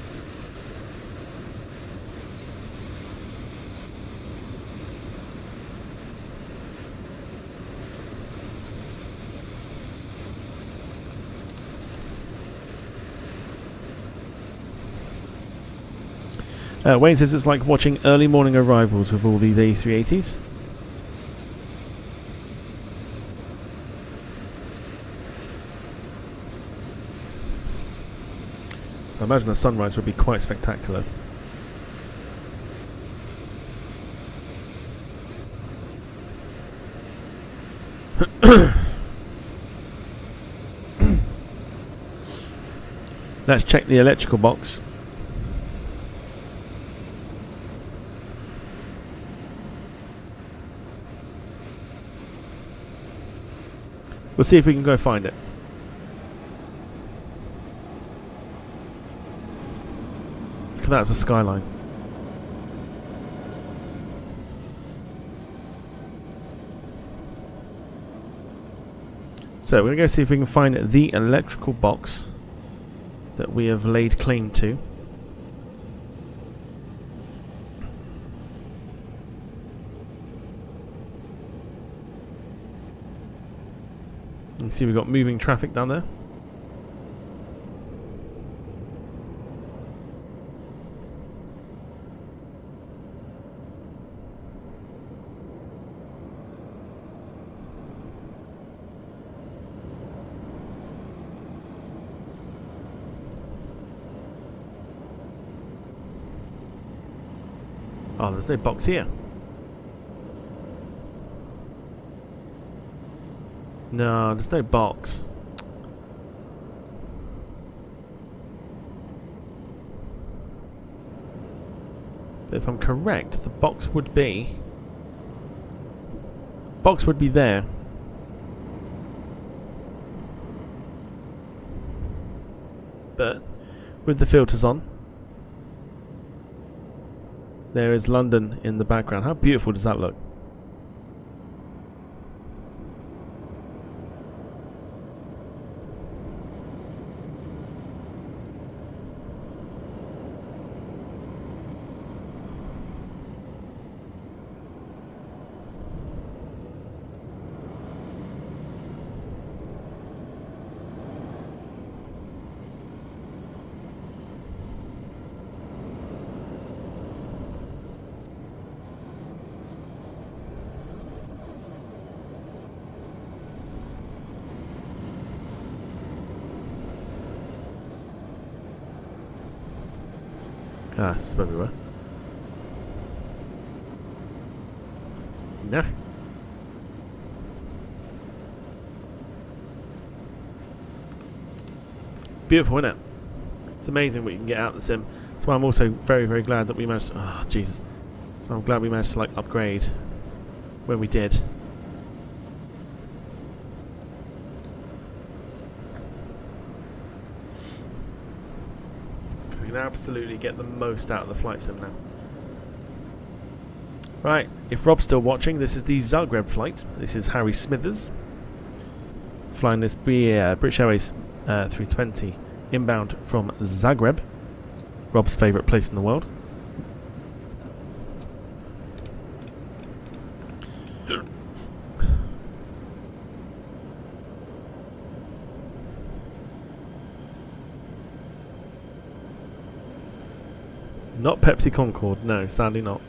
Wayne says it's like watching early morning arrivals with all these A380s. I imagine the sunrise would be quite spectacular. Let's check the electrical box. We'll see if we can go find it. That's a skyline. So we're going to go see if we can find the electrical box that we have laid claim to. You can see we've got moving traffic down there. Oh, there's no box here. No, there's no box. But if I'm correct, the box would be... box would be there. But with the filters on, there is London in the background. How beautiful does that look? Ah, this is where we were. No. Beautiful, isn't it? It's amazing what you can get out of the sim. That's why I'm also very, very glad that we managed to... oh, Jesus. I'm glad we managed to, like, upgrade when we did. We can absolutely get the most out of the flight sim now. Right, if Rob's still watching, this is the Zagreb flight. This is Harry Smithers flying this British Airways 320 inbound from Zagreb, Rob's favourite place in the world. Not Pepsi Concorde, no, sadly not.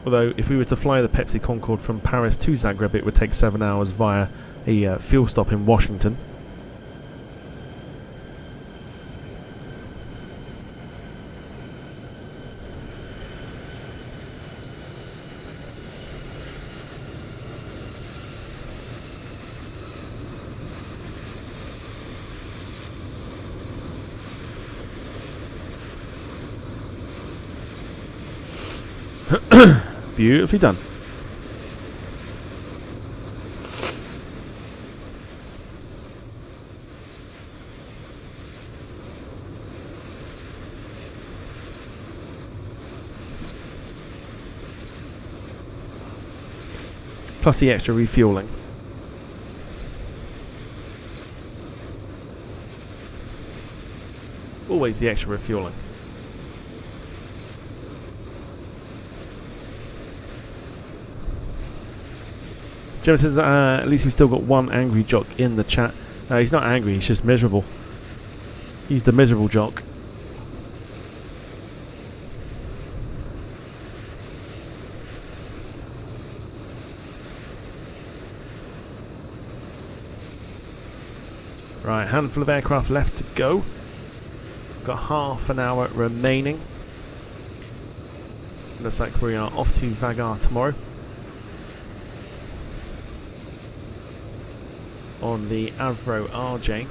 Although, if we were to fly the Pepsi Concorde from Paris to Zagreb, it would take 7 hours via a fuel stop in Washington. Beautifully done. Plus the extra refueling. Always the extra refueling. Gemma says at least we've still got one angry jock in the chat. He's not angry, he's just miserable. He's the miserable jock. Right, handful of aircraft left to go. Got half an hour remaining. Looks like we are off to Vagar tomorrow. On the Avro RJ,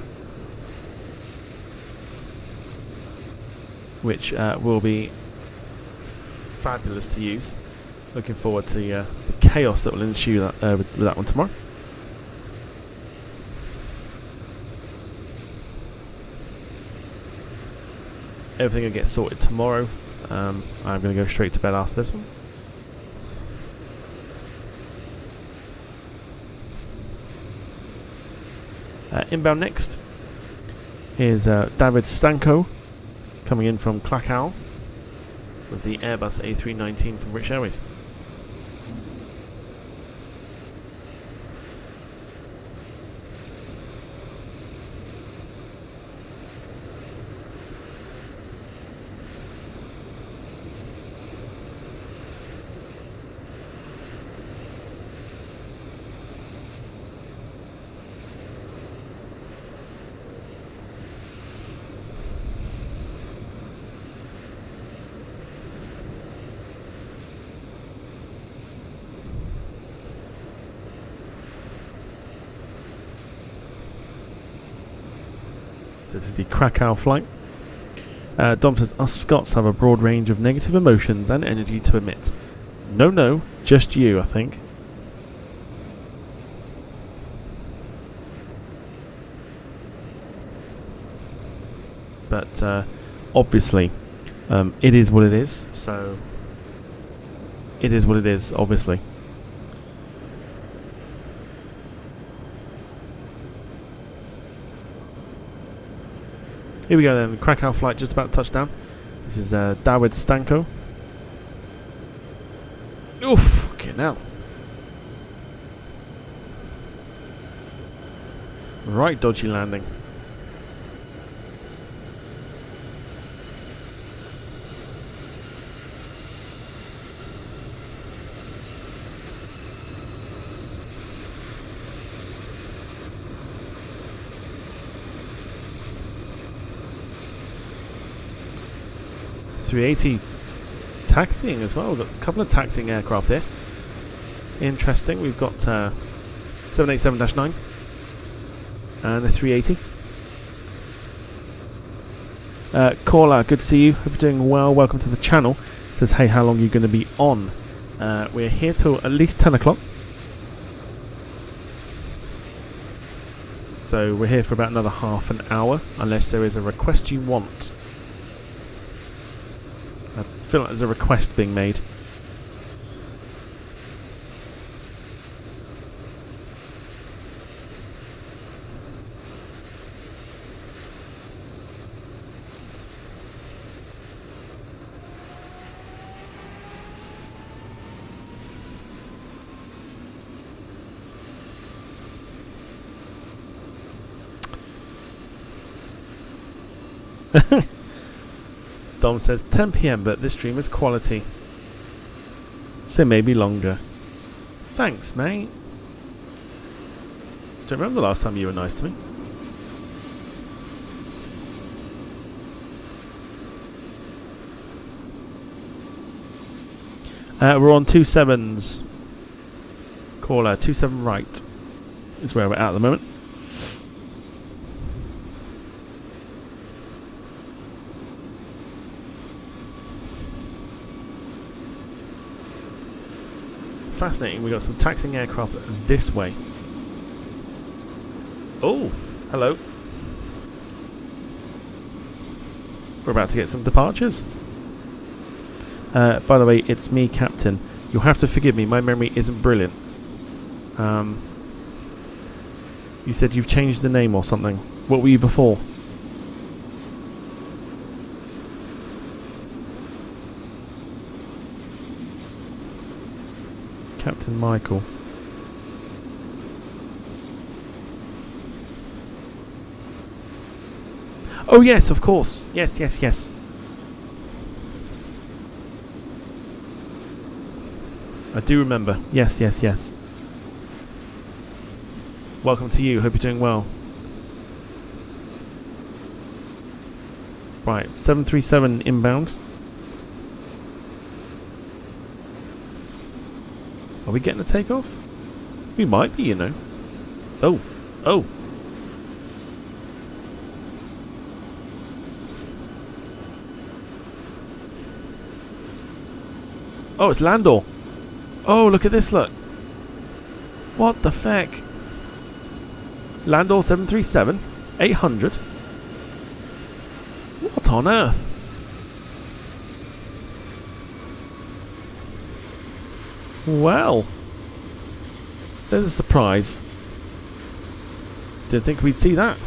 which will be fabulous to use. Looking forward to the chaos that will ensue that, with that one tomorrow. everything will get sorted tomorrow. I'm going to go straight to bed after this one. Inbound next is David Stanko coming in from Krakow with the Airbus A319 from British Airways. This is the Krakow flight. Dom says, us Scots have a broad range of negative emotions and energy to emit. No, just you, I think. But obviously, it is what it is. So, it is what it is, obviously. Here we go then, Krakow flight just about to touch down. This is Dawid Stanko. Oof, okay now. Right dodgy landing. A380 taxiing as well. We've got a couple of taxiing aircraft here. Interesting. We've got 787-9 and a 380. Caller, good to see you. Hope you're doing well. Welcome to the channel. Says, hey, how long are you going to be on? We're here till at least 10 o'clock. So we're here for about another half an hour, unless there is a request you want. I feel like there's a request being made. Dom says 10 PM, but this stream is quality. So maybe longer. Thanks, mate. Don't remember the last time you were nice to me. We're on 27s. Caller 27 right is where we're at the moment. Fascinating, we got some taxiing aircraft this way. Oh, hello. We're about to get some departures. By the way, it's me, Captain. You'll have to forgive me, my memory isn't brilliant. You said you've changed the name or something. What were you before? Captain Michael. Oh yes, of course. Yes. I do remember. Yes. Welcome to you. Hope you're doing well. Right, 737 inbound. Are we getting a takeoff? We might be, you know. Oh. Oh, it's Landor. Oh, look at this, look. What the feck? Landor 737, 800. What on earth? Well, there's a surprise. Didn't think we'd see that.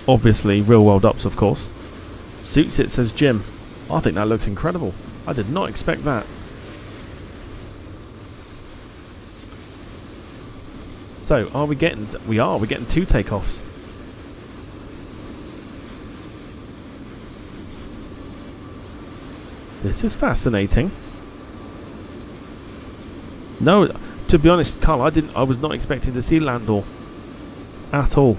Obviously, real world ups, of course. Suits it, says Jim. I think that looks incredible. I did not expect that. So, are we getting... We're getting 2 takeoffs. This is fascinating. No, to be honest, Carl, I was not expecting to see Landor at all.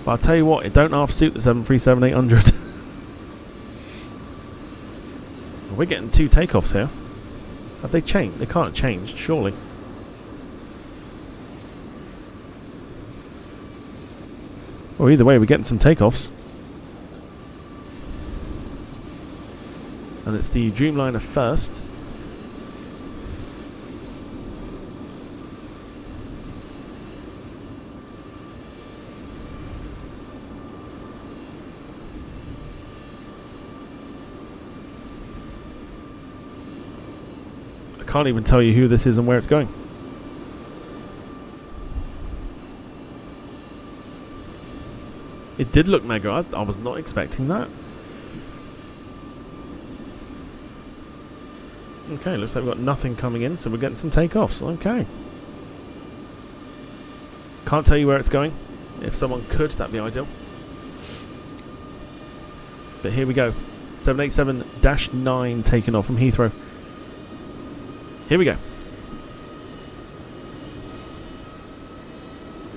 But I'll tell you what, it don't half suit the 737-800. We're getting 2 takeoffs here. Have they changed? They can't have changed, surely. Well, either way, we're getting some takeoffs. And it's the Dreamliner first. I can't even tell you who this is and where it's going. It did look mega. I was not expecting that. Okay, looks like we've got nothing coming in, so we're getting some takeoffs. Okay. Can't tell you where it's going. If someone could, that'd be ideal. But here we go. 787-9 taking off from Heathrow. Here we go.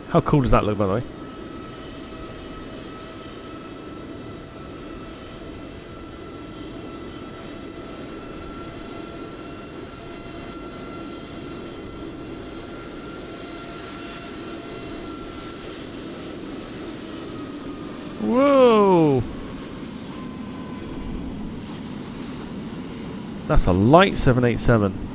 How cool does that look, by the way? Whoa! That's a light 787.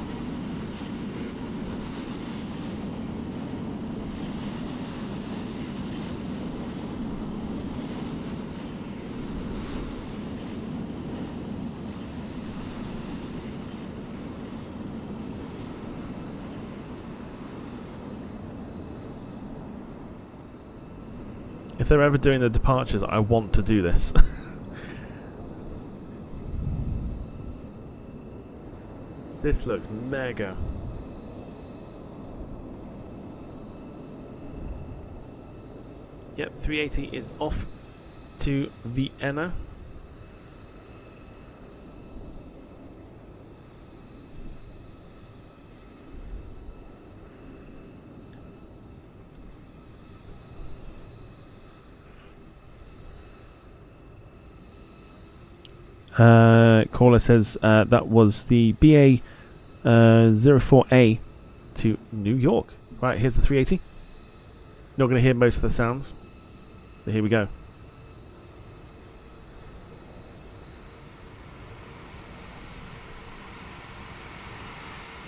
If they're ever doing the departures, I want to do this. This looks mega. Yep, 380 is off to Vienna. Caller says that was the BA 04A to New York. Right, here's the 380. Not going to hear most of the sounds, but here we go.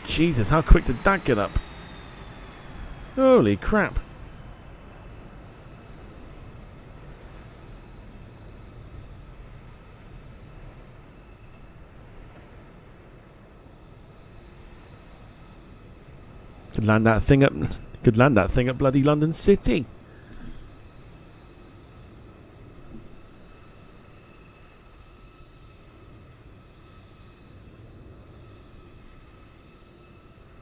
Jesus, how quick did that get up? Holy crap. Could land that thing up bloody London City.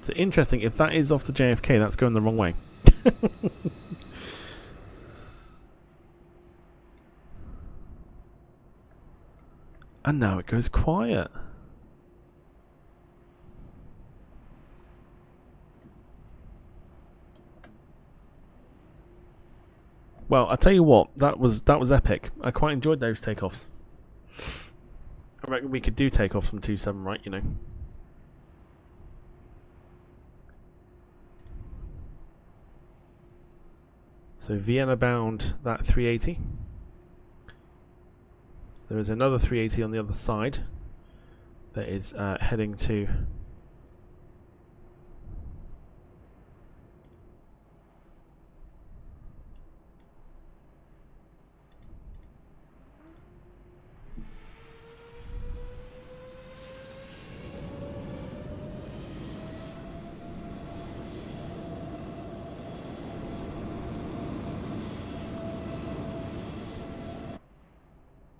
So interesting, if that is off the JFK, that's going the wrong way. And now it goes quiet. Well, I tell you what, that was epic. I quite enjoyed those takeoffs. I reckon we could do takeoffs from 27, right? You know. So Vienna bound, that 380. There is another 380 on the other side that is heading to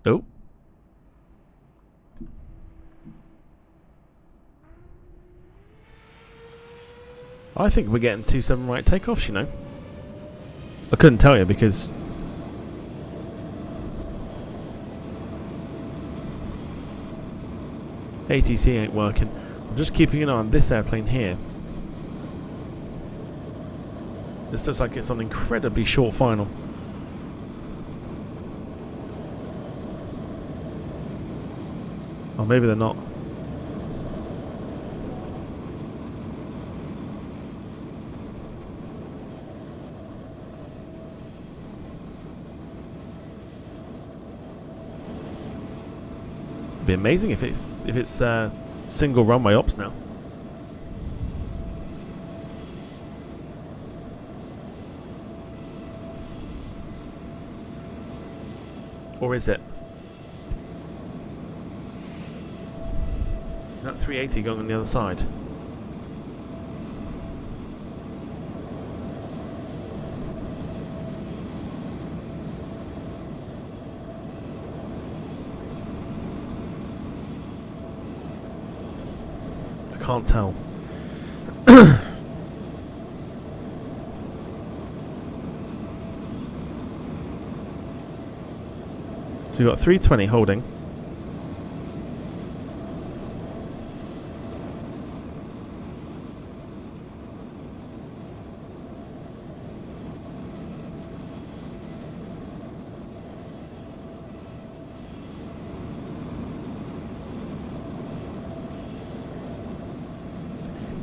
Oh. I think we're getting 27 right takeoffs, you know. I couldn't tell you because ATC ain't working. I'm just keeping an eye on this airplane here. This looks like it's on incredibly short final. Oh, maybe they're not. Be amazing if it's single runway ops now. Or is it? Is that 380 going on the other side? Can't tell. So we've got 320 holding.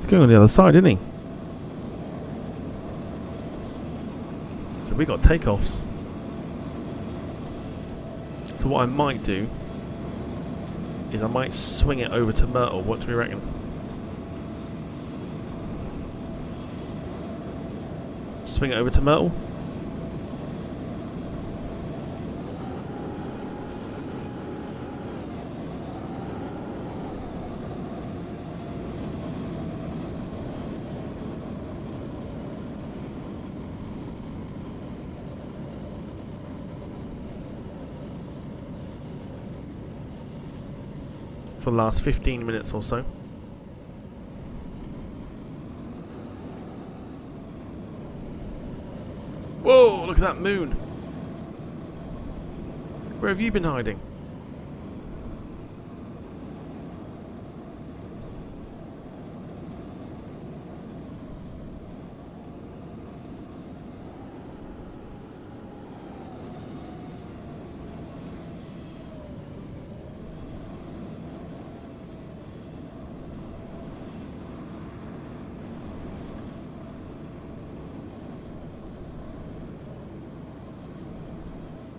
He's going on the other side, isn't he? So we got takeoffs. So what I might do is I might swing it over to Myrtle. What do we reckon? Swing it over to Myrtle. For the last 15 minutes or so. Whoa, look at that moon. Where have you been hiding?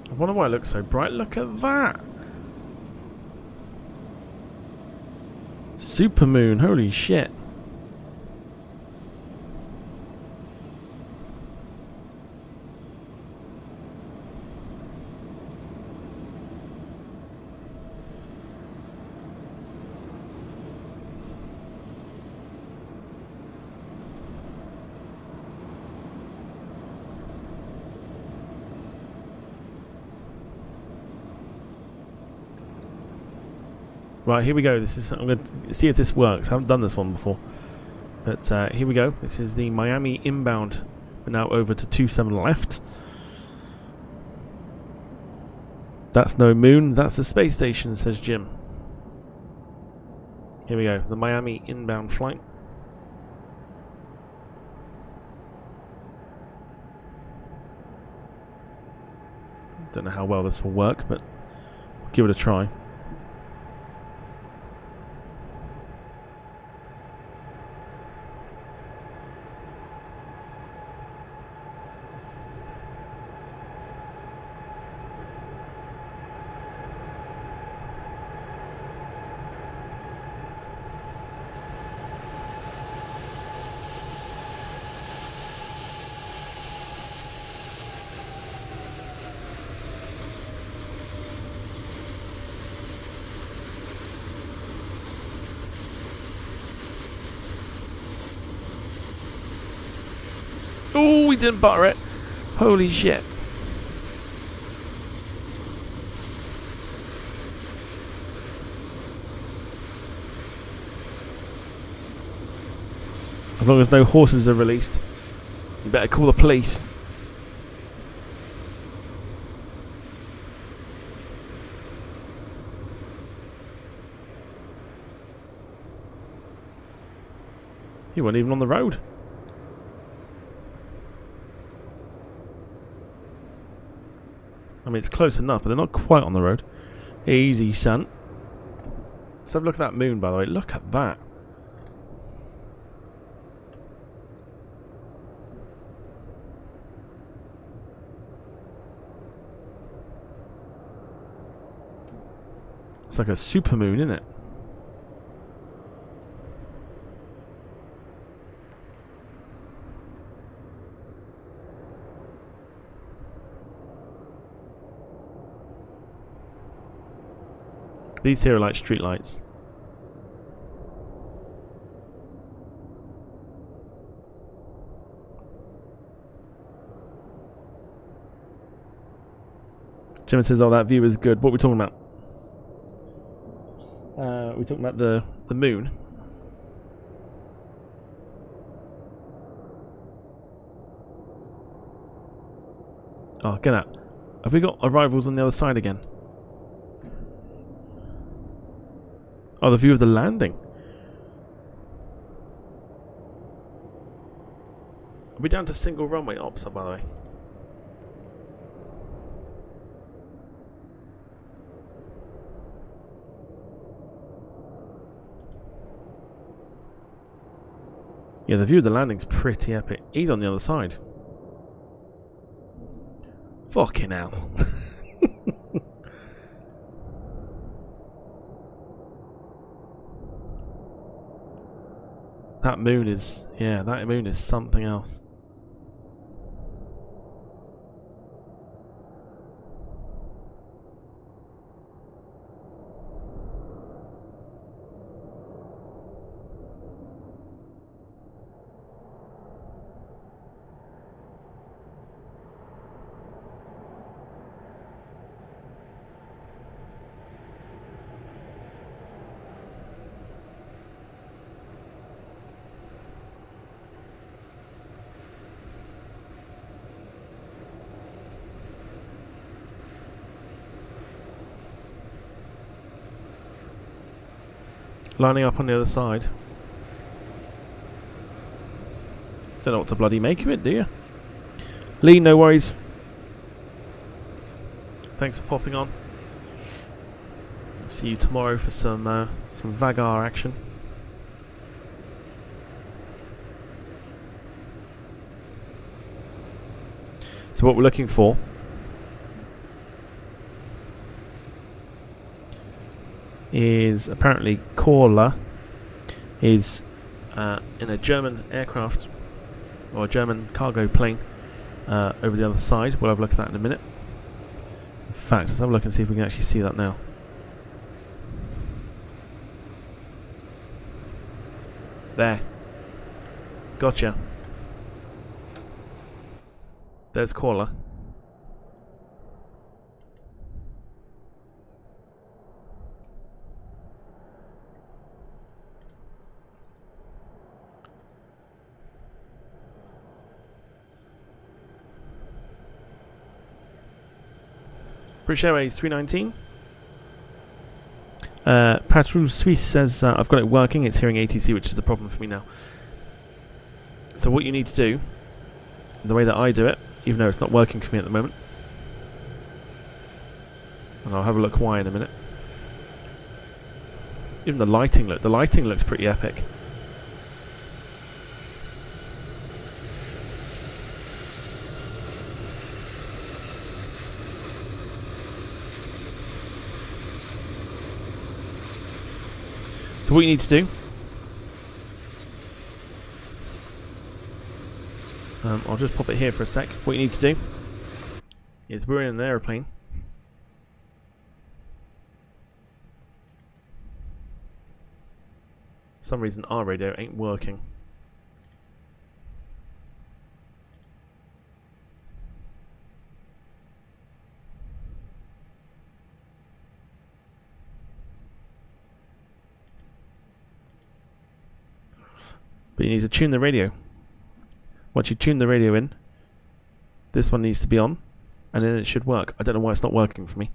I wonder why it looks so bright. Look at that. Supermoon, holy shit. Right, here we go. This is. I'm going to see if this works. I haven't done this one before, but here we go. This is the Miami inbound. We're now over to 27 left. That's no moon. That's the space station, says Jim. Here we go. The Miami inbound flight. Don't know how well this will work, but give it a try. Oh, we didn't butter it. Holy shit. As long as no horses are released, you better call the police. You weren't even on the road. I mean, it's close enough, but they're not quite on the road. Easy, son. Let's have a look at that moon, by the way. Look at that. It's like a super moon, isn't it? These here are like street lights. Jim says, "Oh, that view is good." What are we talking about? We're talking about the moon. Oh, get out! Have we got arrivals on the other side again? Oh, the view of the landing. Are we down to single runway ops, by the way? Yeah, the view of the landing's pretty epic. He's on the other side. Fucking hell. That moon is, yeah, that moon is something else. Lining up on the other side. Don't know what to bloody make of it, do you? Lee, no worries. Thanks for popping on. See you tomorrow for some Vagar action. So what we're looking for is apparently Caller is in a German aircraft or a German cargo plane over the other side. We'll have a look at that in a minute. In fact, let's have a look and see if we can actually see that now. There. Gotcha. There's Caller. British Airways 319. Patrol Suisse says, I've got it working, it's hearing ATC, which is the problem for me now. So what you need to do, the way that I do it, even though it's not working for me at the moment, and I'll have a look why in a minute. Even the lighting looks pretty epic. So what you need to do, I'll just pop it here for a sec. What you need to do is we're in an aeroplane. For some reason our radio ain't working. But you need to tune the radio. Once you tune the radio in, this one needs to be on, and then it should work. I don't know why it's not working for me.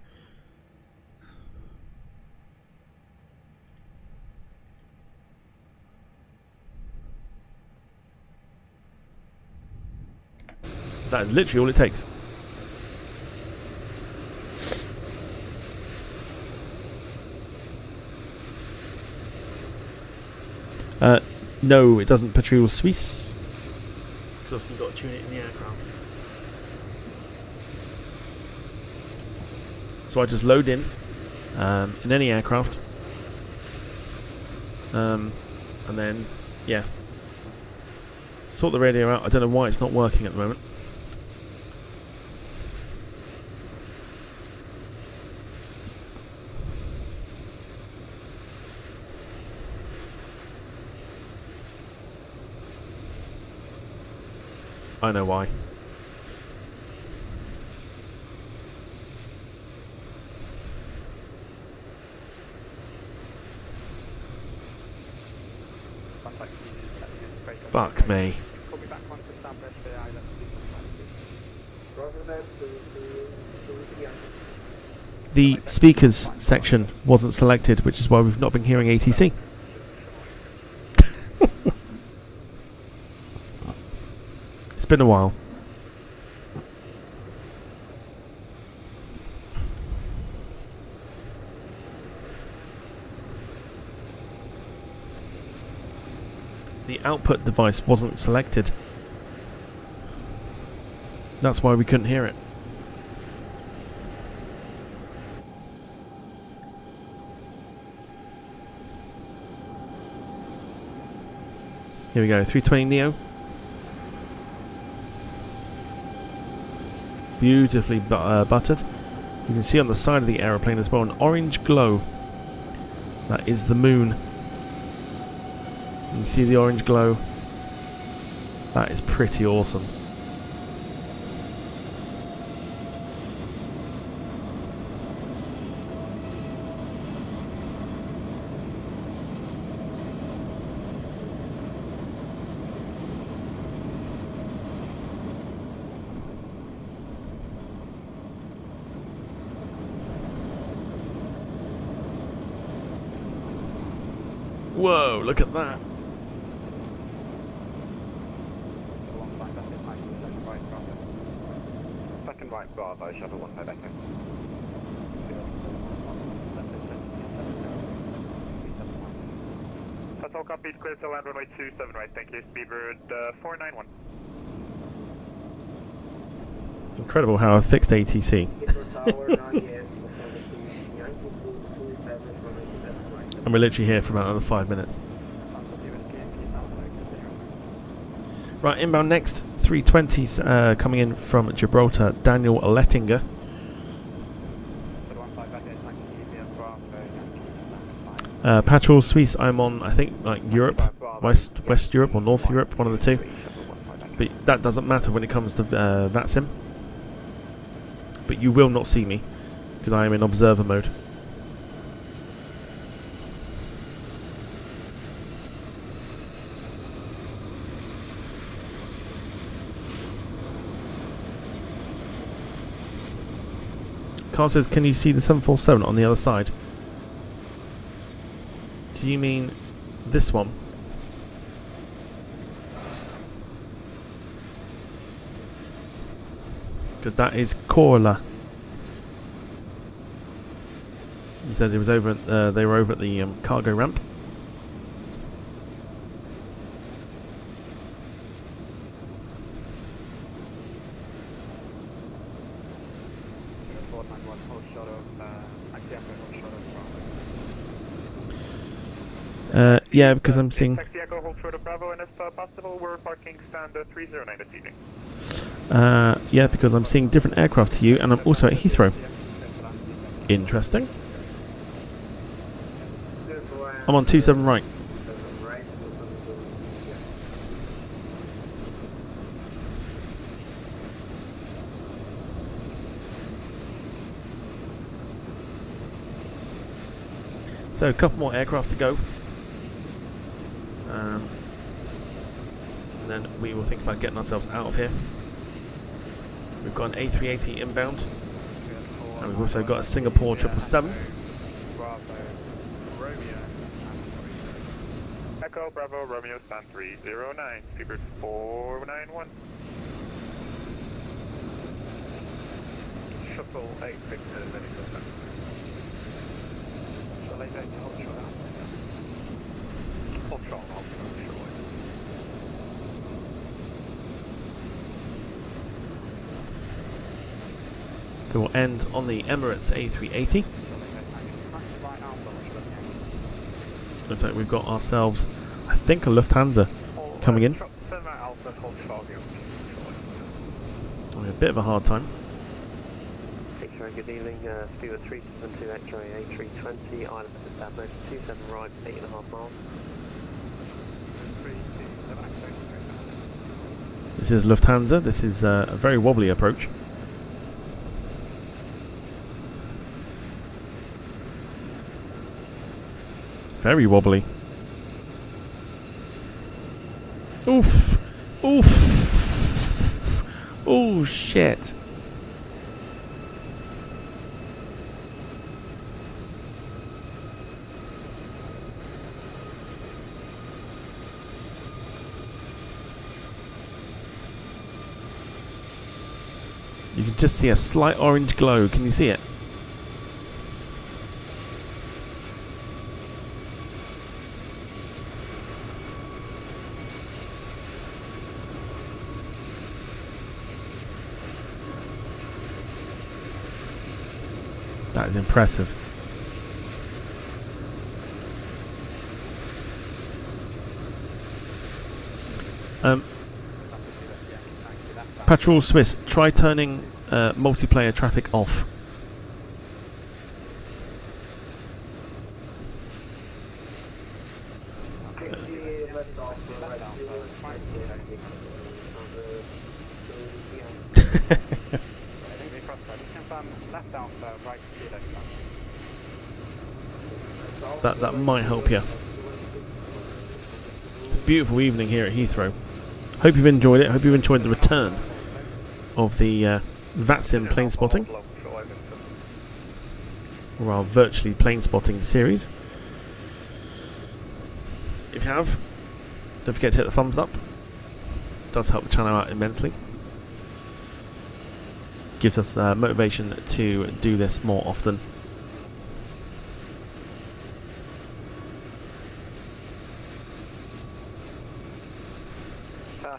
That is literally all it takes. No, it doesn't patrol Suisse. Because obviously you've got to tune it in the aircraft. So I just load in any aircraft. And then, yeah. Sort the radio out. I don't know why it's not working at the moment. I know why. Fuck me. The speakers section wasn't selected, which is why we've not been hearing ATC. It's been a while. The output device wasn't selected. That's why we couldn't hear it. Here we go, 320 Neo. Beautifully buttered. You can see on the side of the aeroplane as well an orange glow. That is the moon. You can see the orange glow. That is pretty awesome. Whoa, look at that. Second right Bravo, shuttle 1 back now. That's all copied, clear to land runway 27 right, thank you. Speedbird 491. Incredible how I fixed ATC. And we're literally here for about another 5 minutes. Right, inbound next. 320s coming in from Gibraltar. Daniel Lettinger. Patrol Suisse, I'm on, I think, like Europe. West Europe or North Europe, one of the two. But that doesn't matter when it comes to VATSIM. But you will not see me, because I am in observer mode. Carl says, can you see the 747 on the other side? Do you mean this one? Because that is Corla. He said it was over. They were over at the cargo ramp. Yeah, because I'm seeing. Taxi Echo, hold short of Bravo, and if possible, we're parking stand 309 this evening. Yeah, because I'm seeing different aircraft to you, and I'm also at Heathrow. Interesting. I'm on 27 right. So a couple more aircraft to go. and then we will think about getting ourselves out of here. We've got an A380 inbound, and we've also got a Singapore 777. Echo Bravo Romeo stand 309, Seabird 491. Shuttle 8 Victor, medical center. Shall I take hold shot out? Hold shot out, sure. So we'll end on the Emirates A380. Looks like we've got ourselves, I think, a Lufthansa coming in. Having a bit of a hard time. Heathrow, good evening. Stewart 372 X-ray A320, Island of Establish, 27 right, 8.5 miles. This is Lufthansa. This is a very wobbly approach. Very wobbly. Oof. Oof. Oh, shit. You can just see a slight orange glow. Can you see it? That is impressive. Patrol Swiss, try turning multiplayer traffic off. That might help you. Beautiful evening here at Heathrow. Hope you've enjoyed it. Hope you've enjoyed the return of the VATSIM plane spotting, or our virtually plane spotting series. If you have, don't forget to hit the thumbs up. It does help the channel out immensely. Gives us motivation to do this more often.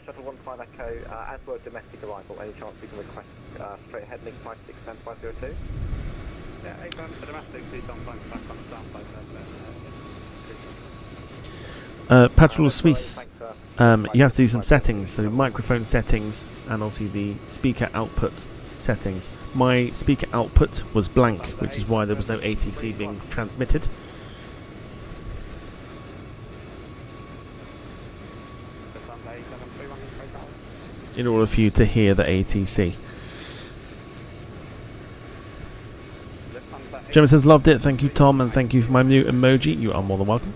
Shuttle 15 Echo, as we're domestic arrival, any chance we can request straight ahead link 5610502? Yeah, 8 for domestic, please on back on the south side. Patrol Suisse, you have to do some settings, so microphone settings and obviously the speaker output settings. My speaker output was blank, which is why there was no ATC being transmitted. In order for you to hear the ATC. Gemma says, loved it, thank you Tom, and thank you for my new emoji. You are more than welcome.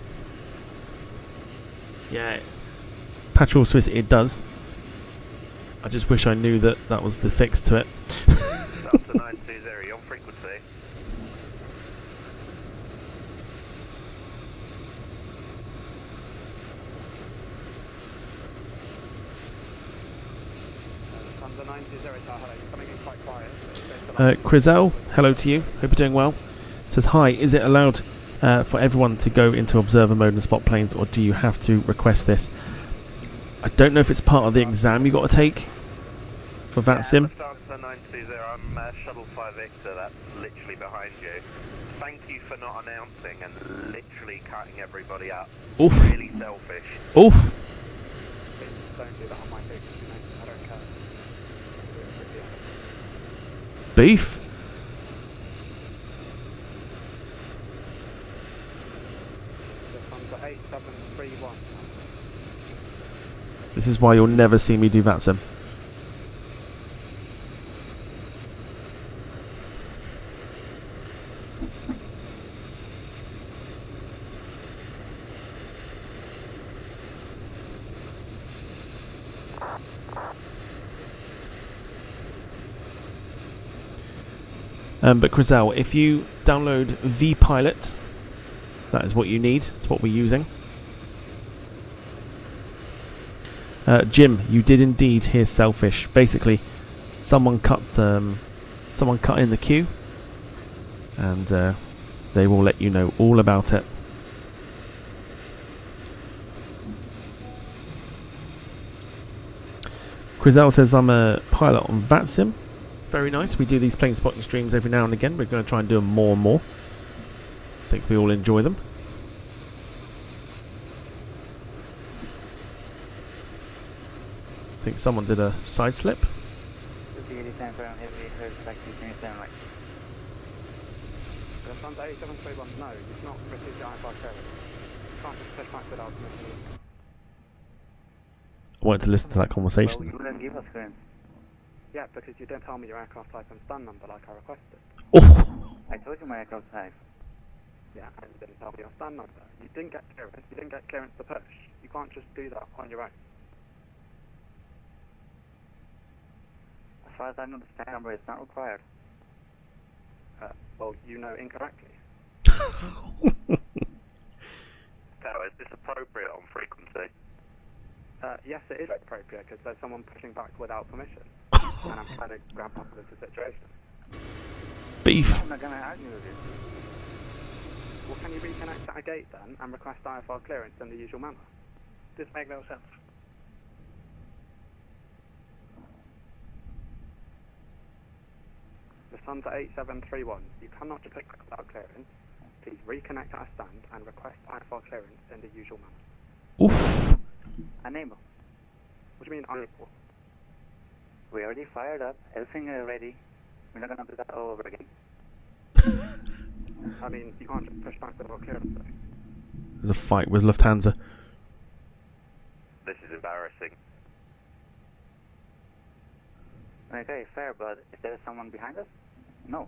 Yeah, Patrol Swiss, it does. I just wish I knew that that was the fix to it. Delta 920 on frequency. Crizel, hello to you. Hope you're doing well. Says, hi, is it allowed for everyone to go into observer mode and spot planes, or do you have to request this? I don't know if it's part of the exam you got to take for VATSIM. Delta 920, I'm Shuttle 5 Victor, that's literally behind you. Thank you for not announcing and literally cutting everybody up. Oof. Really selfish. Oof. Don't do that on my frequency, mate. I don't care. Beef. Lufthansa 8731. This is why you'll never see me do VATSIM. But Crizel, if you download vPilot, that is what you need. It's what we're using. Jim, you did indeed hear selfish. Basically, someone cut in the queue, and they will let you know all about it. Crizel says I'm a pilot on VATSIM. Very nice. We do these Planespotting streams every now and again. We're going to try and do them more and more. I think we all enjoy them. I think someone did a side slip. No, it's not received the IFR clearance. You can't just push back without permission. I wanted to listen to that conversation. Well, you wouldn't give us clearance. Yeah, because you didn't tell me your aircraft type and stand number like I requested. Oh. I told you my aircraft type. Yeah, and you didn't tell me your stand number. You didn't get clearance. You didn't get clearance to push. You can't just do that on your own. As far as I know, the stand number is not required. Well, you know incorrectly. Is this appropriate on frequency? Yes, it is appropriate because there's someone pushing back without permission. And I'm trying to grab up with the situation. Beef. I'm not going to argue with you. Well, can you reconnect at a gate then and request IFR clearance in the usual manner? This makes no sense. The sun's at 8731. You cannot just pick without clearance. Please reconnect at a stand and request IFR clearance in the usual manner. Oof. Unable. What do you mean unable? We already fired up. Everything is ready. We're not going to do that all over again. I mean, you can't just push back without clearance though. There's a fight with Lufthansa. This is embarrassing. Okay, fair, but if there is someone behind us? No.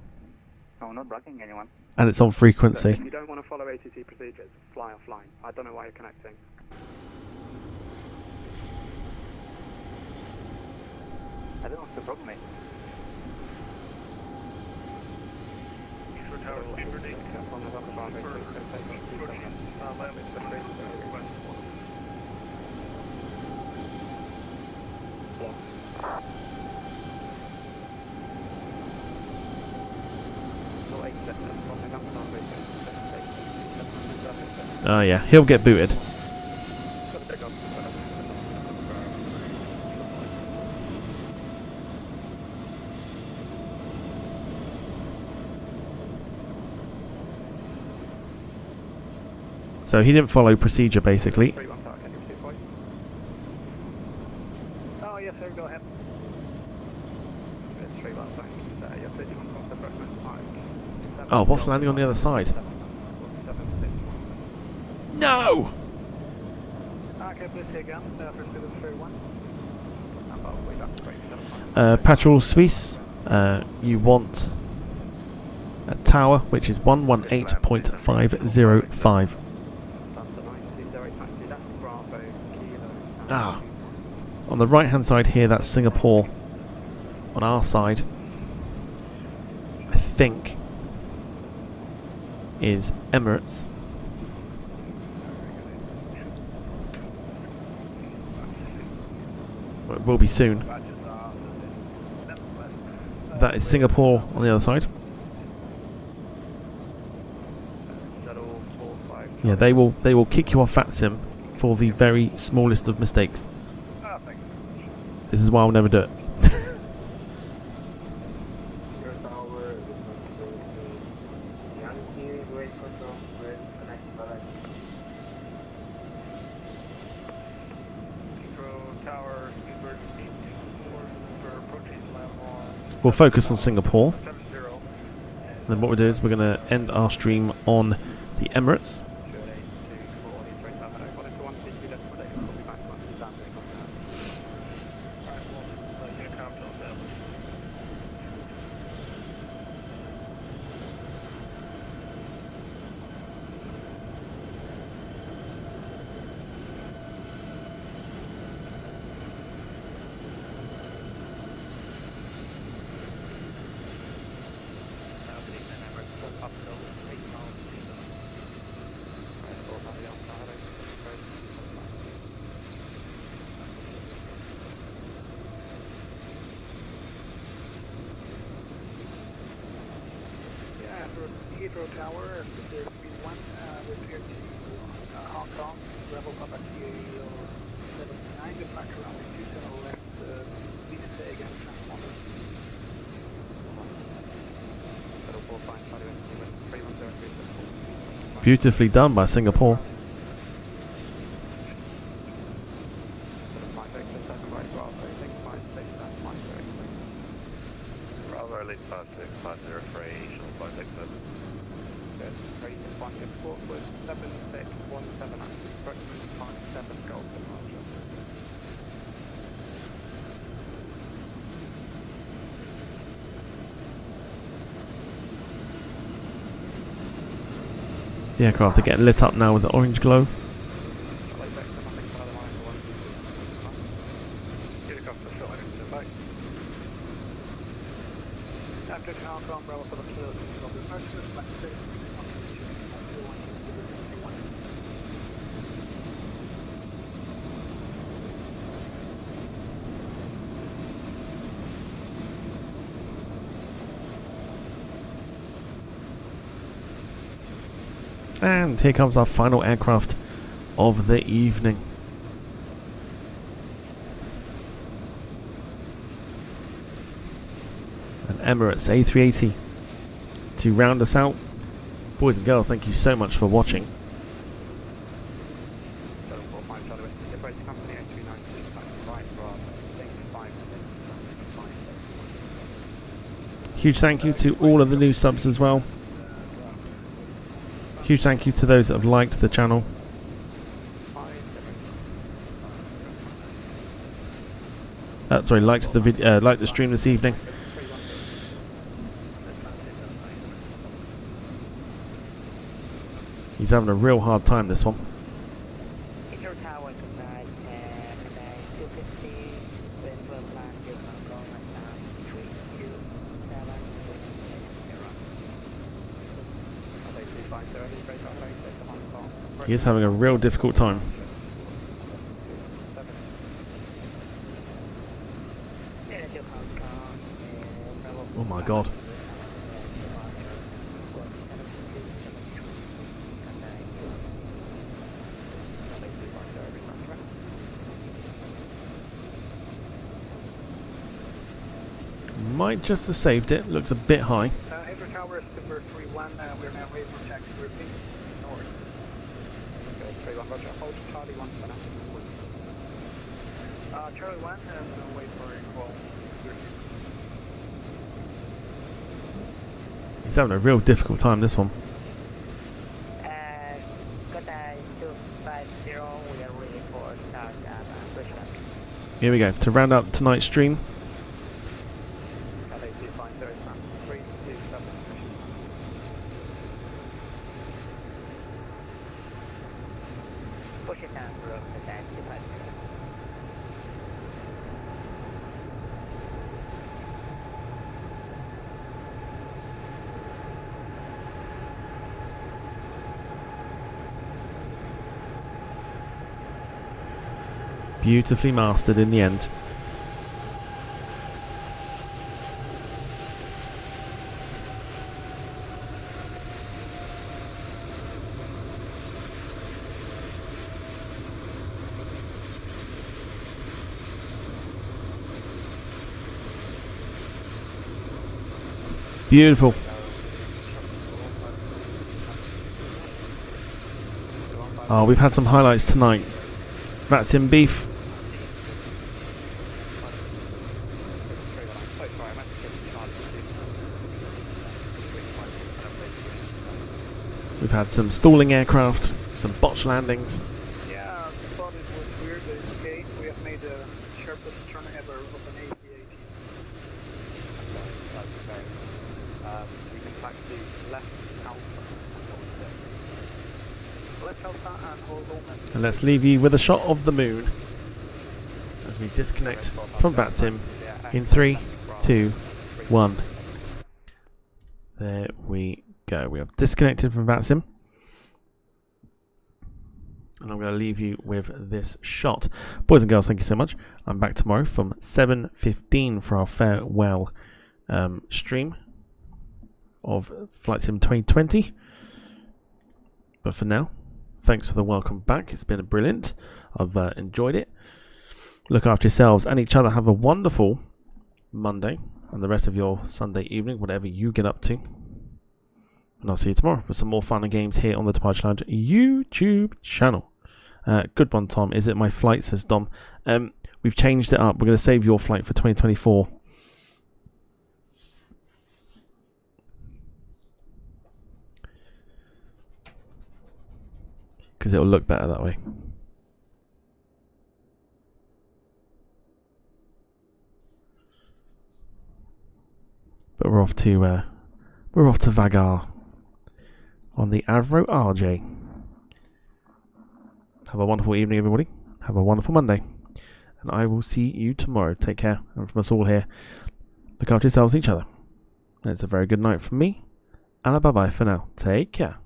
No, we're not blocking anyone. And it's on frequency. If you don't want to follow ATC procedures, fly offline. I don't know why you're connecting. I don't know what the problem is. Oh yeah, he'll get booted. So he didn't follow procedure, basically. Oh, yes, sir, go ahead. Oh, what's landing on the other side? No! Okay, please say again. Patrol Suisse, you want a tower, which is 118.505. Ah, on the right hand side here, that's Singapore. On our side, I think, is Emirates. Well, it will be soon. That is Singapore on the other side. Yeah, they will kick you off VATSIM for the very smallest of mistakes. This is why I'll never do it. We'll focus on Singapore. And then what we'll do is we're going to end our stream on the Emirates. Heathrow Tower, Clear Speed 1, we're clear to Hong Kong, level up at EGLL 79, departure runway 27 left, please stay again, transponder. Beautifully done by Singapore. Bravo Elite 56503, shuttle flight exit. Good. Ready to fly export with 7617 actually, approximately 57 Golf departure. The aircraft are getting lit up now with the orange glow. After Hong Kong, Bravo for the kilo, departure, flight 6, And here comes our final aircraft of the evening. An Emirates A380 to round us out. Boys and girls, thank you so much for watching. Huge thank you to all of the new subs as well. Huge thank you to those that have liked the channel. Sorry, liked the video, liked the stream this evening. He's having a real hard time, this one. Heathrow Tower tonight, 250, wind will land to Hong Kong at 327. He is having a real difficult time. Oh my god. Might just have saved it. Looks a bit high. Heathrow Tower, Super 31, we're now ready for taxi, repeat, north. Good. 31, roger. Hold Charlie 1 for now. Charlie 1, and wait for a call. He's having a real difficult time, this one. Got 250, we are ready for start pushback. Here we go. To round out tonight's stream. Push it down for the taxi departure. Beautifully mastered in the end. Beautiful. Oh, we've had some highlights tonight. VATSIM beef. We've had some stalling aircraft, some botched landings. Yeah, I thought it was weird, but it's okay. We have made the sharpest turn ever of an A380. We can taxi left alpha. Left alpha and hold open. And let's leave you with a shot of the moon as we disconnect from VATSIM in 3, 2, 1. There we go. We have disconnected from VATSIM. And I'm going to leave you with this shot. Boys and girls, thank you so much. I'm back tomorrow from 7:15 for our farewell stream of Flight Sim 2020. But for now, thanks for the welcome back. It's been brilliant. I've enjoyed it. Look after yourselves and each other. Have a wonderful Monday and the rest of your Sunday evening, whatever you get up to. And I'll see you tomorrow for some more fun and games here on the Departure Lounge YouTube channel. Good one, Tom. Is it my flight, says Dom. We've changed it up. We're going to save your flight for 2024. Because it'll look better that way. But we're off to Vagar on the Avro RJ. Have a wonderful evening, everybody. Have a wonderful Monday. And I will see you tomorrow. Take care. And from us all here, look after yourselves and each other. And it's a very good night from me. And a bye-bye for now. Take care.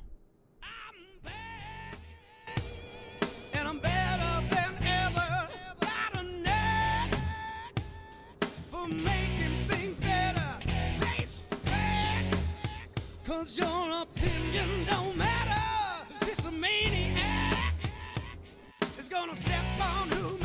Cause your opinion don't matter. This a maniac is gonna step on who